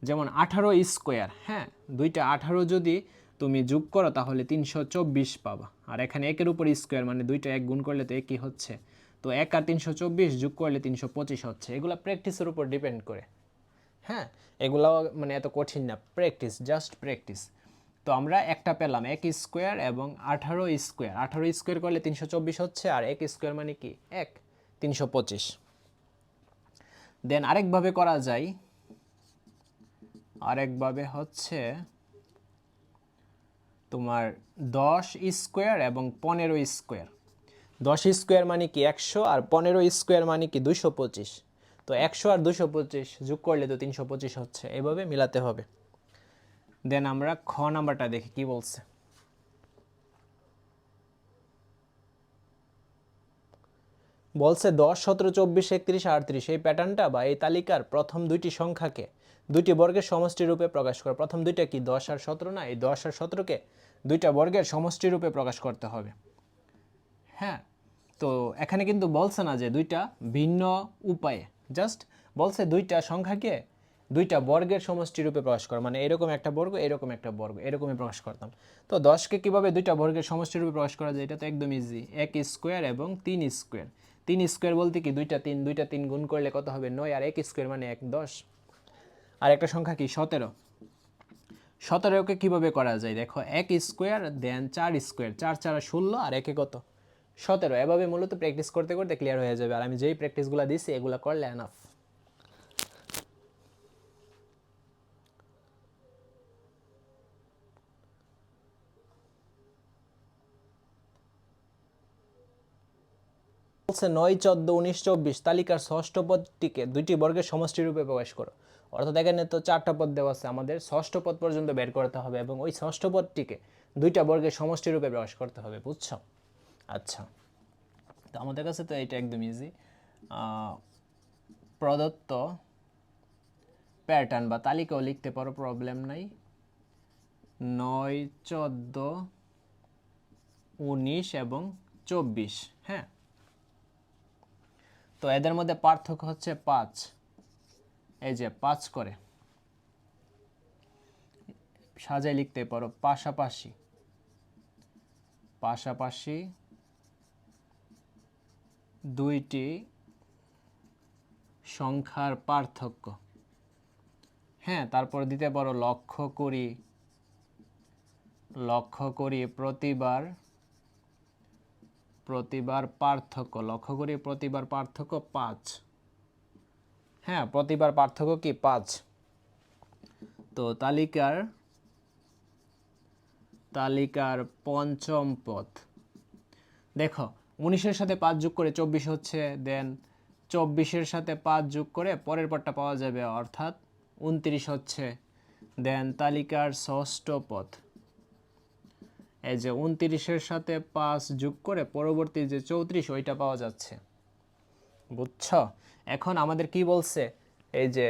যেমন 18 স্কোয়ার, হ্যাঁ, দুইটা 18 যদি তুমি যোগ করো তাহলে 324 পাবা। আর এখানে একের উপর স্কোয়ার মানে দুইটা এক গুণ করলে তো একই হচ্ছে, তো 1 আর 324 যোগ করলে 325 হচ্ছে। এগুলা প্র্যাকটিসের উপর ডিপেন্ড করে। হ্যাঁ, এগুলাও মানে এত কঠিন না, প্র্যাকটিস, জাস্ট প্র্যাকটিস। তো আমরা একটা পেলাম 1 স্কোয়ার এবং 18 স্কোয়ার, 18 স্কোয়ার করলে 324 হচ্ছে, আর 1 স্কোয়ার মানে কি 1, 325। দেন আরেকভাবে করা যায়, আরেকভাবে হচ্ছে তোমার 10 স্কোয়ার এবং 15 স্কোয়ার। 10 স্কোয়ার মানে কি 100, আর 15 স্কোয়ার মানে কি 225। তো 100 আর 225 যোগ করলে তো 325 হচ্ছে, এভাবে মিলাতে হবে। দেন আমরা খ নাম্বারটা দেখি কি বলছে। বলছে 10, 17, 24, 31, 38 এই প্যাটার্নটা বা এই তালিকার প্রথম দুইটি সংখ্যাকে দুইটি বর্গের সমষ্টি রূপে প্রকাশ করে। প্রথম দুইটা কি 10 আর 17 না, এই 10 আর 17কে দুইটা বর্গের সমষ্টি রূপে প্রকাশ করতে হবে। হ্যাঁ, তো এখানে কিন্তু বলছে না যে দুইটা ভিন্ন উপায়ে, জাস্ট বলছে দুইটা সংখ্যাকে দুইটা বর্গের সমষ্টি রূপে প্রকাশ করা, মানে এরকম একটা বর্গ, এরকম একটা বর্গ, এরকমই প্রকাশ করতাম। তো 10কে কিভাবে দুইটা বর্গের সমষ্টি রূপে প্রকাশ করা যায়, এটা তো একদম ইজি। 1 স্কোয়ার এবং 3 স্কোয়ার। 3 স্কোয়ার বলতে কি দুইটা তিন গুণ করলে কত হবে 9, আর 1 স্কোয়ার মানে 1, 10। আর একটা সংখ্যা কি 17। 17কে কীভাবে করা যায় দেখো, 1 স্কোয়ার দেন 4 স্কোয়ার, 4 4 16, আর একে কত 17। এভাবে মূলত প্র্যাকটিস করতে করতে ক্লিয়ার হয়ে যাবে। আর আমি যেই প্র্যাকটিসগুলো দিচ্ছি এগুলো করলে এনাফ। বলছে 9, 14, 19, 24 তালিকার ষষ্ঠ পদটিকে দুইটি বর্গের সমষ্টি রূপে প্রকাশ করো। অর্থাৎ এখানে তো 4টা পদ দেওয়া আছে, আমাদের ষষ্ঠ পদ পর্যন্ত বের করতে হবে এবং ওই ষষ্ঠ পদটিকে দুইটা বর্গের সমষ্টি রূপে প্রকাশ করতে হবে, বুঝছো? আচ্ছা, তো আমাদের কাছে তো এটা একদম ইজি। প্রদত্ত প্যাটার্ন বা তালিকাও লিখতে পারো, প্রবলেম নাই। 9, 14, 19 এবং 24। হ্যাঁ, তো এদের মধ্যে পার্থক্য হচ্ছে 5। এই যে 5 করে সাজায় লিখতে পারো, পাশাপাশি, পাশাপাশি দুইটি সংখ্যার পার্থক্য। হ্যাঁ, তারপর দিতে পারো লক্ষ্য করি, লক্ষ্য করি প্রতিবার পার্থক্য, লক্ষ্য করি প্রতিবার পার্থক্য 5। হ্যাঁ, প্রতিবার পার্থক্য কি 5। তো তালিকার পঞ্চম পদ, দেখো 19-এর সাথে 5 যোগ করে 24 হচ্ছে, দেন 24-এর সাথে 5 যোগ করে পরের পদটা পাওয়া যাবে, অর্থাৎ 29 হচ্ছে। দেন তালিকার ষষ্ঠ পদ, এই যে 29-এর সাথে 5 যোগ করে পরবর্তী যে 34 ওইটা পাওয়া যাচ্ছে, বুঝছো? এখন আমাদের কি বলছে, এই যে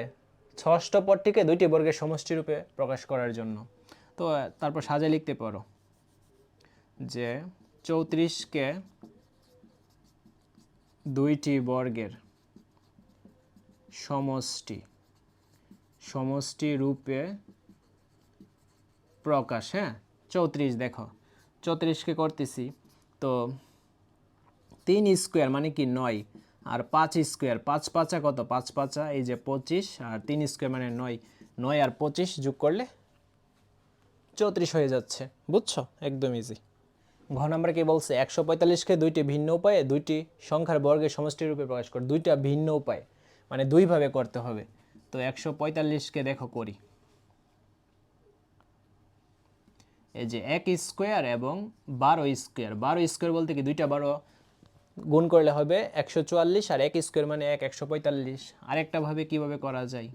ষষ্ঠ পদটিকে দুইটি বর্গের সমষ্টি রূপে প্রকাশ করার জন্য। তো তারপর সাজিয়ে লিখতে পারো যে 34কে দুইটি বর্গের সমষ্টি রূপে প্রকাশ। হ্যাঁ, 34 দেখো 34কে করতেছি, তো 3 স্কোয়ার মানে কি 9, আর 5 স্কোয়ার 5 পাঁচা কত, 5 পাঁচা এই যে 25, আর 3 স্কোয়ার মানে 9, 9 আর 25 যোগ করলে 34 হয়ে যাচ্ছে, বুঝছো? একদম ইজি। ঘ নাম্বার কি বলছে, 145কে দুইটি ভিন্ন উপায়ে দুইটি সংখ্যার বর্গের সমষ্টি রূপে প্রকাশ কর। দুইটা ভিন্ন উপায় মানে দুইভাবে করতে হবে। তো 145কে দেখো করি, এই যে 1 স্কোয়ার এবং 12 স্কোয়ার। 12 স্কোয়ার বলতে কি দুইটা 12 গুণ করলে হবে 144, আর 1 স্কোয়ার মানে 145। আরেকটা ভাবে কিভাবে করা যায়,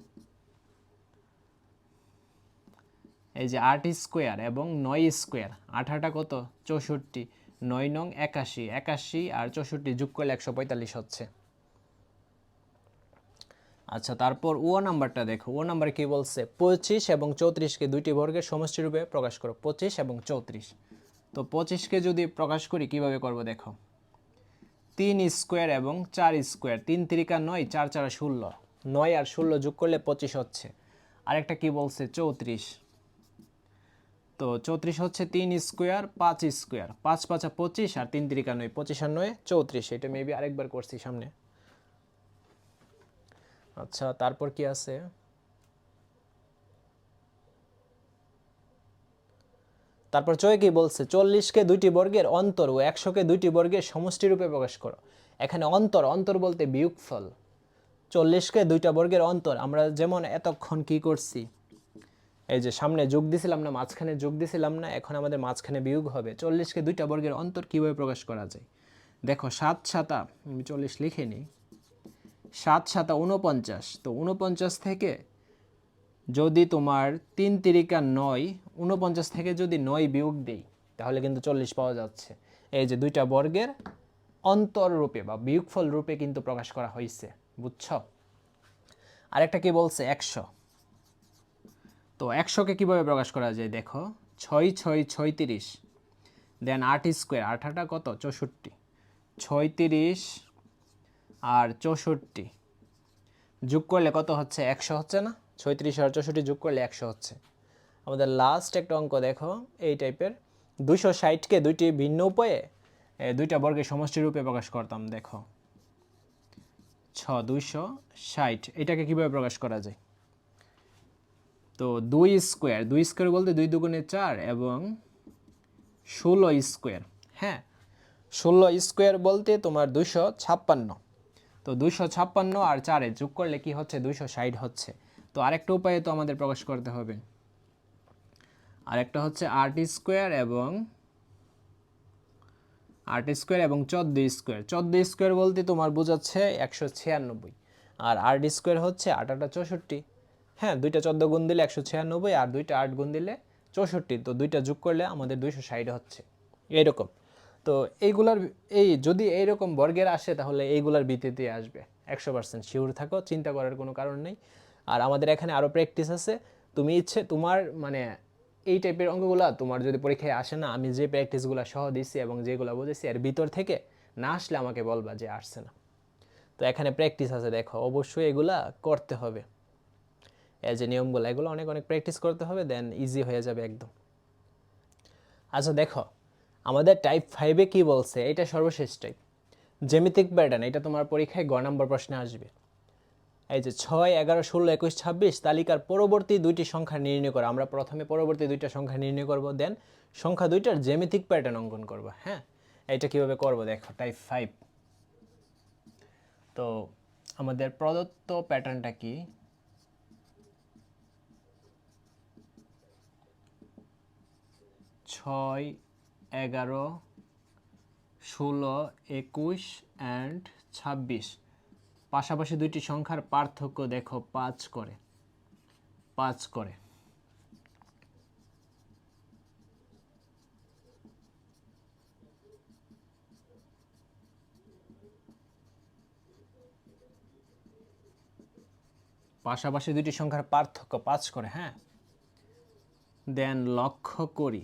এই যে 8 স্কোয়ার এবং 9 স্কোয়ার, 8 কত 64, 9 নং 81, 81 আর 64 যোগ করলে 145 হচ্ছে। আচ্ছা, তারপর ও নাম্বারটা দেখো, ও নাম্বার কি বলছে, 25 এবং 34কে দুইটি বর্গের সমষ্টি রূপে প্রকাশ করো। 25 এবং 34, তো 25কে যদি প্রকাশ করি কিভাবে করব দেখো, 3 স্কোয়ার এবং 4 স্কোয়ার, 3 তিরিকা 9, 4 4 16, 9 আর 16 যোগ করলে 25 হচ্ছে। আরেকটা কি বলছে 34, তো 34 হচ্ছে 3 স্কোয়ার 5 স্কোয়ার, 5 5 25 আর 3 তিরিকা 9, 25 আর 9 34। এটা মেবি আরেকবার করছি সামনে। আচ্ছা, তারপর কি আছে, তারপর চয়ে কি বলছে, 40কে দুইটি বর্গের অন্তর ও 100কে দুইটি বর্গের সমষ্টি রূপে প্রকাশ করো। এখানে অন্তর বলতে বিয়োগফল। 40কে দুইটা বর্গের অন্তর, আমরা যেমন এতক্ষণ কি করছি, এই যে সামনে যোগ দিছিলাম না, মাঝখানে যোগ দিছিলাম না, এখন আমাদের মাঝখানে বিয়োগ হবে। 40কে দুইটা বর্গের অন্তর কিভাবে প্রকাশ করা যায়, দেখো 7 7, আমি 40 লিখে নিই, 7 7 49, তো 49 থেকে যদি তোমার 3 তিরিকা 9, 49 থেকে যদি 9 বিয়োগ দেই তাহলে কিন্তু 40 পাওয়া যাচ্ছে। এই যে দুইটা বর্গের অন্তর রূপে বা বিয়োগফল রূপে কিন্তু প্রকাশ করা হয়েছে, বুঝছো? আরেকটা কি বলছে 100, তো 100কে কিভাবে প্রকাশ করা যায় দেখো, 6 6 36, দেন 8 স্কোয়ার, 8 কত 64, 36 আর 64 যোগ করলে কত হচ্ছে 100 হচ্ছে না, 36 আর 64 যোগ করলে 100 হচ্ছে। আমাদের লাস্ট একটা অঙ্ক দেখো এই টাইপের, 260কে দুইটি ভিন্ন উপায়ে দুইটা বর্গের সমষ্টি রূপে প্রকাশ করতাম। দেখো 260, এটাকে কিভাবে প্রকাশ করা যায়, তো 2 স্কোয়ার বলতে 2 দুগুণে 4 এবং 16 স্কোয়ার। হ্যাঁ, 16 স্কোয়ার বলতে তোমার 256, তো 256 আর 4 যোগ করলে কি হচ্ছে 260 হচ্ছে। তো আরেকটা উপায়ে তো আমাদের প্রকাশ করতে হবে, আরেকটা হচ্ছে 8 স্কোয়ার এবং 14 স্কোয়ার। 14 স্কোয়ার বলতে তোমার বোঝাচ্ছে 196, আর 8 স্কোয়ার হচ্ছে 8 8 64। হ্যাঁ, দুইটা 14 গুণ দিলে 196 আর দুইটা 8 গুণ দিলে 64, তো দুইটা যোগ করলে আমাদের 260 হচ্ছে। এইরকম, তো এইগুলার যদি এইরকম বর্গের আসে তাহলে এইগুলার ভিত্তিতে আসবে, 100% শিওর থাকো, চিন্তা করার কোনো কারণ নেই। আর আমাদের এখানে আরও প্র্যাকটিস আছে, তুমি ইচ্ছে তোমার মানে এই টাইপের অঙ্কগুলো তোমার যদি পরীক্ষায় আসে না, আমি যে প্র্যাকটিসগুলো সহ দিচ্ছি এবং যেগুলো বুঝেছি এর ভিতর থেকে না আসলে আমাকে বলবা যে আসছে না। তো এখানে প্র্যাকটিস আছে, দেখো অবশ্যই এগুলা করতে হবে, এই যে নিয়মগুলো এগুলো অনেক অনেক প্র্যাকটিস করতে হবে, দেন ইজি হয়ে যাবে একদম। আচ্ছা দেখো, আমাদের টাইপ 5-এ কি বলছে, এটা সর্বশেষ টাইপ, জ্যামিতিক প্যাটার্ন। এটা তোমার পরীক্ষায় গ নাম্বার প্রশ্নে আসবে। এই যে 6, 11, 16, 21, 26 তালিকার পরবর্তী দুইটি সংখ্যা নির্ণয় করো। আমরা প্রথমে পরবর্তী দুইটা সংখ্যা নির্ণয় করব, দেন সংখ্যা দুইটার জ্যামিতিক প্যাটার্ন অঙ্কন করব। হ্যাঁ, এটা কিভাবে করব দেখো, টাইপ 5। তো আমাদের প্রদত্ত প্যাটার্নটা কি? 6, 11, 16, 21 অ্যান্ড 26 পাশাপাশি দুইটি সংখ্যার পার্থক্য দেখো 5 করে। পাশাপাশি দুইটি সংখ্যার পার্থক্য 5 করে। হ্যাঁ, দেন লক্ষ্য করি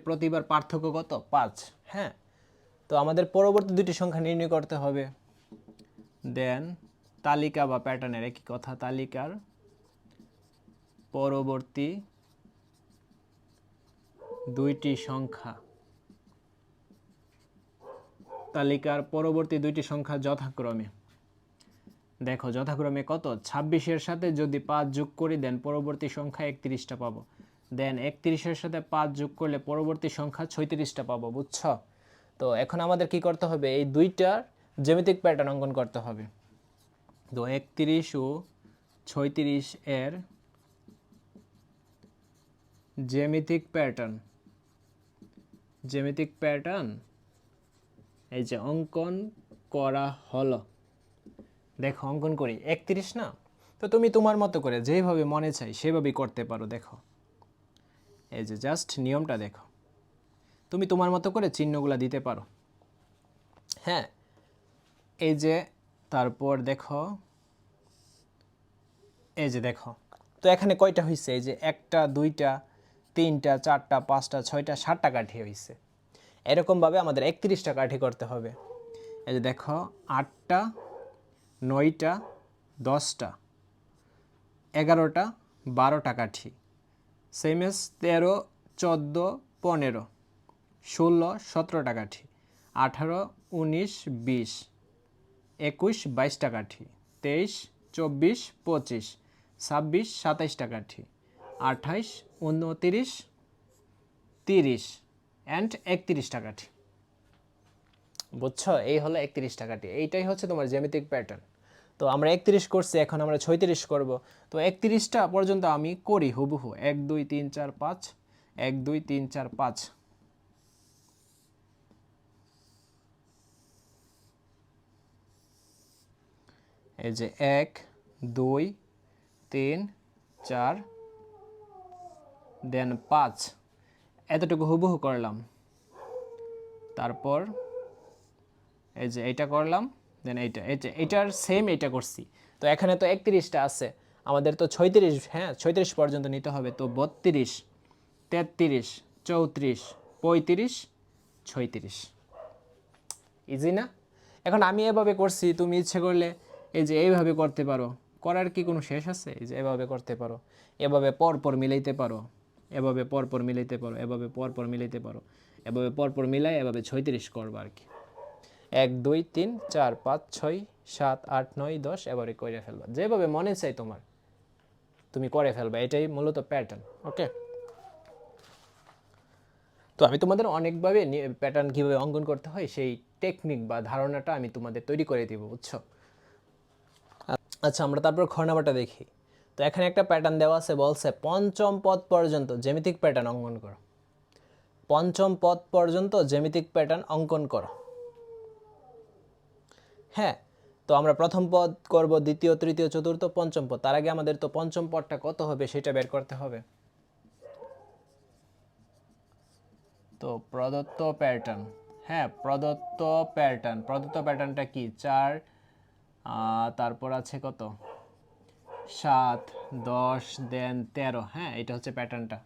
প্রতিবার পার্থক্য কত? 5। হ্যাঁ, তো আমাদের পরবর্তী দুটি সংখ্যা নির্ণয় করতে হবে। দেন তালিকা বা প্যাটার্নের একই কথা, তালিকার পরবর্তী দুইটি সংখ্যা যথাক্রমে দেখো, যথাক্রমে কত? 26-এর সাথে যদি 5 যোগ করি দেন পরবর্তী সংখ্যা 31টা পাবো। দেন 31-এর সাথে 5 যোগ করলে পরবর্তী সংখ্যা 36টা পাবো। বুঝছো? তো এখন আমাদের কি করতে হবে? এই দুইটার জ্যামিতিক প্যাটার্ন অঙ্কন করতে হবে। তো 31 ও 36 এর জ্যামিতিক প্যাটার্ন এই যে অঙ্কন করা হলো। দেখো অঙ্কন করি। 31 না? তো তুমি তোমার মতো করে যেভাবে মনে চাই সেভাবেই করতে পারো। দেখো এই যে জাস্ট নিয়মটা দেখো, তুমি তোমার মতো করে চিহ্নগুলো দিতে পারো। হ্যাঁ, এই যে তারপর দেখো, এই যে দেখো, তো এখানে কয়টা হয়েছে? এই যে 1টা, 2টা, 3টা, 4টা, 5টা, 6টা, 7টা কাঠি হয়েছে। এরকমভাবে আমাদের 31টা কাঠি করতে হবে। এই যে দেখো, 8টা, 9টা, 10টা, 11টা, 12টা কাঠি। সেম এস 13, 14, 15, 16, 17টা কাঠি, 18, 19, 20, 21, 22টা কাঠি, 23, 24, 25, 26, 27টা কাঠি, 28, 29, 30 অ্যান্ড 31টা কাঠি। বুঝছো? এই হলো 31টা কাঠি। এইটাই হচ্ছে তোমার জ্যামিতিক প্যাটার্ন। তো আমরা 31 করছি, এখন আমরা 36 করব। তো 31টা পর্যন্ত আমি করি হুবহু 1 2 3 4 5, 1 2 3 4 5। এই যে 1 2 3 4 দেন 5, এতটুকু হুবহু করলাম। তারপর এই যে এইটা করলাম, দেন এইটার সেম এইটা করছি। তো এখানে তো 31টা আছে, আমাদের তো 36, হ্যাঁ 36 পর্যন্ত নিতে হবে। তো 32, 33, 34, 35, 36। ইজি না? এখন আমি এভাবে করছি, তুমি ইচ্ছে করলে এই যে এইভাবে করতে পারো। করার কি কোনো শেষ আছে? এই যে এভাবে করতে পারো, এভাবে পরপর মিলাইতে পারো, এভাবে পরপর মিলাইতে পারো, এভাবে পরপর মিলাইতে পারো, এভাবে পরপর মিলাই এভাবে 36 করবা আর কি। 1 2 3 4 5 6 7 8 9 10 এবারে করে ফেলবা, যেভাবে মনে চাই তোমার তুমি করে ফেলবা। এটাই মূলত প্যাটার্ন। ওকে, তো আমি তোমাদের অনেকভাবে প্যাটার্ন কীভাবে অঙ্কন করতে হয় সেই টেকনিক বা ধারণাটা আমি তোমাদের তৈরি করে দিব। বুঝছো? আচ্ছা, আমরা তারপর খ নাম্বারটা দেখি। তো এখানে একটা প্যাটার্ন দেওয়া আছে, বলছে পঞ্চম পদ পর্যন্ত জ্যামিতিক প্যাটার্ন অঙ্কন করো। পঞ্চম পদ পর্যন্ত জ্যামিতিক প্যাটার্ন অঙ্কন করো। হ্যাঁ, তো আমরা প্রথম পদ করব, দ্বিতীয়, তৃতীয়, চতুর্থ, পঞ্চম পদ। তার আগে আমাদের তো পঞ্চম পদটা কত হবে সেটা বের করতে হবে। তো প্রদত্ত প্যাটার্ন, হ্যাঁ প্রদত্ত প্যাটার্নটা কি? 4, তারপর আছে কত? 7, 10, দেন 13। হ্যাঁ, এটা হচ্ছে প্যাটার্নটা,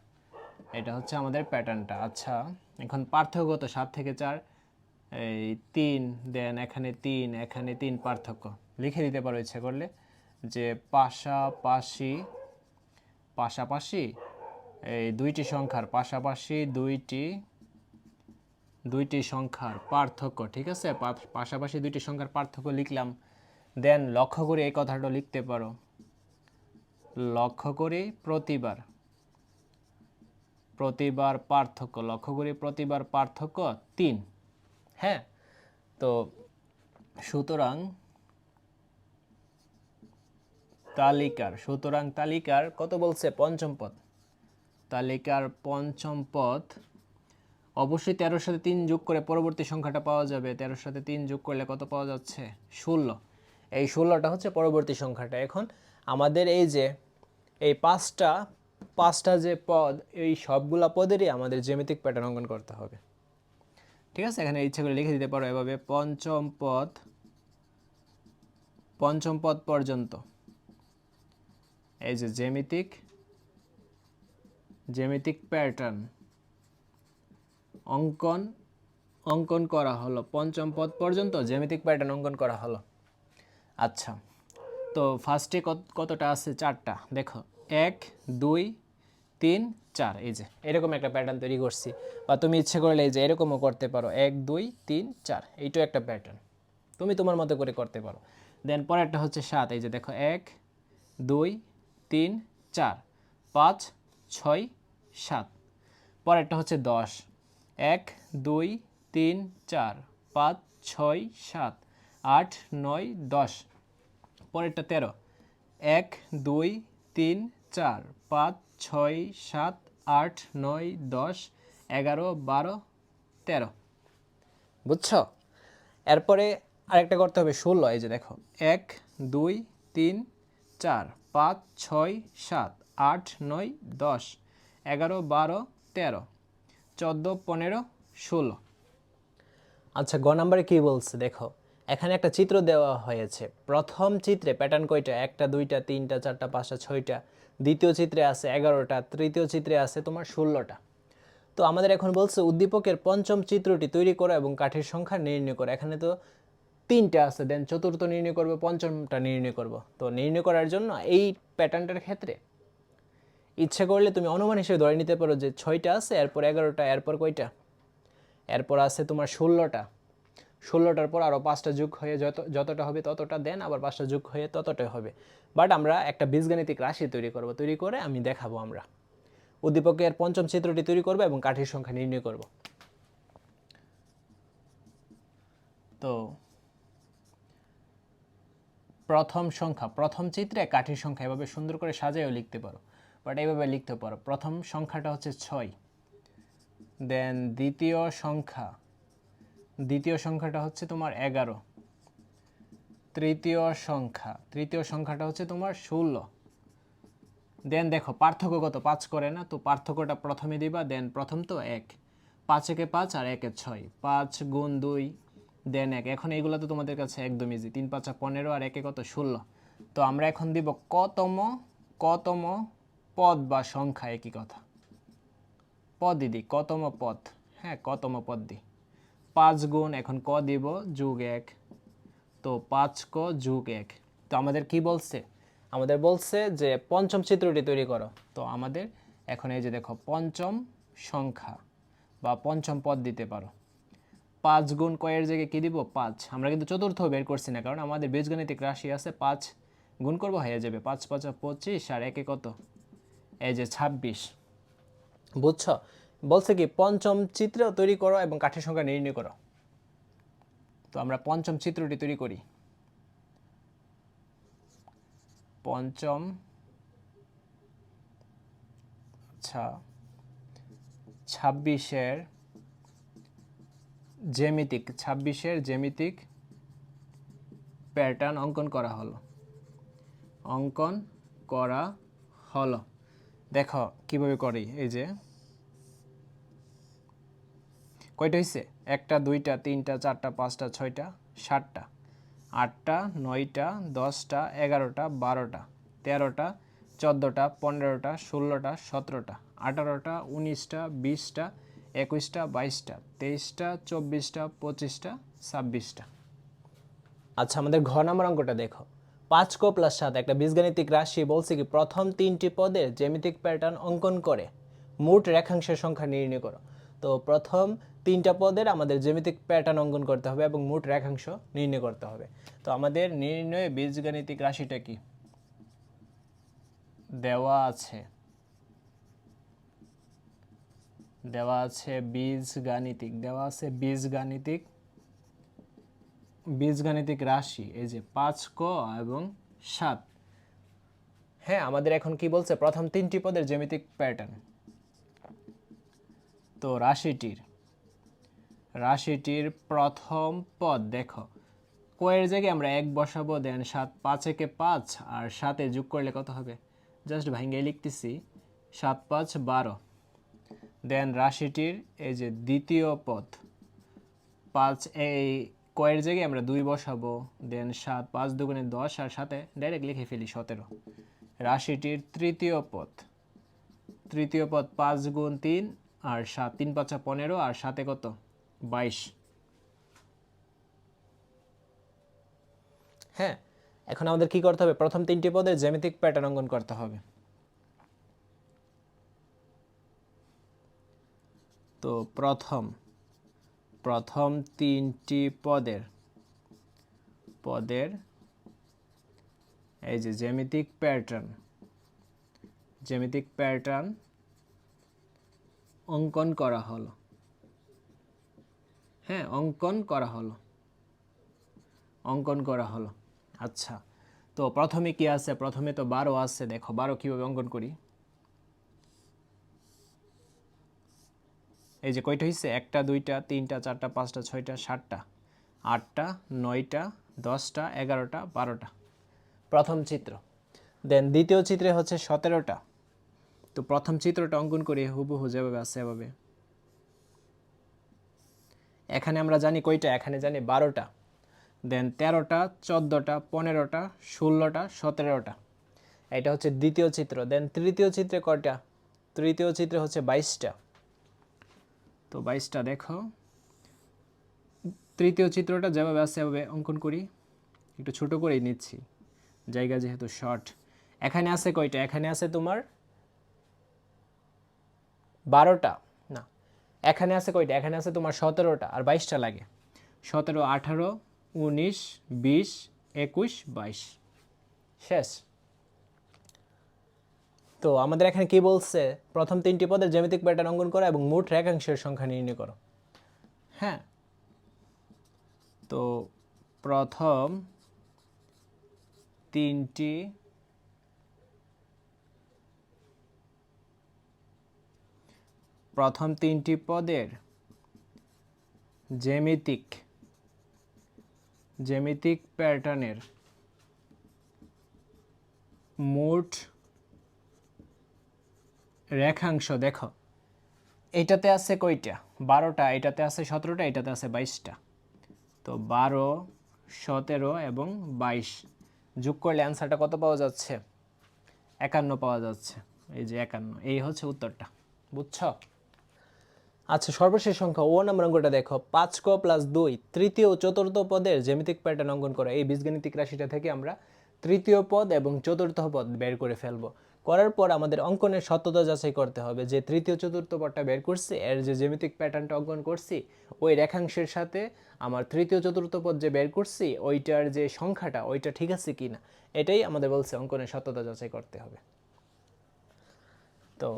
এটা হচ্ছে আমাদের প্যাটার্নটা। আচ্ছা, এখন পার্থক্য কত? 7 থেকে 4, এই 3, দেন এখানে 3, এখানে 3, পার্থক্য লিখে দিতে পারো ইচ্ছা করলে, যে পাশাপাশি এই দুইটি সংখ্যার পাশাপাশি দুইটি দুইটি সংখ্যার পার্থক্য, ঠিক আছে, পাশাপাশি দুইটি সংখ্যার পার্থক্য লিখলাম। দেন লক্ষ্য করে এই কথাটা লিখতে পারো, লক্ষ্য করি প্রতিবার পার্থক্য, লক্ষ্য করি প্রতিবার পার্থক্য 3। হ্যাঁ, তো সুতরাং তালিকার কত বলছে, পঞ্চম পদ, তালিকার পঞ্চম পদ অবশ্যই 13-র সাথে 3 যোগ করে পরবর্তী সংখ্যাটা পাওয়া যাবে। 13-র সাথে 3 যোগ করলে কত পাওয়া যাচ্ছে, 16। এই 16টা হচ্ছে পরবর্তী সংখ্যাটা। এখন আমাদের এই যে এই পাঁচটা যে পদ, এই সবগুলা পদেরই আমাদের জ্যামিতিক প্যাটার্ন অঙ্কন করতে হবে, ঠিক আছে। এখানে ইচ্ছা করে লিখে দিতে পারো এভাবে, পঞ্চম পদ পর্যন্ত এই যে জ্যামিতিক প্যাটার্ন অঙ্কন করা হলো, পঞ্চম পদ পর্যন্ত জ্যামিতিক প্যাটার্ন অঙ্কন করা হলো। আচ্ছা, তো ফার্স্টে কতটা আছে, 4টা। দেখো 1 2 3 4, এই যে এরকম একটা প্যাটার্ন তৈরি করছি। বা তুমি ইচ্ছে করলে এই যে এরকমও করতে পারো, 1 2 3 4, এইটাও একটা প্যাটার্ন, তুমি তোমার মতো করে করতে পারো। দেন পরেরটা হচ্ছে 7, এই যে দেখো 1 2 3 4 5 6 7। পরেরটা হচ্ছে 10, 1 2 3 4 5 6 7 8 9 10। পরেরটা 13, 1 2 3 4 5 6 7 8 9 10 11 12 13, বুঝছো। এরপরে আরেকটা করতে হবে 16, এই যে দেখো 1 2 3 4 5 6 7 8 9 10 11 12 13 14 15 16। আচ্ছা, গ নাম্বারে কি বলছে দেখো, এখানে একটা চিত্র দেওয়া হয়েছে। প্রথম চিত্রে প্যাটার্ন কয়টা, 1টা 2টা 3টা 4টা 5টা 6টা। দ্বিতীয় চিত্রে আছে 11টা। তৃতীয় চিত্রে আছে তোমার 16টা। তো আমাদের এখন বলছে উদ্দীপকের পঞ্চম চিত্রটি তৈরি করো এবং কাঠির সংখ্যা নির্ণয় করো। এখানে তো 3টা আছে, দেন চতুর্থ নির্ণয় করবো, পঞ্চমটা নির্ণয় করব। তো নির্ণয় করার জন্য এই প্যাটার্নটার ক্ষেত্রে ইচ্ছে করলে তুমি অনুমান হিসেবে ধরে নিতে পারো যে 6টা আছে, এরপর 11টা, এরপর কয়টা, এরপর আছে তোমার 16টা। 16টার পর আরও 5টা যোগ হয়ে যতটা হবে ততটা, দেন আবার 5টা যোগ হয়ে ততটাই হবে। বাট আমরা একটা বীজগাণিতিক রাশি তৈরি করে আমি দেখাবো। আমরা উদ্দীপকের পঞ্চম চিত্রটি তৈরি করব এবং কাঠির সংখ্যা নির্ণয় করব। তো প্রথম চিত্রে কাঠির সংখ্যা এভাবে সুন্দর করে সাজায়ও লিখতে পারো, বাট এইভাবে লিখতে পারো। প্রথম সংখ্যাটা হচ্ছে 6। দেন দ্বিতীয় সংখ্যাটা হচ্ছে তোমার 11। তৃতীয় সংখ্যাটা হচ্ছে তোমার 16। দেন দেখো পার্থক্য কত, 5 করে না, তো পার্থক্যটা প্রথমে দিবা। দেন প্রথম তো 1, 5 একে 5 আর 1 এ 6, 5 গুণ 2 দেন 1। এখন এইগুলো তো তোমাদের কাছে একদম ইজি, 3 5 15 আর 1 কত, 16। তো আমরা এখন দিব কতম পদ বা সংখ্যা, একই কথা, পদ দিই, কতম পদ। হ্যাঁ, কতম পদ দিই। 5 গুণ, এখন ক দিব, যোগ 1, তো 5 ক যোগ 1। তো আমাদের কি বলছে, আমাদের বলছে যে পঞ্চম চিত্রটি তৈরি করো। তো আমাদের এখন এই যে দেখো পঞ্চম সংখ্যা বা পঞ্চম পদ দিতে পারো। 5 গুণ কয়ের জায়গায় কি দিব, 5। আমরা কিন্তু চতুর্থ বের করছি না, কারণ আমাদের বীজগাণিতিক রাশি আছে, 5 গুণ করবো হয়ে যাবে, 5 5 25 আর 1 কত, এই যে 26। বুঝছো, বলছে কি পঞ্চম চিত্র তৈরি করো এবং কাঠের সংখ্যা নির্ণয় করো। তো আমরা পঞ্চম চিত্রটি তৈরি করি। পঞ্চম, আচ্ছা, 26-এর জ্যামিতিক প্যাটার্ন অঙ্কন করা হলো। দেখো কিভাবে করি, এই যে কয়টা হয়েছে, 1টা 2টা 3টা 4টা 5টা 6টা 7টা 8টা 9টা 10টা 11টা 12টা 13টা 14টা 15টা 16টা 17টা 18টা 19টা 20টা 21টা 22টা 23টা 24টা 25টা 26টা। আচ্ছা, আমাদের ঘ নাম্বার অঙ্কটা দেখো। 5 ক + 7 একটা বীজগাণিতিক রাশি, বলছে কি প্রথম 3টি পদের জ্যামিতিক প্যাটার্ন অঙ্কন করে মোট রেখাংশের সংখ্যা নির্ণয় করো। তো প্রথম তিনটা পদের আমাদের জ্যামিতিক প্যাটার্ন অঙ্কন করতে হবে এবং মোট রেখাংশ নির্ণয় করতে হবে। তো আমাদের নির্ণয় বীজগাণিতিক রাশিটা কি দেওয়া আছে, বীজগাণিতিক রাশি, এই যে 5 ক এবং 7। হ্যাঁ, আমাদের এখন কি বলছে, প্রথম তিনটি পদের জ্যামিতিক প্যাটার্ন। তো রাশিটির প্রথম পদ দেখো, কয়ের জায়গায় আমরা 1 বসাবো, দেন 7, 5 একে 5 আর 7 যোগ করলে কত হবে, জাস্ট ভাঙ্গে লিখতেছি 7 5 12। দেন রাশিটির এই যে দ্বিতীয় পদ, 5 এই কয়ের জায়গায় আমরা 2 বসাবো, দেন 7 5 দুগুণে 10 আর 7 ডাইরেক্ট লিখে ফেলি 17। রাশিটির তৃতীয় পদ 5 গুণ 3 আর 7, 3 5 15 আর 7 কত 22। হ্যাঁ, এখন আমাদের কি করতে হবে, প্রথম তিনটি পদের জ্যামিতিক প্যাটার্ন অঙ্কন করতে হবে। তো প্রথম তিনটি পদের এই যে জ্যামিতিক প্যাটার্ন অঙ্কন করা হলো। হ্যাঁ, অঙ্কন করা হলো। আচ্ছা, তো প্রথমে কি আছে, প্রথমে তো 12 আছে। দেখো 12 কিভাবে অঙ্কন করি। এই যে কয়টা হয়েছে, 1টা 2টা 3টা 4টা 5টা 6টা 7টা 8টা 9টা 10টা 11টা 12টা, প্রথম চিত্র। দেন দ্বিতীয় চিত্রে হচ্ছে 17টা। তো প্রথম চিত্রটা অঙ্কন করি হুবহু যেভাবে আছে এভাবে। এখানে আমরা জানি কয়টা, এখানে জানি 12টা। দেন 13টা 14টা 15টা 16টা 17টা, এটা হচ্ছে দ্বিতীয় চিত্র। দেন তৃতীয় চিত্রে কয়টা, তৃতীয় চিত্রে হচ্ছে 22টা। তো 22টা দেখো, তৃতীয় চিত্রটা যেভাবে আছে সেভাবে অঙ্কন করি, একটু ছোট করেই নিচ্ছি জায়গা যেহেতু শর্ট। এখানে আছে কয়টা, এখানে আছে তোমার 12টা না, এখানে আছে কয়টা, এখানে আছে তোমার 17টা আর 22টা লাগে। 17 18 19 20 21 22, শেষ। তো আমাদের এখানে কি বলছে, প্রথম তিনটি পদের জ্যামিতিক প্যাটার্ন অঙ্কন করো এবং মোট রেখাংশের সংখ্যা নির্ণয় করো। হ্যাঁ, তো প্রথম তিনটি পদের জ্যামিতিক প্যাটার্নের মোট রেখাংশ দেখো, এইটাতে আছে কয়টা, 12টা, এটাতে আছে 17টা, এটাতে আছে 22টা। তো 12 17 এবং 22 যোগ করলে অ্যান্সারটা কত পাওয়া যাচ্ছে, 51 পাওয়া যাচ্ছে। এই যে 51, এই হচ্ছে উত্তরটা, বুঝছো? আচ্ছা, সর্বশেষ সংখ্যা ও নম্বর অঙ্কটা দেখো, 5 ক প্লাস 2 তৃতীয় ও চতুর্থ পদের জ্যামিতিক প্যাটার্ন অঙ্কন করো। এই বীজগাণিতিক রাশিটা থেকে আমরা তৃতীয় পদ এবং চতুর্থ পদ বের করে ফেলবো। করার পর আমাদের অঙ্কনের সত্যতা যাচাই করতে হবে যে তৃতীয় চতুর্থ পদটা বের করছি, এর যে জ্যামিতিক প্যাটার্নটা অঙ্কন করছি ওই রেখাংশের সাথে আমার তৃতীয় চতুর্থ পদ যে বের করছি ওইটার যে সংখ্যাটা ওইটা ঠিক আছে কিনা, এটাই আমাদের বলছে অঙ্কনের সত্যতা যাচাই করতে হবে। তো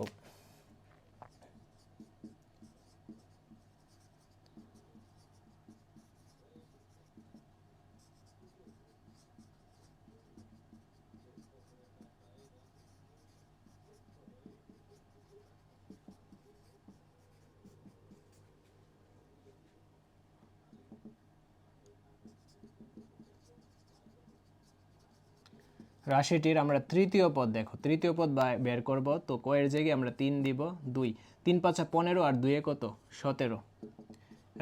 রাশিটির আমরা তৃতীয় পদ দেখো, তৃতীয় পদ বের করব। তো কয়ের জায়গায় আমরা 3 দিব, 2 3 5 15 আর 2 কত 17।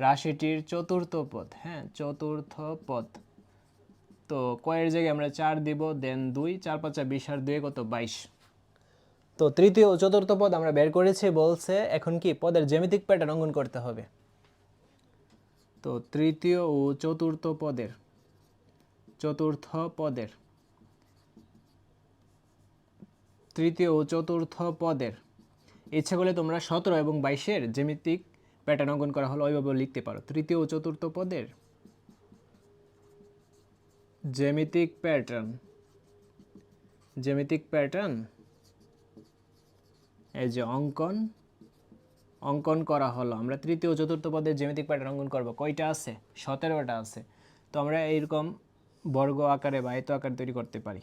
রাশিটির চতুর্থ পদ, হ্যাঁ চতুর্থ পদ, তো কয়ের জায়গায় আমরা 4 দিব, দেন 2 4 5 20 আর 2 কত 22। তো তৃতীয় ও চতুর্থ পদ আমরা বের করেছি, বলছে এখন কি পদের জ্যামিতিক প্যাটার্ন অঙ্কন করতে হবে। তো তৃতীয় ও চতুর্থ তৃতীয় ও চতুর্থ পদের ইচ্ছে করলে তোমরা 17 এবং 22-এর জ্যামিতিক প্যাটার্ন অঙ্কন করা হলো ওইভাবেও লিখতে পারো। তৃতীয় ও চতুর্থ পদের জ্যামিতিক প্যাটার্ন এই যে অঙ্কন করা হলো। আমরা তৃতীয় ও চতুর্থ পদের জ্যামিতিক প্যাটার্ন অঙ্কন করব। কয়টা আছে? 17টা আছে। তো আমরা এইরকম বর্গ আকারে বা আয়ত আকার তৈরি করতে পারি।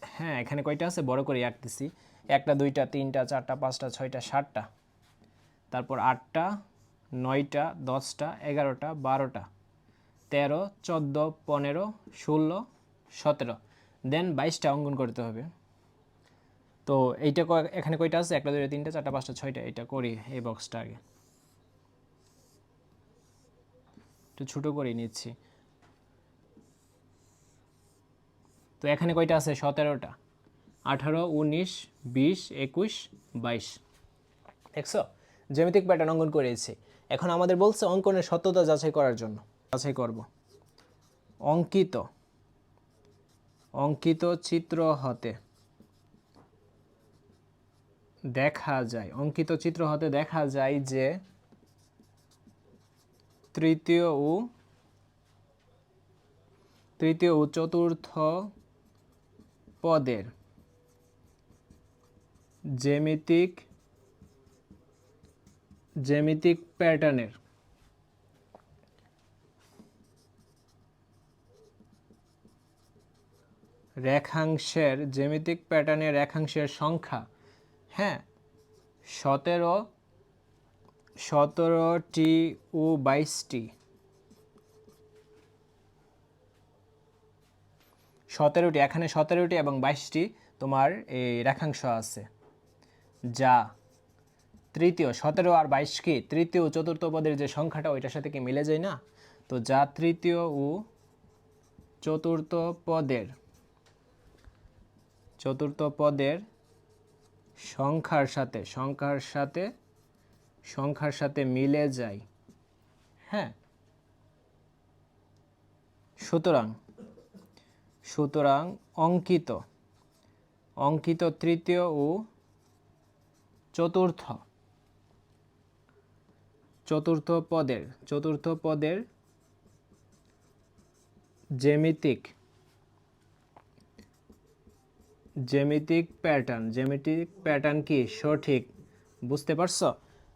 হ্যাঁ, এখানে কয়টা আছে বড় করে আঁকতেছি। 1টা 2টা 3টা 4টা 5টা 6টা 7টা, তারপর 8টা 9টা 10টা 11টা 12টা 13 14 15 16 17, দেন 22টা অঙ্কন করতে হবে। তো এইটা এখানে কয়টা আছে? 1টা 2টা 3টা 4টা 5টা 6টা। এটা করি এই বক্সটা আগে একটু ছোটো করে নিচ্ছি। তো এখানে কয়টা আছে? 17টা। 18 19 20 21 22। দেখছো, জ্যামিতিক প্যাটার্ন অঙ্কন করেছি। এখন আমাদের বলছে অঙ্কনের সত্যতা যাচাই করার জন্য যাচাই করব। অঙ্কিত চিত্র হতে দেখা যায় যে তৃতীয় ও চতুর্থ পদের জ্যামিতিক প্যাটার্নের রেখাংশের সংখ্যা, হ্যাঁ, 17টি ও 22টি। 17টি, এখানে 17টি এবং 22টি তোমার এই রেখাংশ আছে, যা তৃতীয় 17 আর 22 কি তৃতীয় ও চতুর্থ পদের যে সংখ্যাটা ওইটার সাথে কি মিলে যায় না? তো যা তৃতীয় ও চতুর্থ পদের সংখ্যার সাথে মিলে যায়। হ্যাঁ, সুতরাং অঙ্কিত তৃতীয় ও চতুর্থ পদের জ্যামিতিক প্যাটার্ন কি সঠিক? বুঝতে পারছো?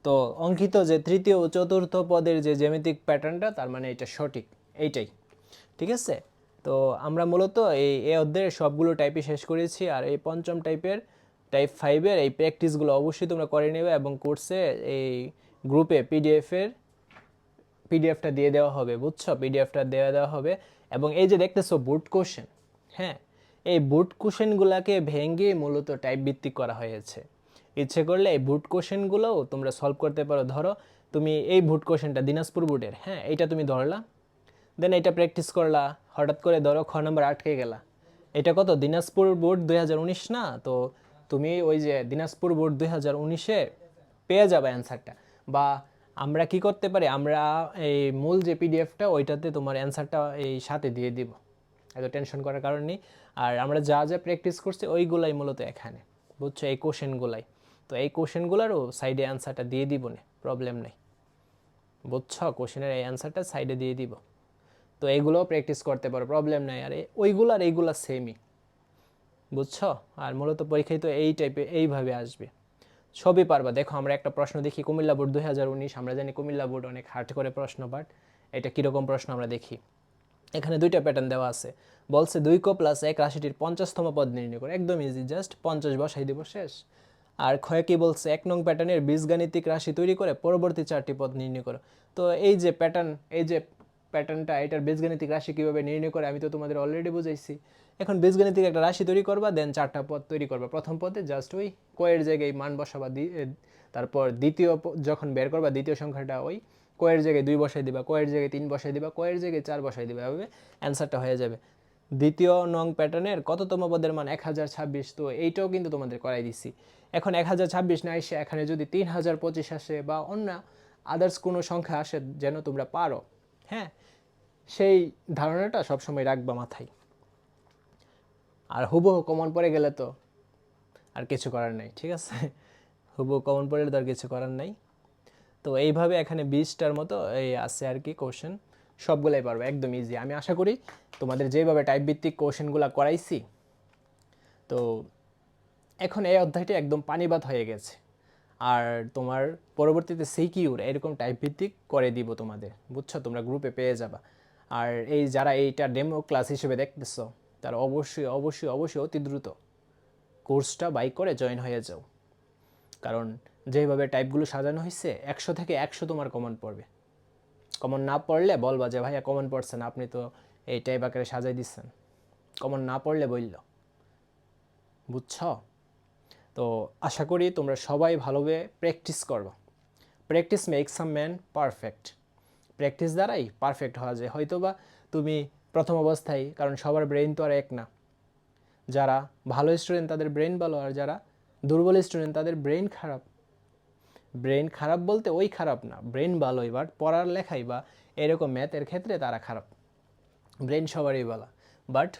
তো অঙ্কিত যে তৃতীয় ও চতুর্থ পদের যে জ্যামিতিক প্যাটার্নটা, তার মানে এটা সঠিক, এইটাই। ঠিক আছে? তো আমরা মূলত এই অধ্যায়ের সবগুলো টাইপই শেষ করেছি। আর এই পঞ্চম টাইপ 5-এর এই প্র্যাকটিসগুলো অবশ্যই তোমরা করে নেবে, এবং কোর্সে এই গ্রুপে পিডিএফটা দিয়ে দেওয়া হবে। বুঝছো? পিডিএফটা দেওয়া হবে। এবং এই যে দেখতেছো বুট কোশ্চেন, হ্যাঁ, এই বুট কোশ্চেনগুলোকে ভেঙে মূলত টাইপ ভিত্তিক করা হয়েছে। ইচ্ছে করলে এই বুট কোশ্চেনগুলোও তোমরা সলভ করতে পারো। ধরো তুমি এই বুট কোশ্চেনটা দিনাজপুর বোর্ডের, হ্যাঁ, এইটা তুমি ধরলা, দেন এটা প্র্যাকটিস করলা, হঠাৎ করে ধরো খ নাম্বার আটকে গেলা। এটা কত? দিনাজপুর বোর্ড 2019 না? তো তুমি ওই যে দিনাজপুর বোর্ড 2019-এ পেয়ে যাবে অ্যান্সারটা। বা আমরা কি করতে পারি, আমরা এই মূল যে পিডিএফটা ওইটাতে তোমার অ্যান্সারটা এই সাথে দিয়ে দিব, এত টেনশন করার কারণ নেই। আর আমরা যা প্র্যাকটিস করছি ওইগুলাই মূলত এখানে, বুঝছো, এই কোশ্চেনগুলাই। তো এই কোশ্চেনগুলোরও সাইডে অ্যান্সারটা দিয়ে দিব, না প্রবলেম নেই। বুঝছো? কোশ্চেনের এই অ্যান্সারটা সাইডে দিয়ে দিব। তো এইগুলোও প্র্যাকটিস করতে পারো, প্রবলেম নাই। আর ওইগুলো আর এইগুলো সেমই, বুঝছো? আর মূলত পরীক্ষায় তো এই টাইপে এইভাবে আসবে, সবই পারবা। দেখো আমরা একটা প্রশ্ন দেখি, কুমিল্লা বোর্ড 2019, আমরা জানি কুমিল্লা বোর্ড অনেক হার্ড করে প্রশ্ন, বাট এটা কীরকম প্রশ্ন আমরা দেখি। এখানে দুইটা প্যাটার্ন দেওয়া আছে, বলছে 2ক + 1 রাশিটির 50তম পদ নির্ণয় করে। একদম ইজি, জাস্ট 50 বসাই দিব, শেষ। আর ক্ষয় কি বলছে, 1 নং প্যাটার্নের বীজগাণিতিক রাশি তৈরি করে পরবর্তী 4টি পদ নির্ণয় করো। তো এই যে প্যাটার্নটা, এটার বীজগাণিতিক রাশি কীভাবে নির্ণয় করে আমি তো তোমাদের অলরেডি বুঝাইছি। এখন বীজগাণিতিক একটা রাশি তৈরি করবা, দেন 4টা পদ তৈরি করবা। প্রথম পদে জাস্ট ওই কয়ের জায়গায় মান বসাবা, তারপর যখন বের করবা দ্বিতীয় সংখ্যাটা ওই কয়ের জায়গায় 2 বসাই দিবা, কয়ের জায়গায় 3 বসাই দিবা, কয়ের জায়গায় 4 বসাই দিবা, এভাবে অ্যান্সারটা হয়ে যাবে। দ্বিতীয় নং প্যাটার্নের কততম পদের মান 1026, তো এইটাও কিন্তু তোমাদের করাই দিছি। এখন 1026 না এসে এখানে যদি 3025 আসে বা অন্য আদার্স কোনো সংখ্যা আসে, যেন তোমরা পারো, হ্যাঁ, সেই ধারণাটা সবসময় রাখবা মাথায়। আর হুবহু কমন পড়ে গেলে তো আর কিছু করার নেই, ঠিক আছে? হুবহু কমন পড়লে তো আর কিছু করার নাই। তো এইভাবে এখানে 20টার মতো এই আছে আর কি কোশ্চেন, সবগুলাই পারবে, একদম ইজি। আমি আশা করি তোমাদের যেভাবে টাইপ ভিত্তিক কোশ্চেনগুলো করাইছি, তো এখন এই অধ্যায়টি একদম পানিবাদ হয়ে গেছে। আর তোমার পরবর্তীতে সিকিউর এরকম টাইপ ভিত্তিক করে দিব তোমাদের, বুঝছো? তোমরা গ্রুপে পেয়ে যাবা। আর এই যারা এইটা ডেমো ক্লাস হিসেবে দেখতেছো, তারা অবশ্যই অবশ্যই অবশ্যই অতি দ্রুত কোর্সটা বাই করে জয়েন হয়ে যাও। কারণ যেভাবে টাইপগুলো সাজানো হয়েছে, 100 থেকে 100 তোমার কমন পড়বে। কমন না পড়লে বলবা যে ভাইয়া কমন পড়ছে না, আপনি তো এই টাইপ আকারে সাজাই দিচ্ছেন। কমন না পড়লে বলল, বুঝছো? তো আশা করি তোমরা সবাই ভালোভাবে প্র্যাকটিস করবা। Practice makes a man perfect. Practice দ্বারাই পারফেক্ট হওয়া যায়। হয়তো বা তুমি প্রথম অবস্থায়, কারণ সবার ব্রেন তো আর এক না, যারা ভালো স্টুডেন্ট তাদের ব্রেন ভালো, আর যারা দুর্বল স্টুডেন্ট তাদের ব্রেন খারাপ। ব্রেন খারাপ বলতে ওই খারাপ না, ব্রেন ভালোই, বাট পড়ার লেখাই বা এরকম ম্যাথের ক্ষেত্রে তারা খারাপ। ব্রেন সবারই ভালো, বাট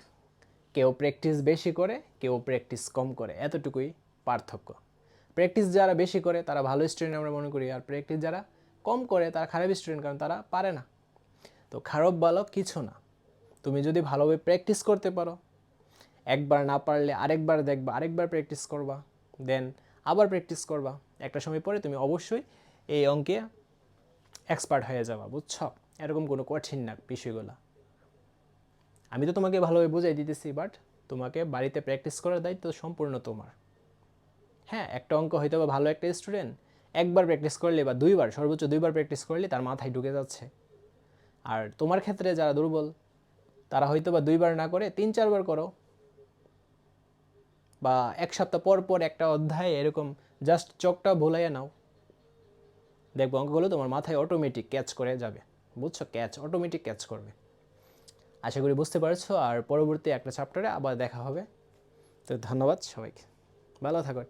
কেউ প্র্যাকটিস বেশি করে, কেউ প্র্যাকটিস কম করে, এতটুকুই পার্থক্য। প্র্যাকটিস যারা বেশি করে তারা ভালো স্টুডেন্ট আমরা মনে করি, আর প্র্যাকটিস যারা কম করে তারা খারাপ স্টুডেন্ট, কারণ তারা পারে না। তো খারাপ ভালো কিছু না, তুমি যদি ভালোভাবে প্র্যাকটিস করতে পারো, একবার না পারলে আরেকবার দেখবা, আরেকবার প্র্যাকটিস করবা, দেন আবার প্র্যাকটিস করবা, একটা সময় পরে তুমি অবশ্যই এই অঙ্কে এক্সপার্ট হয়ে যাবা, বুঝছো? এরকম কোনো কঠিন না বিষয়গুলো। আমি তো তোমাকে ভালোভাবে বুঝাই দিতেছি, বাট তোমাকে বাড়িতে প্র্যাকটিস করার দায়িত্ব সম্পূর্ণ তোমার। হ্যাঁ, একটা অঙ্ক হয়তো বা ভালো একটা স্টুডেন্ট একবার প্র্যাকটিস করলে বা দুইবার, সর্বোচ্চ দুইবার প্র্যাকটিস করলে তার মাথায় ঢুকে যাচ্ছে। আর তোমার ক্ষেত্রে যারা দুর্বল, তারা হয়তো বা দুইবার না করে 3-4বার করো, বা এক সপ্তাহ পর পর একটা অধ্যায় এরকম জাস্ট চোখটা ভুলাইয়া নাও, দেখবো অঙ্কগুলো তোমার মাথায় অটোমেটিক ক্যাচ করে যাবে, বুঝছো? অটোমেটিক ক্যাচ করবে। আশা করি বুঝতে পারছো। আর পরবর্তী একটা চ্যাপ্টারে আবার দেখা হবে। তো ধন্যবাদ সবাইকে, ভালো থাকো।